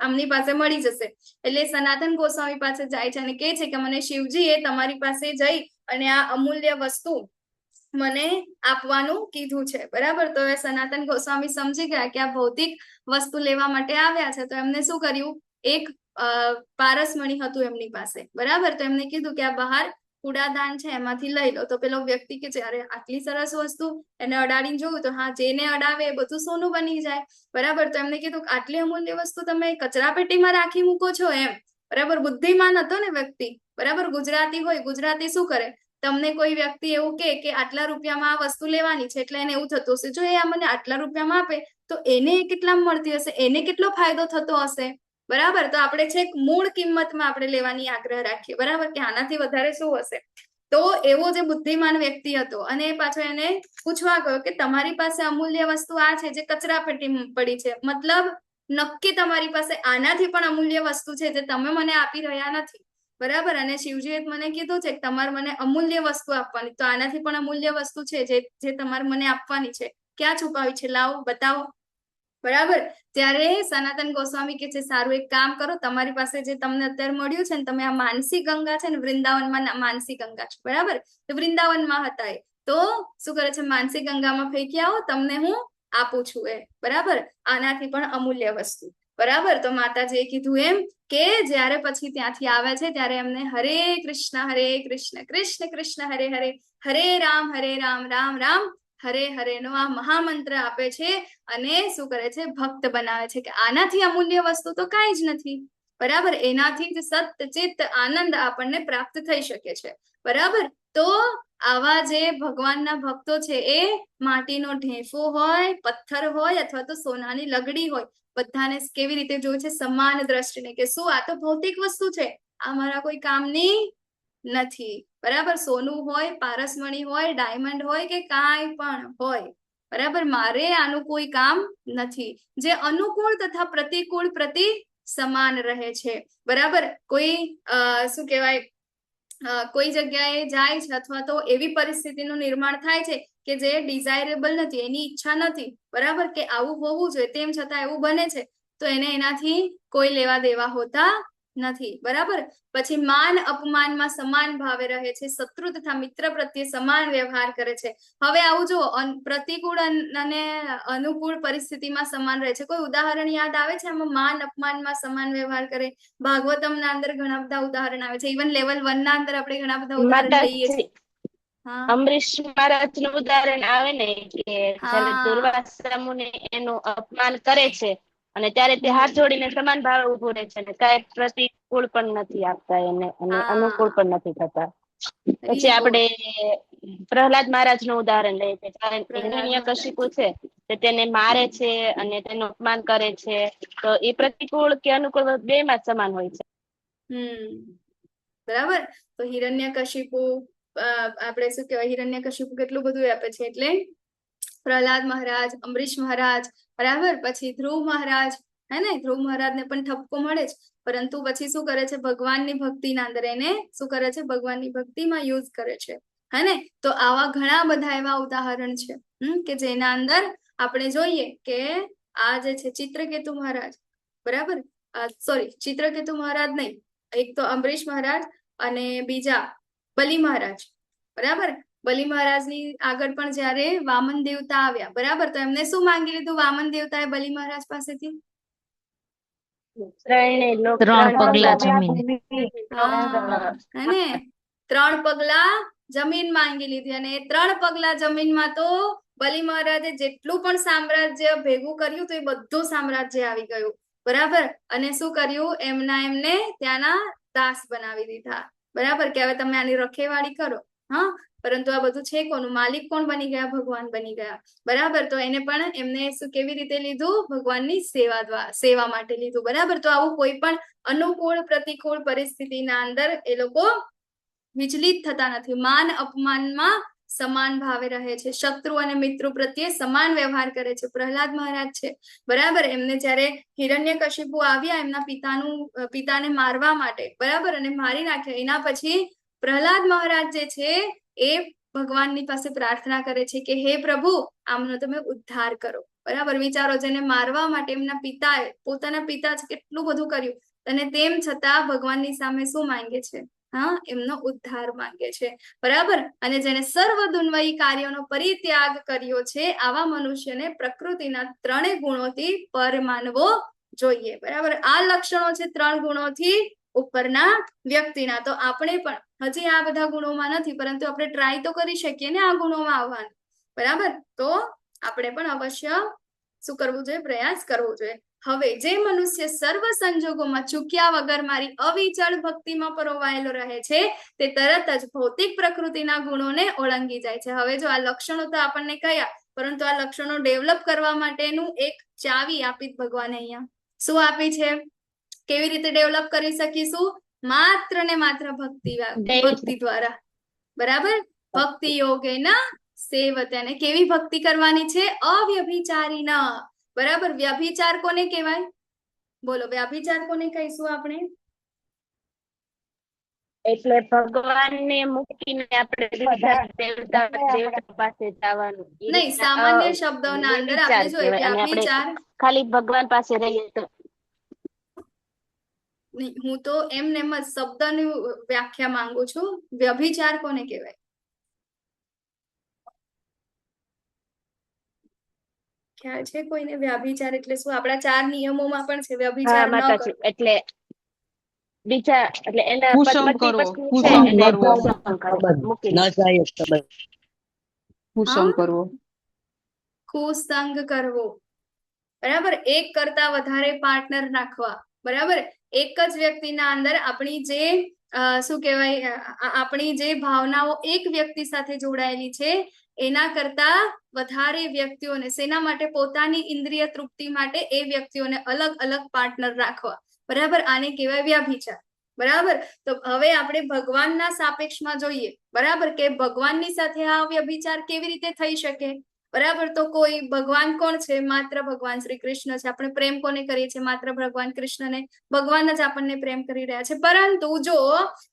આમની પાસે મળી જશે. એટલે સનાતન ગોસ્વામી પાસે જાય છે અને કહે છે કે મને શિવજી એ તમારી પાસે જઈ અને આ અમૂલ્ય વસ્તુ મને આપવાનું કીધું છે, બરાબર. તો એ સનાતન ગોસ્વામી સમજી ગયા કે આ ભૌતિક વસ્તુ લેવા માટે આવ્યા છે. તો એમને શું કર્યું, એક પારસમણી હતું એમની પાસે, બરાબર. તો એમને કીધું કે આ બહાર કુડાદાન છે એમાંથી લઈ લો. તો પેલો વ્યક્તિ કે અરે આટલી સરસ વસ્તુ, એને અડાડીને જોયું તો હા, જેને અડાવે એ બધું સોનું બની જાય, બરાબર. તો એમને કીધું આટલી અમૂલ્ય વસ્તુ તમે કચરા પેટીમાં રાખી મૂકો છો એમ, બરાબર. બુદ્ધિમાન હતો ને વ્યક્તિ, બરાબર. ગુજરાતી હોય, ગુજરાતી શું કરે, તમને કોઈ વ્યક્તિ એવું કે આટલા રૂપિયામાં આ વસ્તુ લેવાની છે, એટલે એને એવું થતું હશે જો એ મને આટલા રૂપિયામાં આપે તો એને કેટલામાં મળતી હશે, એને કેટલો ફાયદો થતો હશે, બરાબર. તો આપણે છેક મૂળ કિંમતમાં આપણે લેવાની આગ્રહ રાખીએ, બરાબર, કે આનાથી વધારે શું હશે. તો એવો જે બુદ્ધિમાન વ્યક્તિ હતો અને પાછો એને પૂછવા ગયો કે તમારી પાસે અમૂલ્ય વસ્તુ આ છે જે કચરા પેટી પડી છે, મતલબ નક્કી તમારી પાસે આનાથી પણ અમૂલ્ય વસ્તુ છે જે તમે મને આપી રહ્યા નથી, બરાબર. અને શિવજીએ મને કીધું છે કે તમારે મને અમૂલ્ય વસ્તુ આપવાની, તો આનાથી પણ અમૂલ્ય વસ્તુ છે જે તમારે મને આપવાની છે, ક્યાં છુપાવી છે, લાવો બતાવો, બરાબર. ત્યારે સનાતન ગોસ્વામી કે છે સારું, એક કામ કરો, તમારી પાસે જે તમને અત્યારે મળ્યું છે ને, તમે આ માનસી ગંગા છે ને, વૃંદાવનમાં માનસી ગંગા છે, બરાબર. તો વૃંદાવનમાં હતા એ, તો શું કરે છે, માનસી ગંગામાં ફેંકી આવો, તમને હું આપું છું એ, બરાબર. આનાથી પણ અમૂલ્ય વસ્તુ, બરાબર. તો માતાજીએ કીધું એમ કે જયારે પછી ત્યાંથી આવે છે ત્યારે એમને હરે કૃષ્ણ કૃષ્ણ કૃષ્ણ હરે હરે, હરે રામ રામ રામ હરે હરે નો આ મહામંત્ર આપે છે અને શું કરે છે, ભક્ત બનાવે છે કે આનાથી અમૂલ્ય વસ્તુ તો કાંઈ જ નથી, બરાબર. એનાથી જ સતચિત્ત આનંદ આપણને પ્રાપ્ત થઈ શકે છે, બરાબર. તો આવા જે ભગવાનના ભક્તો છે એ માટીનો ઢેફો હોય, પથ્થર હોય અથવા તો સોનાની લગડી હોય, બધાને કેવી રીતે જોવે છે, સમાન દ્રષ્ટિને, કે શું આ તો ભૌતિક વસ્તુ છે, આ મારા કોઈ કામની નથી, બરાબર. સોનું હોય, પારસમણી હોય, ડાયમંડ હોય કે કાંઈ પણ હોય, બરાબર, મારે આનું કોઈ કામ નથી. જે અનુકૂળ તથા પ્રતિકૂળ પ્રતિ સમાન રહે છે. બરાબર, કોઈ શું કહેવાય, કોઈ જગ્યાએ જાય છે અથવા તો એવી પરિસ્થિતિનું નિર્માણ થાય છે કે જે ડિઝાયરેબલ નથી, એની ઈચ્છા નથી, બરાબર, કે આવું હોવું જોઈએ, તેમ છતાં એવું બને છે, તો એને એનાથી કોઈ લેવા દેવા હોતા નથી. બરાબર, પછી માન અપમાનમાં સમાન ભાવે રહે છે, શત્રુ તથા મિત્ર પ્રત્યે સમાન વ્યવહાર કરે છે. હવે આવું જુઓ, પ્રતિકૂળ અને અનુકૂળ પરિસ્થિતિમાં સમાન રહે છે. કોઈ ઉદાહરણ યાદ આવે છે આમાં? માન અપમાનમાં સમાન વ્યવહાર કરે. ભાગવતમના અંદર ઘણા બધા ઉદાહરણ આવે છે. ઇવન લેવલ 1 ના અંદર આપણે ઘણા બધા ઉદાહરણ લઈએ છીએ. હા અમરીશ મહારાજ નું ઉદાહરણ આવે ને કે જયારે હા દુર્વાસા મુનિ એનું અપમાન કરે છે અને ત્યારે તે હાથ જોડીને સમાન ભાવે ઉભું રહે છે અને કાંઈ પ્રતિકૂળ પણ નથી આપતા એને અને અનુકૂળ હા પણ નથી થતા. પછી વેરી આપણે ગુડ. પ્રહલાદ મહારાજ નું ઉદાહરણ લઈએ છીએ. પ્રહલાદ હિરણ્યકશિપુ મહારાજ. છે તે તેને મારે છે અને તેનું અપમાન કરે છે, તો એ પ્રતિકૂળ કે અનુકૂળ બે માં જ સમાન હોય છે. બરાબર, તો હિરણ્યકશિપુ આપણે શું કહેવાય, હિરણ્યકશિપુ કેટલું બધું આપે છે. એટલે પ્રહલાદ મહારાજ, અમરીશ મહારાજ, બરાબર, પછી ધ્રુવ મહારાજ, હે ને, ધ્રુવ મહારાજ ને પણ ઠપકો મળે છે, પરંતુ પછી શું કરે છે, ભગવાનની ભક્તિના અંદર એને શું કરે છે, ભગવાનની ભક્તિમાં યુઝ કરે છે, હે ને. તો આવા ઘણા બધા એવા ઉદાહરણ છે કે જેના અંદર આપણે જોઈએ કે આ જે છે ચિત્રકેતુ મહારાજ, બરાબર, સોરી, ચિત્રકેતુ મહારાજ નહીં, એક તો અમરીશ મહારાજ અને બીજા બલિ મહારાજ, બરાબર. બલિ મહારાજની આગળ પણ જયારે વામન દેવતા આવ્યા, બરાબર, તો એમને શું માંગી લીધું વામન દેવતાએ બલિ મહારાજ પાસેથી? ત્રણ પગલા જમીન. અને 3 પગલા જમીન માંગી લીધી, અને 3 પગલા જમીનમાં તો બલિ મહારાજે જેટલું પણ સામ્રાજ્ય ભેગું કર્યું તો એ બધું સામ્રાજ્ય આવી ગયું, બરાબર. અને શું કર્યું, એમને ત્યાંના દાસ બનાવી દીધા, બરાબર, કે હવે તમે આની રખેવાળી કરો. હા, પરંતુ આ બધું છે કોનું? માલિક કોણ બની ગયા? ભગવાન બની ગયા, બરાબર. તો એને પણ એમને શું કેવી રીતે લીધું? ભગવાનની સેવા માટે લીધું, બરાબર. તો આવું કોઈ પણ અનુકૂળ પ્રતિકૂળ પરિસ્થિતિના અંદર એ લોકો વિચલિત થતા નથી. માન અપમાનમાં સમાન ભાવે રહે છે, શત્રુ અને મિત્રો પ્રત્યે સમાન વ્યવહાર કરે છે. પ્રહલાદ મહારાજ છે, બરાબર, એમને જયારે હિરણ્યકશિપુ આવ્યા એમના પિતાને મારવા માટે, બરાબર, અને મારી નાખ્યા, એના પછી પ્રહલાદ મહારાજ જે છે એ ભગવાનની પાસે પ્રાર્થના કરે છે કે હે પ્રભુ, આમનો તમે ઉદ્ધાર કરો, બરાબર. વિચારો, જેને મારવા માટે એમના પિતાએ, પોતાના પિતા જ કેટલું બધું કર્યું, અને તેમ છતાં ભગવાનની સામે શું માંગે છે? હા, એમનો ઉદ્ધાર માંગે છે, બરાબર. અને જેને સર્વ દુન્મયી કાર્યોનો પરિત્યાગ કર્યો છે, આવા મનુષ્યને પ્રકૃતિના 3 ગુણોથી પર માનવો જોઈએ, બરાબર. આ લક્ષણો છે 3 ગુણોથી ઉપરના વ્યક્તિના. તો આપણે પણ હજી આ બધા ગુણોમાં નથી, પરંતુ આપણે ટ્રાય તો કરી શકીએ ને આ ગુણોમાં આવવાનું, બરાબર. તો આપણે પણ અવશ્ય શું કરવું જોઈએ? પ્રયાસ કરવો જોઈએ. હવે જે મનુષ્ય સર્વ સંજોગોમાં ચૂક્યા વગર મારી અવિચળ ભક્તિમાં પરોવાયેલો રહે છે, તે તરત જ ભૌતિક પ્રકૃતિના ગુણોને ઓળંગી જાય છે. હવે જો આ લક્ષણો તો આપણને કયા, પરંતુ આ લક્ષણો ડેવલપ કરવા માટેનું એક ચાવી આપી ભગવાને અહીંયા. શું આપી છે? કેવી રીતે ડેવલપ કરી શકીશું? માત્ર ને માત્ર ભક્તિ દ્વારા, બરાબર. ભક્તિ યોગેના સેવતે. અને કેવી ભક્તિ કરવાની છે? અવ્યભિચારી ન, બરાબર. વ્યભિચાર કોને કહેવાય? બોલો, વ્યભિચાર કોને કહીશું આપણે? એટલે ભગવાનને મૂકીને આપણે દેવતા પાસે જવાનું, નહીં, સામાન્ય શબ્દોના અંદર આપણે જોઈએ વ્યભિચાર. ખાલી ભગવાન પાસે રહીએ તો હું તો એમને એમ જ શબ્દની વ્યાખ્યા માંગુ છું. વ્યભિચાર કોને કહેવાય? ખ્યાલ છે કોઈને? વ્યભિચાર એટલે શું? આપણા 4 નિયમોમાં પણ છે વ્યભિચાર ન કરવો. એટલે બીજા, એટલે એના કુસંગ પતિ કરવો, પત્ની છે કુસંગ એને કરવો, કુસંગ કરવો, મૂકીને. કુસંગ કરવો, કુસંગ કરવો, બરાબર. એક કરતા વધારે પાર્ટનર રાખવા, બરાબર. એક જ વ્યક્તિના અંદર આપણી જે શું કહેવાય, આપણી જે ભાવનાઓ એક વ્યક્તિ સાથે જોડાયેલી છે એના કરતા વધારે વ્યક્તિઓને, શેના માટે? પોતાની ઇન્દ્રિય તૃપ્તિ માટે એ વ્યક્તિઓને અલગ અલગ પાર્ટનર રાખવા, બરાબર. આને કહેવાય વ્યભિચાર, બરાબર. તો હવે આપણે ભગવાનના સાપેક્ષમાં જોઈએ, બરાબર, કે ભગવાનની સાથે આ વ્યભિચાર કેવી રીતે થઈ શકે? બરાબર. તો કોઈ ભગવાન કોણ છે? માત્ર ભગવાન શ્રી કૃષ્ણ છે. આપણે પ્રેમ કોને કરીએ છીએ? માત્ર ભગવાન કૃષ્ણને. ભગવાન જ આપણને પ્રેમ કરી રહ્યા છે. પરંતુ જો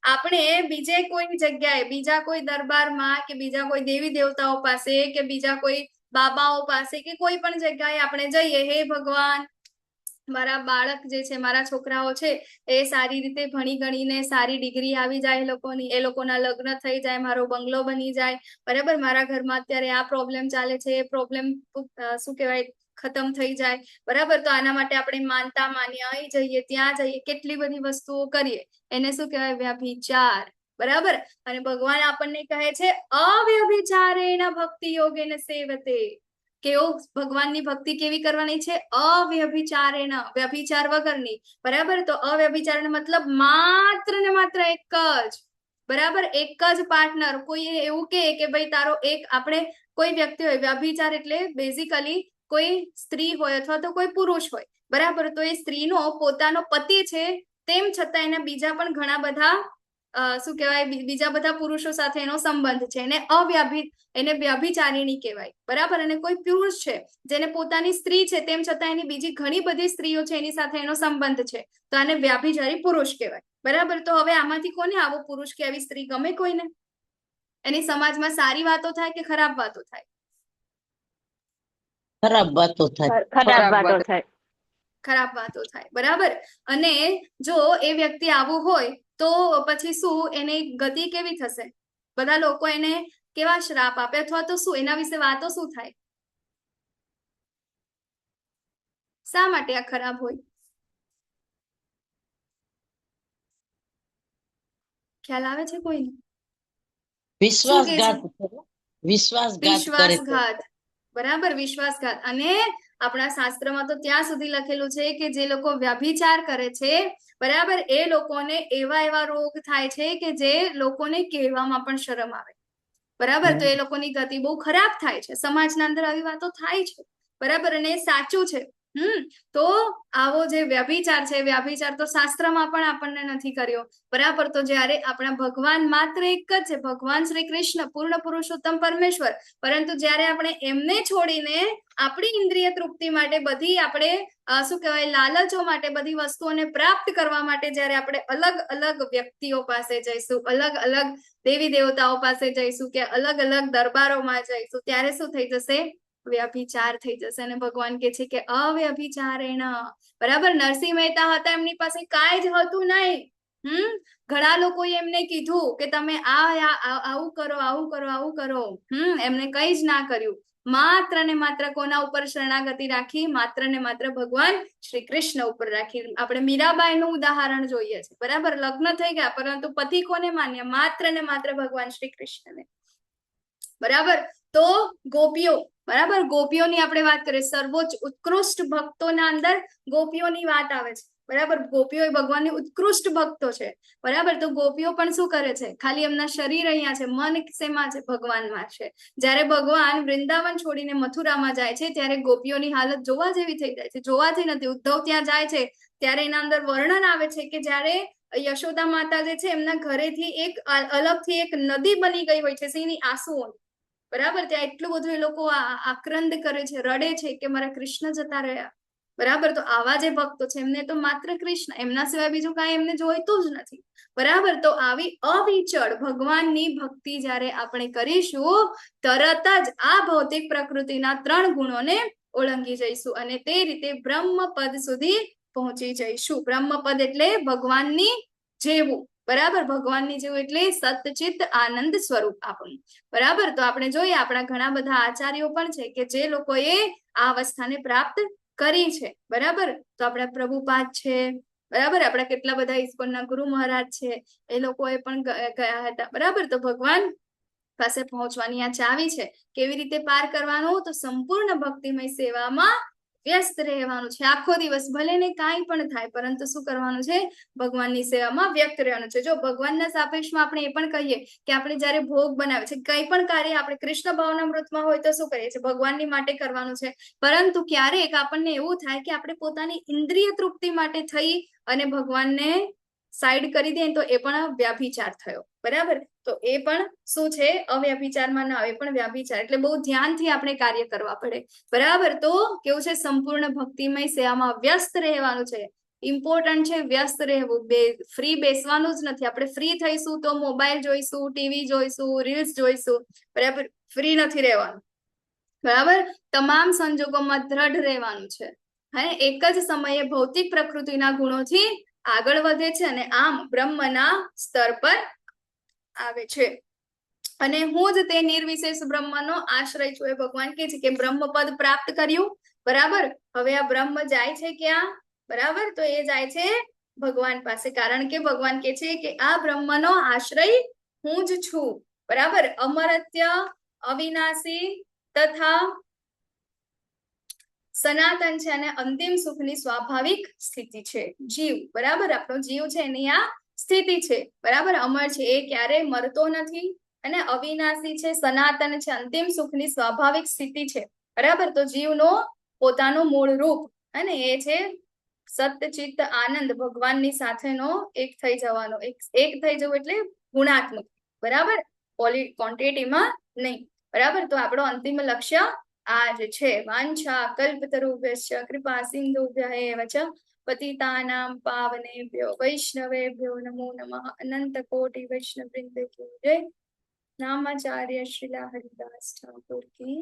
આપણે બીજે કોઈ જગ્યાએ, બીજા કોઈ દરબારમાં કે બીજા કોઈ દેવી દેવતાઓ પાસે કે બીજા કોઈ બાબાઓ પાસે કે કોઈ પણ જગ્યાએ આપણે જઈએ, હે ભગવાન, મારા બાળક જે છે, મારા છોકરાઓ છે, એ સારી રીતે ભણી ગણીને સારી ડિગ્રી આવી જાય, એ લોકોના લગ્ન થઈ જાય, મારો બંગલો બની જાય, બરાબર, મારા ઘરમાં અત્યારે આ પ્રોબ્લેમ ચાલે છે, એ પ્રોબ્લેમ શું કહેવાય ખતમ થઈ જાય, બરાબર. તો આના માટે આપણે માનતા માન્ય અહીં જઈએ, ત્યાં જઈએ, કેટલી બધી વસ્તુઓ કરીએ, એને શું કહેવાય? વ્યભિચાર, બરાબર. અને ભગવાન આપણને કહે છે અવ્યભિચારેણ ભક્તિ યોગેન સેવતે. કેવો ભગવાનની ભક્તિ કેવી કરવાની છે? અવ્યભિચારેણ, વ્યભિચાર વગરની, બરાબર. તો અવ્યભિચારેણ મતલબ માત્ર ને માત્ર એક જ, બરાબર, એક જ પાર્ટનર. કોઈ એવું કે ભાઈ તારો એક, આપણે કોઈ વ્યક્તિ હોય, વ્યભિચાર એટલે બેઝિકલી કોઈ સ્ત્રી હોય અથવા તો કોઈ પુરુષ હોય, બરાબર. તો એ સ્ત્રીનો પોતાનો પતિ છે, તેમ છતાં એને બીજા પણ ઘણા બધા શું કહેવાય, બીજા બધા પુરુષો સાથે એનો સંબંધ છે, એને વ્યભિચારિણી કહેવાય, બરાબર. અને કોઈ પુરુષ છે જેને પોતાની સ્ત્રી છે તેમ છતાં એની બીજી ઘણી બધી સ્ત્રીઓ છે એની સાથે એનો સંબંધ છે, તો આને વ્યભિચારી પુરુષ કહેવાય, બરાબર. તો હવે આમાંથી કોને આવો પુરુષ કે આવી સ્ત્રી ગમે? કોઈને? એની સમાજમાં સારી વાતો થાય કે ખરાબ વાતો થાય? ખરાબ વાતો થાય. ખરાબ વાતો થાય. ખરાબ વાતો થાય, બરાબર. અને જો એ વ્યક્તિ આવું હોય તો પછી શું એની ગતિ કેવી થશે? બધા લોકો એને કેવા શ્રાપ આપે અથવા તો શું એના વિશે વાતો શું થાય? શા માટે આ ખરાબ હોય? ખ્યાલ આવે છે કોઈને? વિશ્વાસઘાત કરે. વિશ્વાસઘાત કરે છે. વિશ્વાસઘાત, બરાબર, વિશ્વાસઘાત. અને આપણા શાસ્ત્રમાં તો ત્યાં સુધી લખેલું છે કે જે લોકો વ્યભિચાર કરે છે, બરાબર, એ લોકોને એવા રોગ થાય છે કે જે લોકોને કહેવામાં પણ શરમ આવે, બરાબર. તો એ લોકોની ગતિ બહુ ખરાબ થાય છે. સમાજના અંદર આવી વાતો થાય છે, બરાબર. અને એ સાચું છે. તો આવો જે વ્યભિચાર છે, વ્યભિચાર તો શાસ્ત્રમાં પણ આપણને નથી કર્યો, બરાબર. તો જ્યારે આપણા ભગવાન માત્ર એક જ છે, ભગવાન શ્રી કૃષ્ણ, પૂર્ણ પુરુષોત્તમ પરમેશ્વર, પરંતુ જ્યારે આપણે એમને છોડીને આપણી ઇન્દ્રિય તૃપ્તિ માટે બધી આપણે શું કહેવાય, લાલચો માટે બધી વસ્તુઓને પ્રાપ્ત કરવા માટે જ્યારે આપણે અલગ અલગ વ્યક્તિઓ પાસે જઈશું, અલગ અલગ દેવી દેવતાઓ પાસે જઈશું કે અલગ અલગ દરબારોમાં જઈશું, ત્યારે શું થઈ જશે? વ્યભિચાર થઈ જશે. અને ભગવાન કે છે કે અવ્યભિચારેણ, બરાબર. નરસિંહ મહેતા હતા, એમની પાસે કાંઈ જ હતું નહીં. ઘણા લોકોએ એમને કીધું કે તમે આવું કરો, આવું કરો, આવું કરો. એમને કઈ જ ના કર્યું. માત્ર ને માત્ર કોના ઉપર શરણાગતિ રાખી? માત્ર ને માત્ર ભગવાન શ્રી કૃષ્ણ ઉપર રાખી. આપણે મીરાબાઈ નું ઉદાહરણ જોઈએ છે, બરાબર. લગ્ન થઈ ગયા પરંતુ પતિ કોને માન્ય? માત્ર ને માત્ર ભગવાન શ્રી કૃષ્ણને, બરાબર. તો ગોપીઓ, બરાબર, ગોપીઓની આપણે વાત કરીએ, સર્વોચ્ચ ઉત્કૃષ્ટ ભક્તોના અંદર ગોપીઓની વાત આવે છે, બરાબર. ગોપીઓ એ ભગવાનની ઉત્કૃષ્ટ ભક્તો છે, બરાબર. તો ગોપીઓ પણ શું કરે છે? ખાલી એમના શરીર અહીંયા છે, મન શેમાં છે? ભગવાનમાં છે. જ્યારે ભગવાન વૃંદાવન છોડીને મથુરામાં જાય છે ત્યારે ગોપીઓની હાલત જોવા જેવી થઈ જાય છે. જોવાથી નથી, ઉદ્ધવ ત્યાં જાય છે ત્યારે એના અંદર વર્ણન આવે છે કે જ્યારે યશોદા માતા જે છે એમના ઘરેથી એક અલગથી એક નદી બની ગઈ હોય છે સિંહની આંસુઓની, બરાબર. ત્યાં એટલું બધું એ લોકો આક્રંદ કરે છે, રડે છે કે મારા કૃષ્ણ જતા રહ્યા, બરાબર. તો આવા જે ભક્તો છે એમને તો માત્ર કૃષ્ણ, એમના સિવાય બીજું કાંઈ એમને જોઈતું જ નથી, બરાબર. તો આવી અવિચળ ભગવાનની ભક્તિ જ્યારે આપણે કરીશું, તરત જ આ ભૌતિક પ્રકૃતિના 3 ગુણોને ઓળંગી જઈશું અને તે રીતે બ્રહ્મપદ સુધી પહોંચી જઈશું. બ્રહ્મપદ એટલે ભગવાનની જેવું, બરાબર. ભગવાનની જેવું એટલે સતચિત્ત આનંદ સ્વરૂપ આપણું, બરાબર. તો આપણે જોઈએ આપણા ઘણા બધા આચાર્યો પણ છે કે જે લોકોએ આ અવસ્થાને પ્રાપ્ત કરી છે, બરાબર. તો આપણા પ્રભુપાદ છે, બરાબર. આપણા કેટલા બધા ઇસ્કોનના ગુરુ મહારાજ છે, એ લોકોએ પણ ગયા હતા, બરાબર. તો ભગવાન પાસે પહોંચવાની આ ચાવી છે. કેવી રીતે પાર કરવાનું? તો સંપૂર્ણ ભક્તિમય સેવામાં વ્યસ્ત રહેવાનું છે. આખો દિવસ ભલે ને કાંઈ પણ થાય પરંતુ શું કરવાનું છે? ભગવાનની સેવામાં વ્યક્ત રહેવાનું છે. જો ભગવાનના સાપેક્ષમાં આપણે એ પણ કહીએ કે આપણે જયારે ભોગ બનાવે છે, કઈ પણ કાર્ય આપણે કૃષ્ણ ભાવનામૃતમાં હોય તો શું કરીએ છીએ? ભગવાનની માટે કરવાનું છે. પરંતુ ક્યારેક આપણને એવું થાય કે આપણે પોતાની ઇન્દ્રિય તૃપ્તિ માટે થઈ અને ભગવાનને સાઈડ કરી દઈએ તો એ પણ વ્યાભિચાર થયો, બરાબર. તો એ પણ શું છે, અવ્યાભિચારમાં ના આવે, એ પણ વ્યાભિચાર. એટલે બહુ ધ્યાનથી આપણે કાર્ય કરવા પડે, બરાબર. તો કેવું છે, સંપૂર્ણ ભક્તિમય સેવામાં વ્યસ્ત રહેવાનું છે. ઇમ્પોર્ટન્ટ છે વ્યસ્ત રહેવું. ફ્રી બેસવાનું જ નથી. આપણે ફ્રી થઈશું તો મોબાઈલ જોઈશું, ટીવી જોઈશું, રીલ્સ જોઈશું, બરાબર. ફ્રી નથી રહેવાનું, બરાબર. તમામ સંજોગોમાં દ્રઢ રહેવાનું છે. હે એક જ સમયે ભૌતિક પ્રકૃતિના ગુણોથી આગળ વધે છે અને આમ બ્રહ્મના સ્તર પર આવે છે. અને હું જ તે નિર્વિશેષ બ્રહ્મનો આશ્રય છું. એ ભગવાન કે છે કે બ્રહ્મપદ પ્રાપ્ત કર્યું, બરાબર. હવે આ બ્રહ્મ જાય છે ક્યાં, બરાબર. તો એ જાય છે ભગવાન પાસે, કારણ કે ભગવાન કે છે કે આ બ્રહ્મનો આશ્રય હું જ છું, બરાબર. અમરત્ય, અવિનાશી તથા સનાતન છે અને અંતિમ સુખની સ્વાભાવિક સ્થિતિ છે જીવ, બરાબર. આપણો જીવ છે એની આ સ્થિતિ છે, બરાબર. અમર છે, એ ક્યારેય મરતો નથી, અને અવિનાશી છે, સનાતન છે, અંતિમ સુખની સ્વાભાવિક સ્થિતિ છે, બરાબર. તો જીવનો પોતાનો મૂળ રૂપ અને એ છે સતચિત્ત આનંદ, ભગવાનની સાથેનો એક થઈ જવાનો. એક થઈ જવું એટલે ગુણાત્મક, બરાબર, ક્વોન્ટિટીમાં નહીં, બરાબર. તો આપણો અંતિમ લક્ષ્ય આ જ છે. વાંછા કલ્પતરુભ્યશ્ચ કૃપા સિંધુભ્ય એવ ચ પતિતાનાં પાવનેભ્યો વૈષ્ણવેભ્યો નમો નમઃ. અનંત કોટિ વૈષ્ણવવૃંદ કી જય. નામાચાર્ય શ્રીલા હરિદાસ ઠાકોર કી